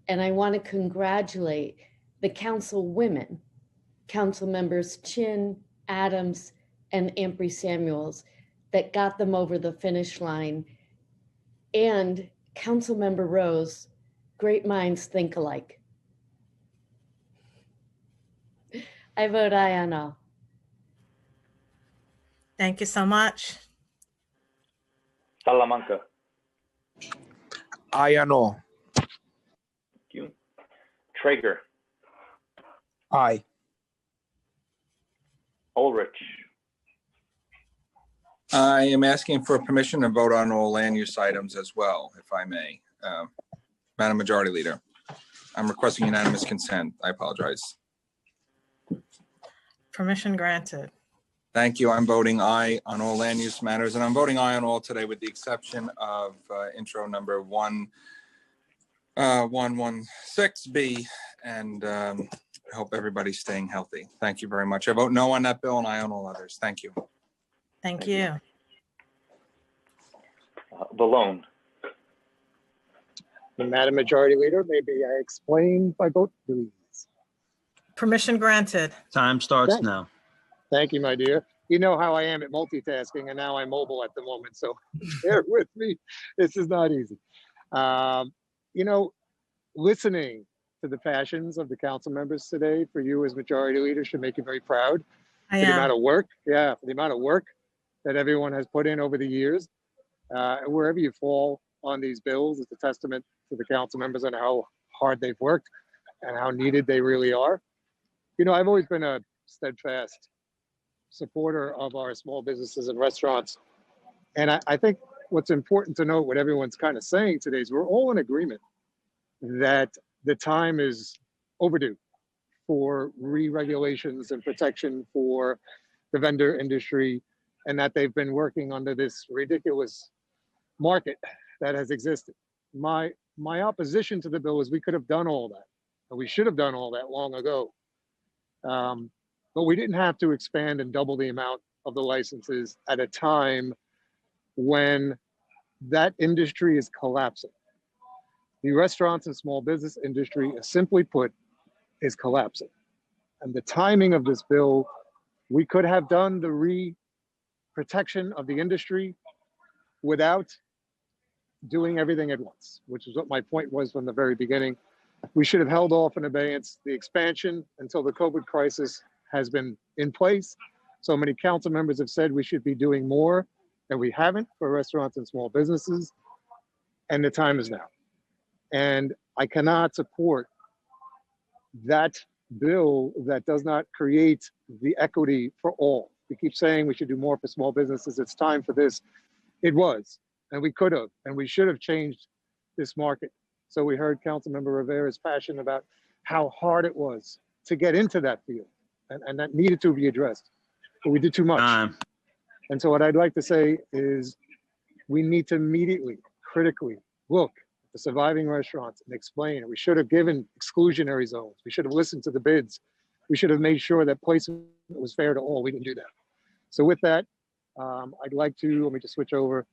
And I want to congratulate the council women, council members Chin, Adams, and Ampry Samuels, that got them over the finish line. And Councilmember Rose, great minds think alike. I vote aye on all. Thank you so much. Salamanca. Aye on all. Thank you. Traeger. Aye. Ulrich. I am asking for permission to vote on all land use items as well, if I may. Madam Majority Leader, I'm requesting unanimous consent. I apologize. Permission granted. Thank you. I'm voting aye on all land use matters, and I'm voting aye on all today with the exception of intro number 116B, and I hope everybody's staying healthy. Thank you very much. I vote no on that bill and aye on all others. Thank you. Thank you. Vallone. Madam Majority Leader, maybe I explain my vote, please. Permission granted. Time starts now. Thank you, my dear. You know how I am at multitasking, and now I'm mobile at the moment, so bear with me. This is not easy. You know, listening to the passions of the council members today for you as Majority Leader should make you very proud. For the amount of work, for the amount of work that everyone has put in over the years. Wherever you fall on these bills, it's a testament to the council members and how hard they've worked and how needed they really are. You know, I've always been a steadfast supporter of our small businesses and restaurants. And I think what's important to note, what everyone's kind of saying today, is we're all in agreement that the time is overdue for re-regulations and protection for the vendor industry, and that they've been working under this ridiculous market that has existed. My opposition to the bill is we could have done all that, and we should have done all that long ago. But we didn't have to expand and double the amount of the licenses at a time when that industry is collapsing. The restaurants and small business industry, simply put, is collapsing. And the timing of this bill, we could have done the re-protection of the industry without doing everything at once, which is what my point was from the very beginning. We should have held off in abeyance the expansion until the COVID crisis has been in place. So many council members have said we should be doing more, and we haven't for restaurants and small businesses, and the time is now. And I cannot support that bill that does not create the equity for all. We keep saying we should do more for small businesses. It's time for this. It was, and we could have, and we should have changed this market. So we heard Councilmember Rivera's passion about how hard it was to get into that field, and that needed to be addressed, but we did too much. And so what I'd like to say is we need to immediately, critically look at the surviving restaurants and explain. We should have given exclusionary zones. We should have listened to the bids. We should have made sure that placement was fair to all. We didn't do that. So with that, I'd like to, let me just switch over,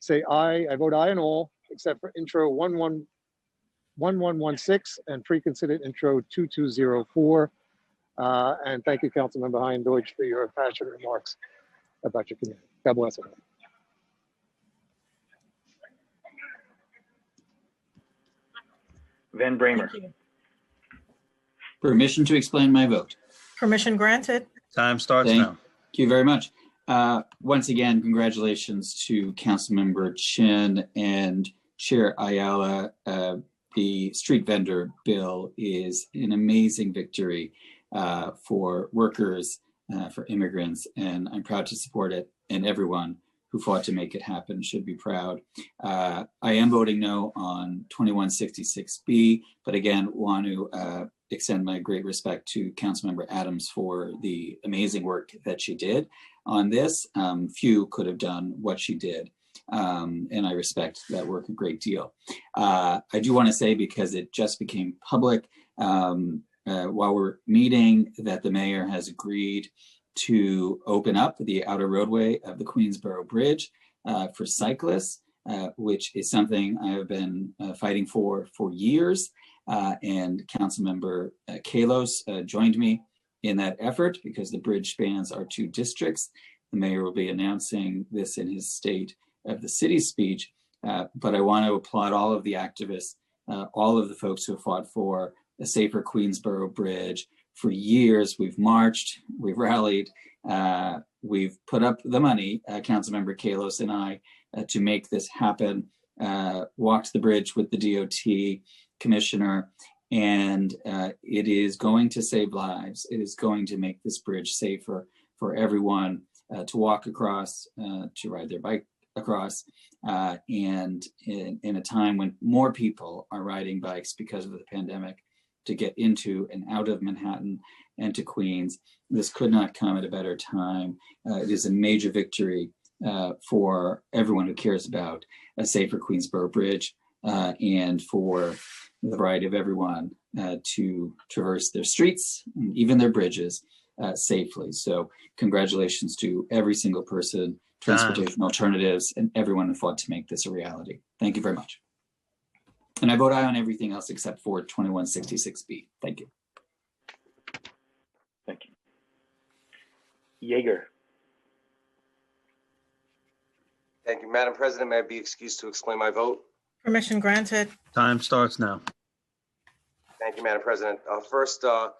say aye. I vote aye on all, except for intro 1116 and preconsidered intro 2204. And thank you, Councilmember Hein-Deutsch, for your passionate remarks about your community. God bless everyone. Van Bramer. Permission to explain my vote. Permission granted. Time starts now. Thank you very much. Once again, congratulations to Councilmember Chin and Chair Ayala. The street vendor bill is an amazing victory for workers, for immigrants, and I'm proud to support it, and everyone who fought to make it happen should be proud. I am voting no on 2166B, but again, want to extend my great respect to Councilmember Adams for the amazing work that she did on this. Few could have done what she did. And I respect that work a great deal. I do want to say, because it just became public while we're meeting, that the mayor has agreed to open up the outer roadway of the Queensboro Bridge for cyclists, which is something I have been fighting for years. And Councilmember Kalos joined me in that effort because the bridge spans our 2 districts. The mayor will be announcing this in his State of the City speech, but I want to applaud all of the activists, all of the folks who have fought for a safer Queensboro Bridge. For years, we've marched, we've rallied, we've put up the money, Councilmember Kalos and I, to make this happen, walked the bridge with the DOT commissioner, and it is going to save lives. It is going to make this bridge safer for everyone to walk across, to ride their bike across, and in a time when more people are riding bikes because of the pandemic to get into and out of Manhattan and to Queens. This could not come at a better time. It is a major victory for everyone who cares about a safer Queensboro Bridge and for the right of everyone to traverse their streets and even their bridges safely. So congratulations to every single person, Transportation Alternatives, and everyone who fought to make this a reality. Thank you very much. And I vote aye on everything else except for 2166B. Thank you. Thank you. Yeager. Thank you, Madam President. May I be excused to explain my vote? Permission granted. Time starts now. Thank you, Madam President. First, I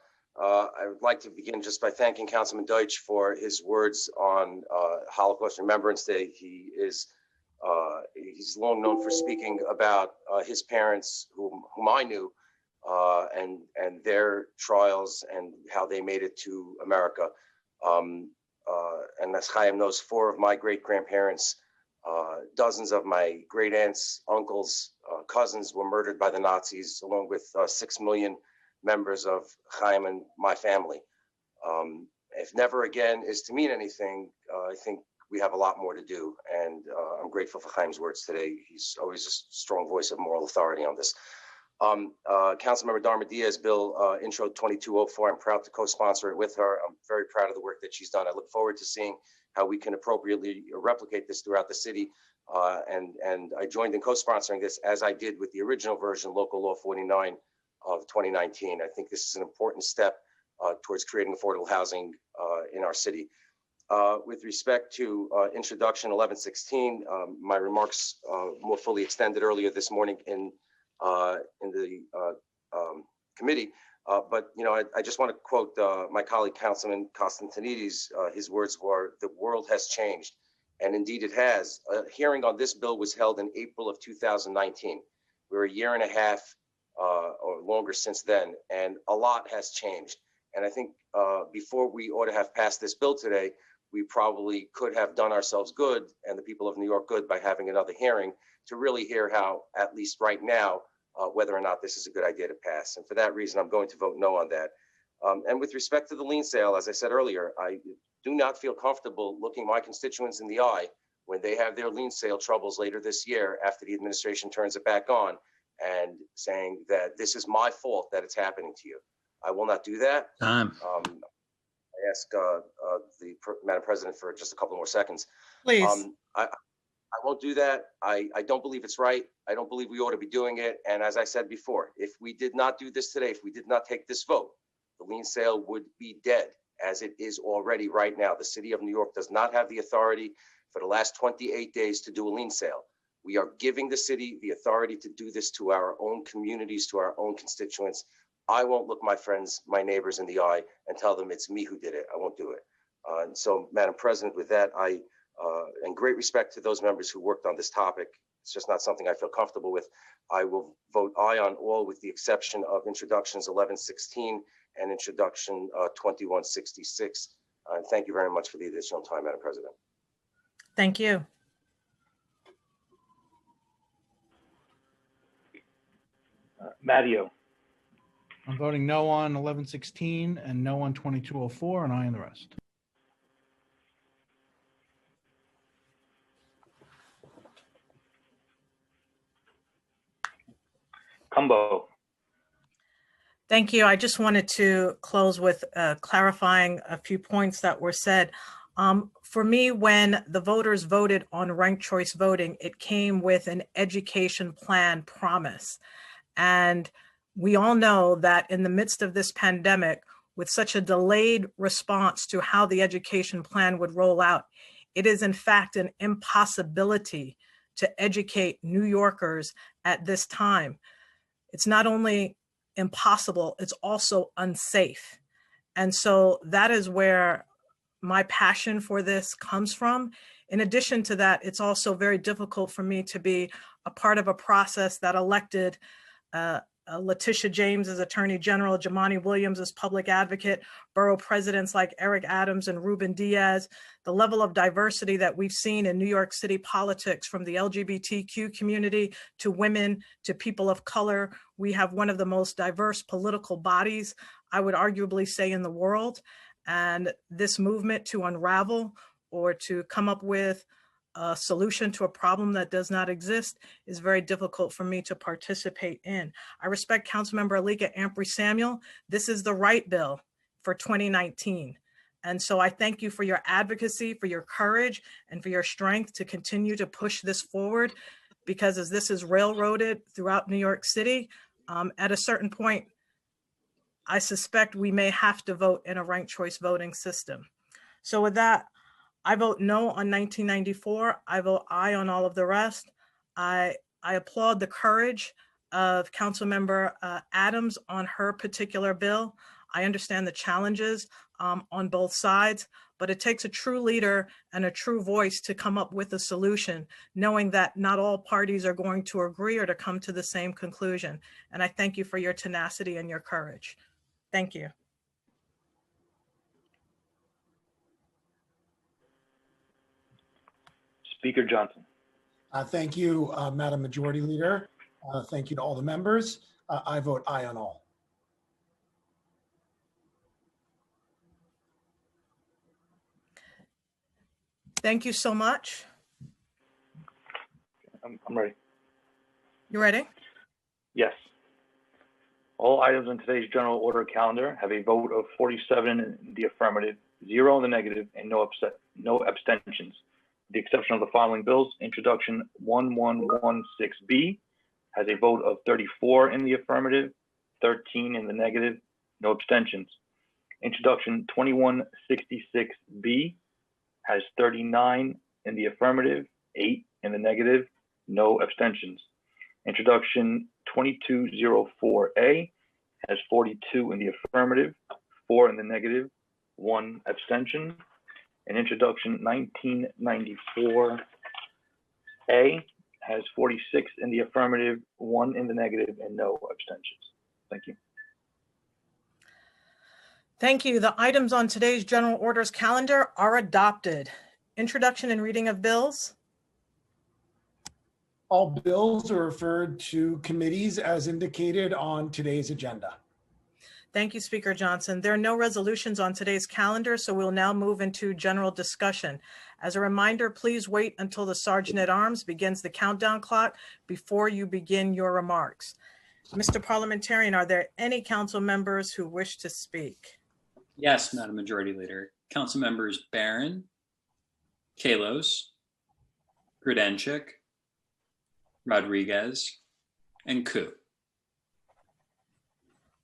would like to begin just by thanking Councilman Deutsch for his words on Holocaust Remembrance Day. He's long known for speaking about his parents, whom I knew, and their trials and how they made it to America. And as Chaim knows, 4 of my great-grandparents, dozens of my great-aunts, uncles, cousins were murdered by the Nazis, along with 6 million members of Chaim and my family. If never again is to mean anything, I think we have a lot more to do. And I'm grateful for Chaim's words today. He's always a strong voice of moral authority on this. Councilmember Darma Diaz bill, Intro 2204, I'm proud to co-sponsor it with her. I'm very proud of the work that she's done. I look forward to seeing how we can appropriately replicate this throughout the city. And I joined in co-sponsoring this, as I did with the original version, Local Law 49 of 2019. I think this is an important step towards creating affordable housing in our city. With respect to introduction 1116, my remarks more fully extended earlier this morning in the committee. But you know, I just want to quote my colleague Councilman Constantinides. His words were, "The world has changed," and indeed it has. A hearing on this bill was held in April of 2019. We're a year and a half or longer since then, and a lot has changed. And I think before we ought to have passed this bill today, we probably could have done ourselves good and the people of New York good by having another hearing to really hear how, at least right now, whether or not this is a good idea to pass. And for that reason, I'm going to vote no on that. And with respect to the lien sale, as I said earlier, I do not feel comfortable looking my constituents in the eye when they have their lien sale troubles later this year after the administration turns it back on and saying that this is my fault that it's happening to you. I will not do that. Time. I ask the Madam President for just a couple more seconds. Please. I won't do that. I don't believe it's right. I don't believe we ought to be doing it. And as I said before, if we did not do this today, if we did not take this vote, the lien sale would be dead as it is already right now. The city of New York does not have the authority for the last 28 days to do a lien sale. We are giving the city the authority to do this to our own communities, to our own constituents. I won't look my friends, my neighbors in the eye and tell them it's me who did it. I won't do it. And so, Madam President, with that, in great respect to those members who worked on this topic, it's just not something I feel comfortable with. I will vote aye on all with the exception of introductions 1116 and introduction 2166. And thank you very much for the additional time, Madam President. Thank you. Matteo. I'm voting no on 1116 and no on 2204 and aye on the rest. Cumbo. Thank you. I just wanted to close with clarifying a few points that were said. For me, when the voters voted on ranked choice voting, it came with an education plan promise. And we all know that in the midst of this pandemic, with such a delayed response to how the education plan would roll out, it is in fact an impossibility to educate New Yorkers at this time. It's not only impossible, it's also unsafe. And so that is where my passion for this comes from. In addition to that, it's also very difficult for me to be a part of a process that elected Letitia James as Attorney General, Jumaane Williams as Public Advocate, borough presidents like Eric Adams and Ruben Diaz. The level of diversity that we've seen in New York City politics, from the LGBTQ community to women to people of color. We have one of the most diverse political bodies, I would arguably say, in the world. And this movement to unravel or to come up with a solution to a problem that does not exist is very difficult for me to participate in. I respect Councilmember Alika Ampry-Samuel. This is the right bill for 2019. And so I thank you for your advocacy, for your courage, and for your strength to continue to push this forward, because as this is railroaded throughout New York City, at a certain point, I suspect we may have to vote in a ranked choice voting system. So with that, I vote no on 1994. I vote aye on all of the rest. I applaud the courage of Councilmember Adams on her particular bill. I understand the challenges on both sides, but it takes a true leader and a true voice to come up with a solution, knowing that not all parties are going to agree or to come to the same conclusion. And I thank you for your tenacity and your courage. Thank you. Speaker Johnson. Thank you, Madam Majority Leader. Thank you to all the members. I vote aye on all. Thank you so much. I'm ready. You ready? Yes. All items on today's general order calendar have a vote of 47 in the affirmative, 0 in the negative, and no abstentions. With the exception of the following bills, introduction 1116B has a vote of 34 in the affirmative, 13 in the negative, no abstentions. Introduction 2166B has 39 in the affirmative, 8 in the negative, no abstentions. Introduction 2204A has 42 in the affirmative, 4 in the negative, 1 abstention. And introduction 1994A has 46 in the affirmative, 1 in the negative, and no abstentions. Thank you. Thank you. The items on today's general orders calendar are adopted. Introduction and reading of bills. All bills are referred to committees as indicated on today's agenda. Thank you, Speaker Johnson. There are no resolutions on today's calendar, so we'll now move into general discussion. As a reminder, please wait until the Sergeant at Arms begins the countdown clock before you begin your remarks. Mr. Parliamentarian, are there any council members who wish to speak? Yes, Madam Majority Leader. Council members Barron, Kalos, Grodenchik, Rodriguez, and Koo.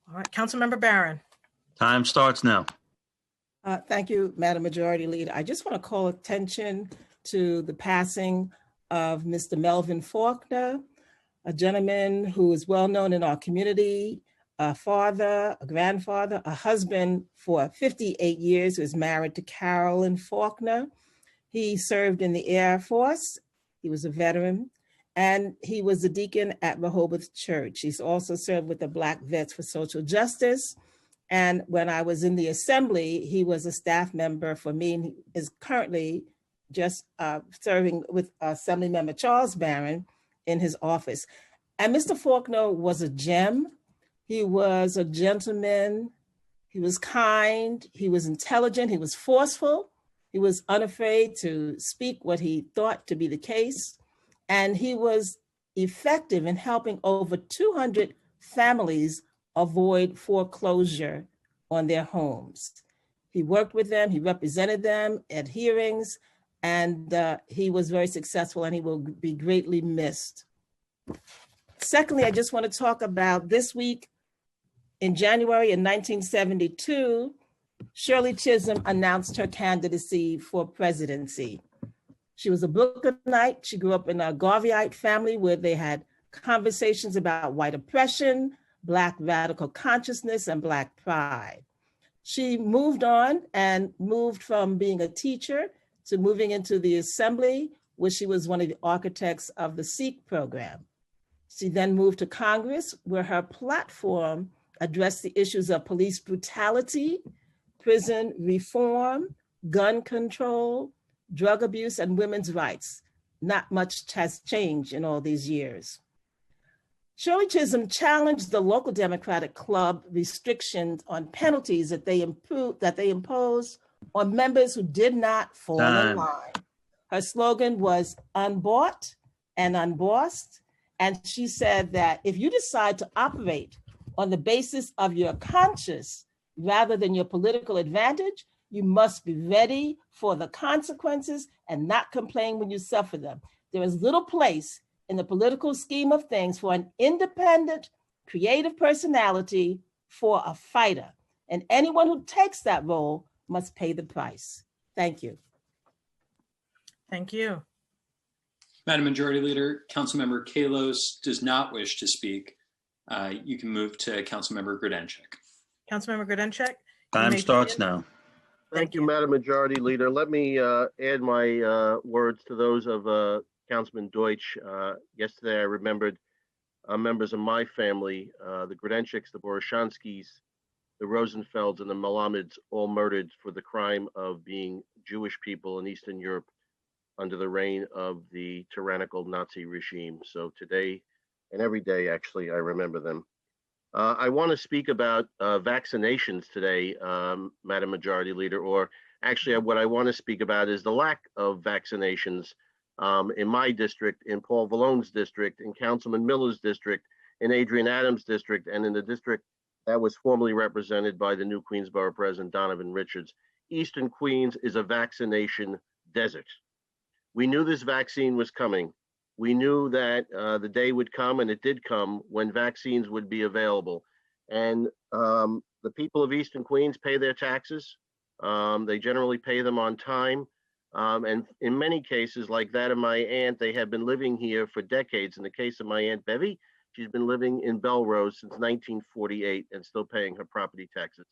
All right, Councilmember Barron. Time starts now. Thank you, Madam Majority Leader. I just want to call attention to the passing of Mr. Melvin Faulkner, a gentleman who is well known in our community, a father, a grandfather, a husband for 58 years, who is married to Carolyn Faulkner. He served in the Air Force. He was a veteran. And he was a deacon at Rehoboth Church. He's also served with the Black Vets for Social Justice. And when I was in the assembly, he was a staff member for me, and he is currently just serving with Assemblymember Charles Barron in his office. And Mr. Faulkner was a gem. He was a gentleman. He was kind. He was intelligent. He was forceful. He was unafraid to speak what he thought to be the case. And he was effective in helping over 200 families avoid foreclosure on their homes. He worked with them, he represented them at hearings, and he was very successful, and he will be greatly missed. Secondly, I just want to talk about this week. In January in 1972, Shirley Chisholm announced her candidacy for presidency. She was a Brooklynite. She grew up in a Garveyite family where they had conversations about white oppression, Black radical consciousness, and Black pride. She moved on and moved from being a teacher to moving into the assembly, where she was one of the architects of the SEEK program. She then moved to Congress, where her platform addressed the issues of police brutality, prison reform, gun control, drug abuse, and women's rights. Not much has changed in all these years. Shirley Chisholm challenged the local Democratic Club restrictions on penalties that they imposed on members who did not fall in line. Her slogan was unbought and unbossed. And she said that if you decide to operate on the basis of your conscience rather than your political advantage, you must be ready for the consequences and not complain when you suffer them. There is little place in the political scheme of things for an independent, creative personality for a fighter. And anyone who takes that role must pay the price. Thank you. Thank you. Madam Majority Leader, Councilmember Kalos does not wish to speak. You can move to Councilmember Grodenchik. Councilmember Grodenchik. Time starts now. Thank you, Madam Majority Leader. Let me add my words to those of Councilman Deutsch. Yesterday, I remembered members of my family, the Grodenchiks, the Boroshanskis, the Rosenfelds, and the Malamids, all murdered for the crime of being Jewish people in Eastern Europe under the reign of the tyrannical Nazi regime. So today, and every day, actually, I remember them. I want to speak about vaccinations today, Madam Majority Leader, or actually what I want to speak about is the lack of vaccinations in my district, in Paul Vallone's district, in Councilman Miller's district, in Adrian Adams' district, and in the district that was formerly represented by the new Queensborough President Donovan Richards. Eastern Queens is a vaccination desert. We knew this vaccine was coming. We knew that the day would come, and it did come, when vaccines would be available. And the people of Eastern Queens pay their taxes. They generally pay them on time. And in many cases, like that of my aunt, they have been living here for decades. In the case of my Aunt Bevy, she's been living in Belrose since 1948 and still paying her property taxes.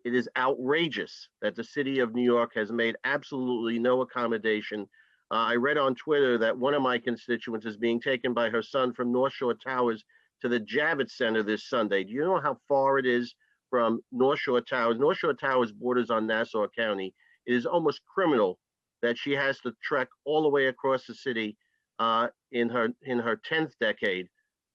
It is outrageous that the city of New York has made absolutely no accommodation. I read on Twitter that one of my constituents is being taken by her son from North Shore Towers to the Javits Center this Sunday. Do you know how far it is from North Shore Towers? North Shore Towers borders on Nassau County. It is almost criminal that she has to trek all the way across the city in her 10th decade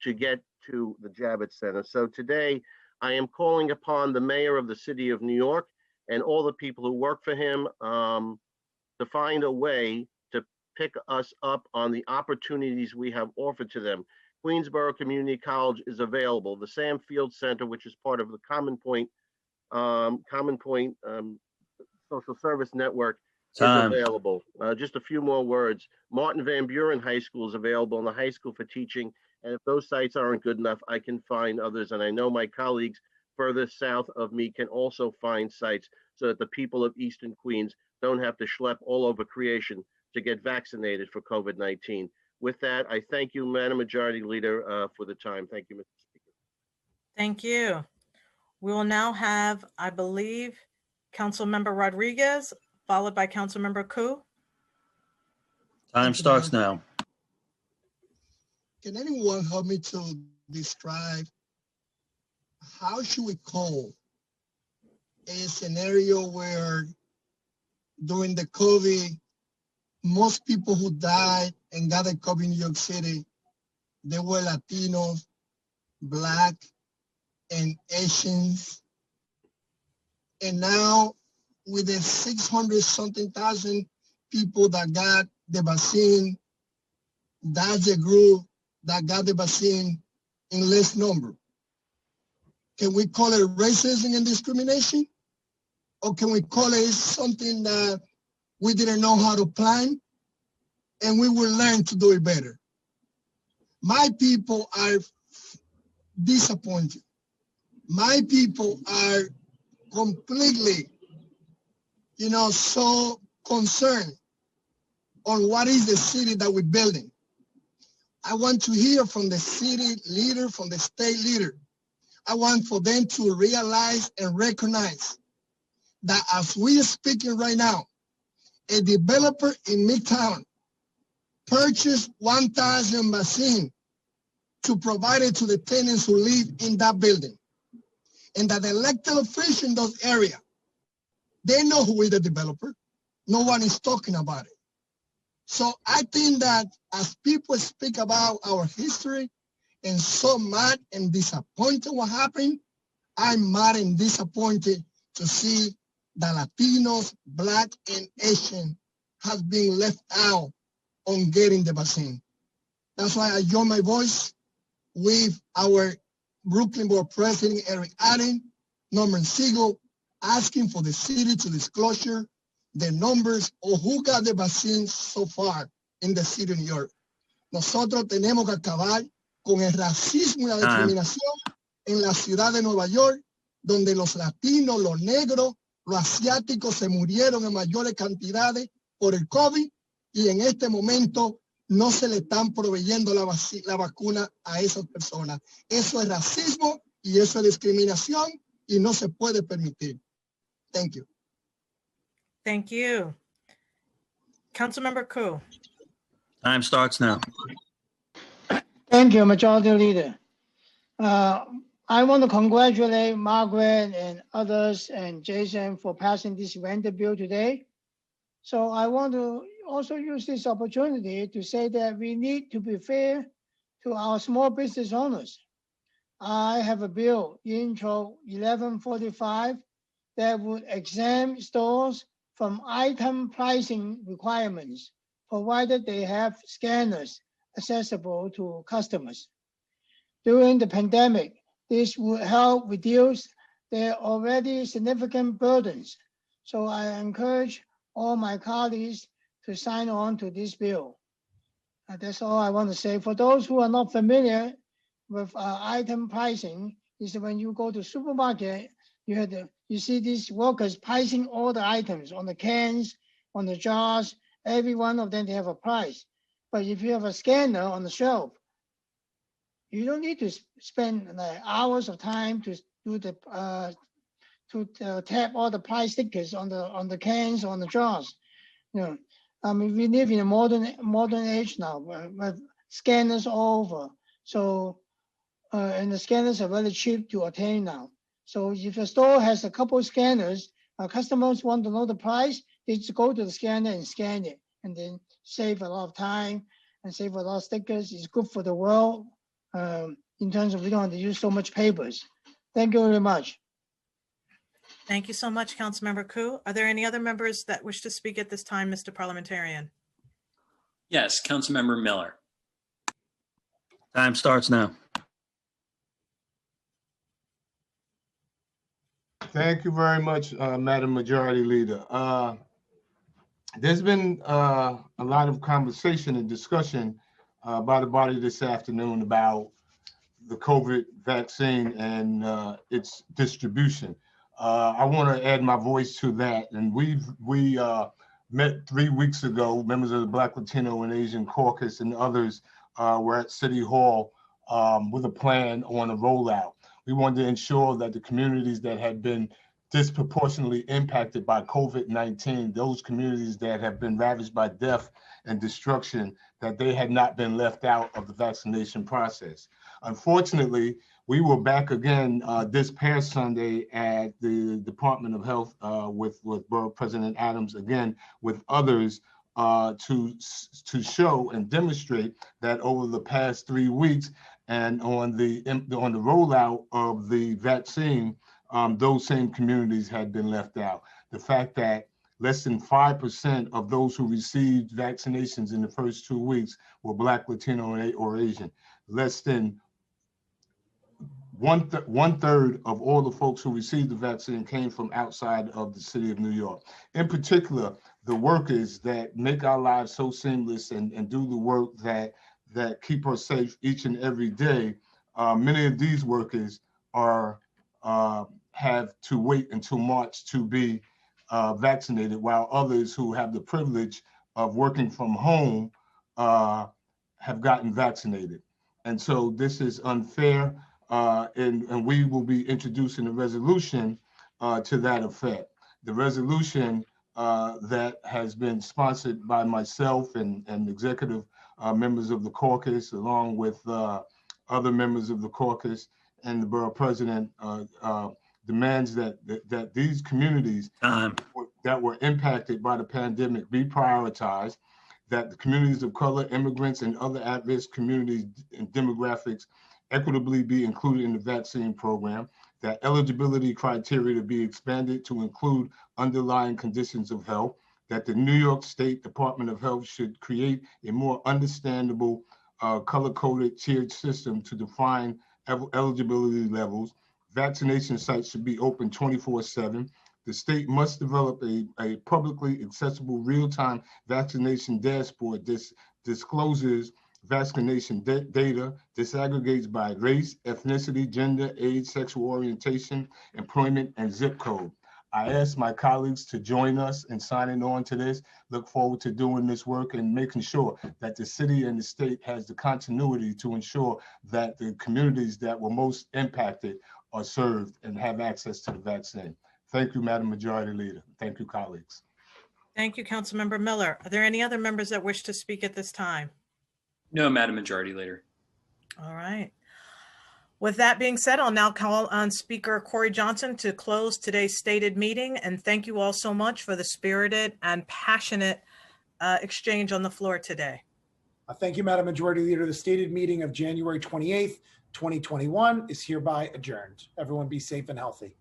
to get to the Javits Center. So today, I am calling upon the mayor of the city of New York and all the people who work for him to find a way to pick us up on the opportunities we have offered to them. Queensborough Community College is available. The Sam Field Center, which is part of the Common Point Social Service Network, is available. Just a few more words. Martin Van Buren High School is available in the high school for teaching. And if those sites aren't good enough, I can find others. And I know my colleagues further south of me can also find sites so that the people of Eastern Queens don't have to schlep all over creation to get vaccinated for COVID-19. With that, I thank you, Madam Majority Leader, for the time. Thank you, Mr. Speaker. Thank you. We will now have, I believe, Councilmember Rodriguez, followed by Councilmember Ku. Time starts now. Can anyone help me to describe how should we call a scenario where during the COVID, most people who died and got the COVID in New York City, they were Latinos, Black, and Asians. And now with the 600-something thousand people that got the vaccine, that's the group that got the vaccine in less number. Can we call it racism and discrimination? Or can we call it something that we didn't know how to plan and we will learn to do it better? My people are disappointed. My people are completely, so concerned on what is the city that we're building. I want to hear from the city leader, from the state leader. I want for them to realize and recognize that as we are speaking right now, a developer in Midtown purchased 1,000 vaccines to provide it to the tenants who live in that building. And that the elected officials in those areas, they know who is the developer. No one is talking about it. So I think that as people speak about our history and so mad and disappointed what happened, I'm mad and disappointed to see that Latinos, Black, and Asian has been left out on getting the vaccine. That's why I join my voice with our Brooklyn Board President, Eric Adams, Norman Siegel, asking for the city to disclosure the numbers of who got the vaccine so far in the city of New York. Nosotros tenemos que acabar con el racismo y la discriminación en la ciudad de Nueva York, donde los latinos, los negros, los asiáticos se murieron en mayores cantidades por el COVID y en este momento no se le están proveyendo la vacuna a esas personas. Eso es racismo y eso es discriminación y no se puede permitir. Thank you. Thank you. Councilmember Ku. Time starts now. Thank you, Majority Leader. I want to congratulate Margaret and others and Jason for passing this vendor bill today. So I want to also use this opportunity to say that we need to be fair to our small business owners. I have a bill, Intro 1145, that would exempt stores from item pricing requirements, provided they have scanners accessible to customers. During the pandemic, this would help reduce their already significant burdens. So I encourage all my colleagues to sign on to this bill. That's all I want to say. For those who are not familiar with item pricing, is when you go to supermarket, you see these workers pricing all the items on the cans, on the jars, every one of them, they have a price. But if you have a scanner on the shelf, you don't need to spend hours of time to do the tap all the price stickers on the cans, on the jars. I mean, we live in a modern age now, where scanners all over. So, and the scanners are very cheap to attain now. So if a store has a couple of scanners, customers want to know the price, they just go to the scanner and scan it, and then save a lot of time and save a lot of stickers. It's good for the world in terms of we don't have to use so much papers. Thank you very much. Thank you so much, Councilmember Ku. Are there any other members that wish to speak at this time, Mr. Parliamentarian? Yes, Councilmember Miller. Time starts now. Thank you very much, Madam Majority Leader. There's been a lot of conversation and discussion by the body this afternoon about the COVID vaccine and its distribution. I want to add my voice to that. And we met 3 weeks ago, members of the Black, Latino, and Asian Caucus and others were at City Hall with a plan on a rollout. We wanted to ensure that the communities that had been disproportionately impacted by COVID-19, those communities that have been ravaged by death and destruction, that they had not been left out of the vaccination process. Unfortunately, we were back again this past Sunday at the Department of Health with Borough President Adams, again with others, to show and demonstrate that over the past 3 weeks and on the rollout of the vaccine, those same communities had been left out. The fact that less than 5% of those who received vaccinations in the first 2 weeks were Black, Latino, or Asian. Less than one third of all the folks who received the vaccine came from outside of the city of New York. In particular, the workers that make our lives so seamless and do the work that keep us safe each and every day. Many of these workers have to wait until March to be vaccinated, while others who have the privilege of working from home have gotten vaccinated. And so this is unfair, and we will be introducing a resolution to that effect. The resolution that has been sponsored by myself and executive members of the caucus, along with other members of the caucus and the borough president, demands that these communities that were impacted by the pandemic be prioritized, that the communities of color, immigrants, and other at-risk communities and demographics equitably be included in the vaccine program, that eligibility criteria to be expanded to include underlying conditions of health, that the New York State Department of Health should create a more understandable color-coded tiered system to define eligibility levels. Vaccination sites should be open 24/7. The state must develop a publicly accessible real-time vaccination dashboard. This discloses vaccination data, disaggregates by race, ethnicity, gender, age, sexual orientation, employment, and zip code. I ask my colleagues to join us in signing on to this. Look forward to doing this work and making sure that the city and the state has the continuity to ensure that the communities that were most impacted are served and have access to the vaccine. Thank you, Madam Majority Leader. Thank you, colleagues. Thank you, Councilmember Miller. Are there any other members that wish to speak at this time? No, Madam Majority Leader. All right. With that being said, I'll now call on Speaker Corey Johnson to close today's stated meeting. And thank you all so much for the spirited and passionate exchange on the floor today. Thank you, Madam Majority Leader. The stated meeting of January 28th, 2021 is hereby adjourned. Everyone be safe and healthy.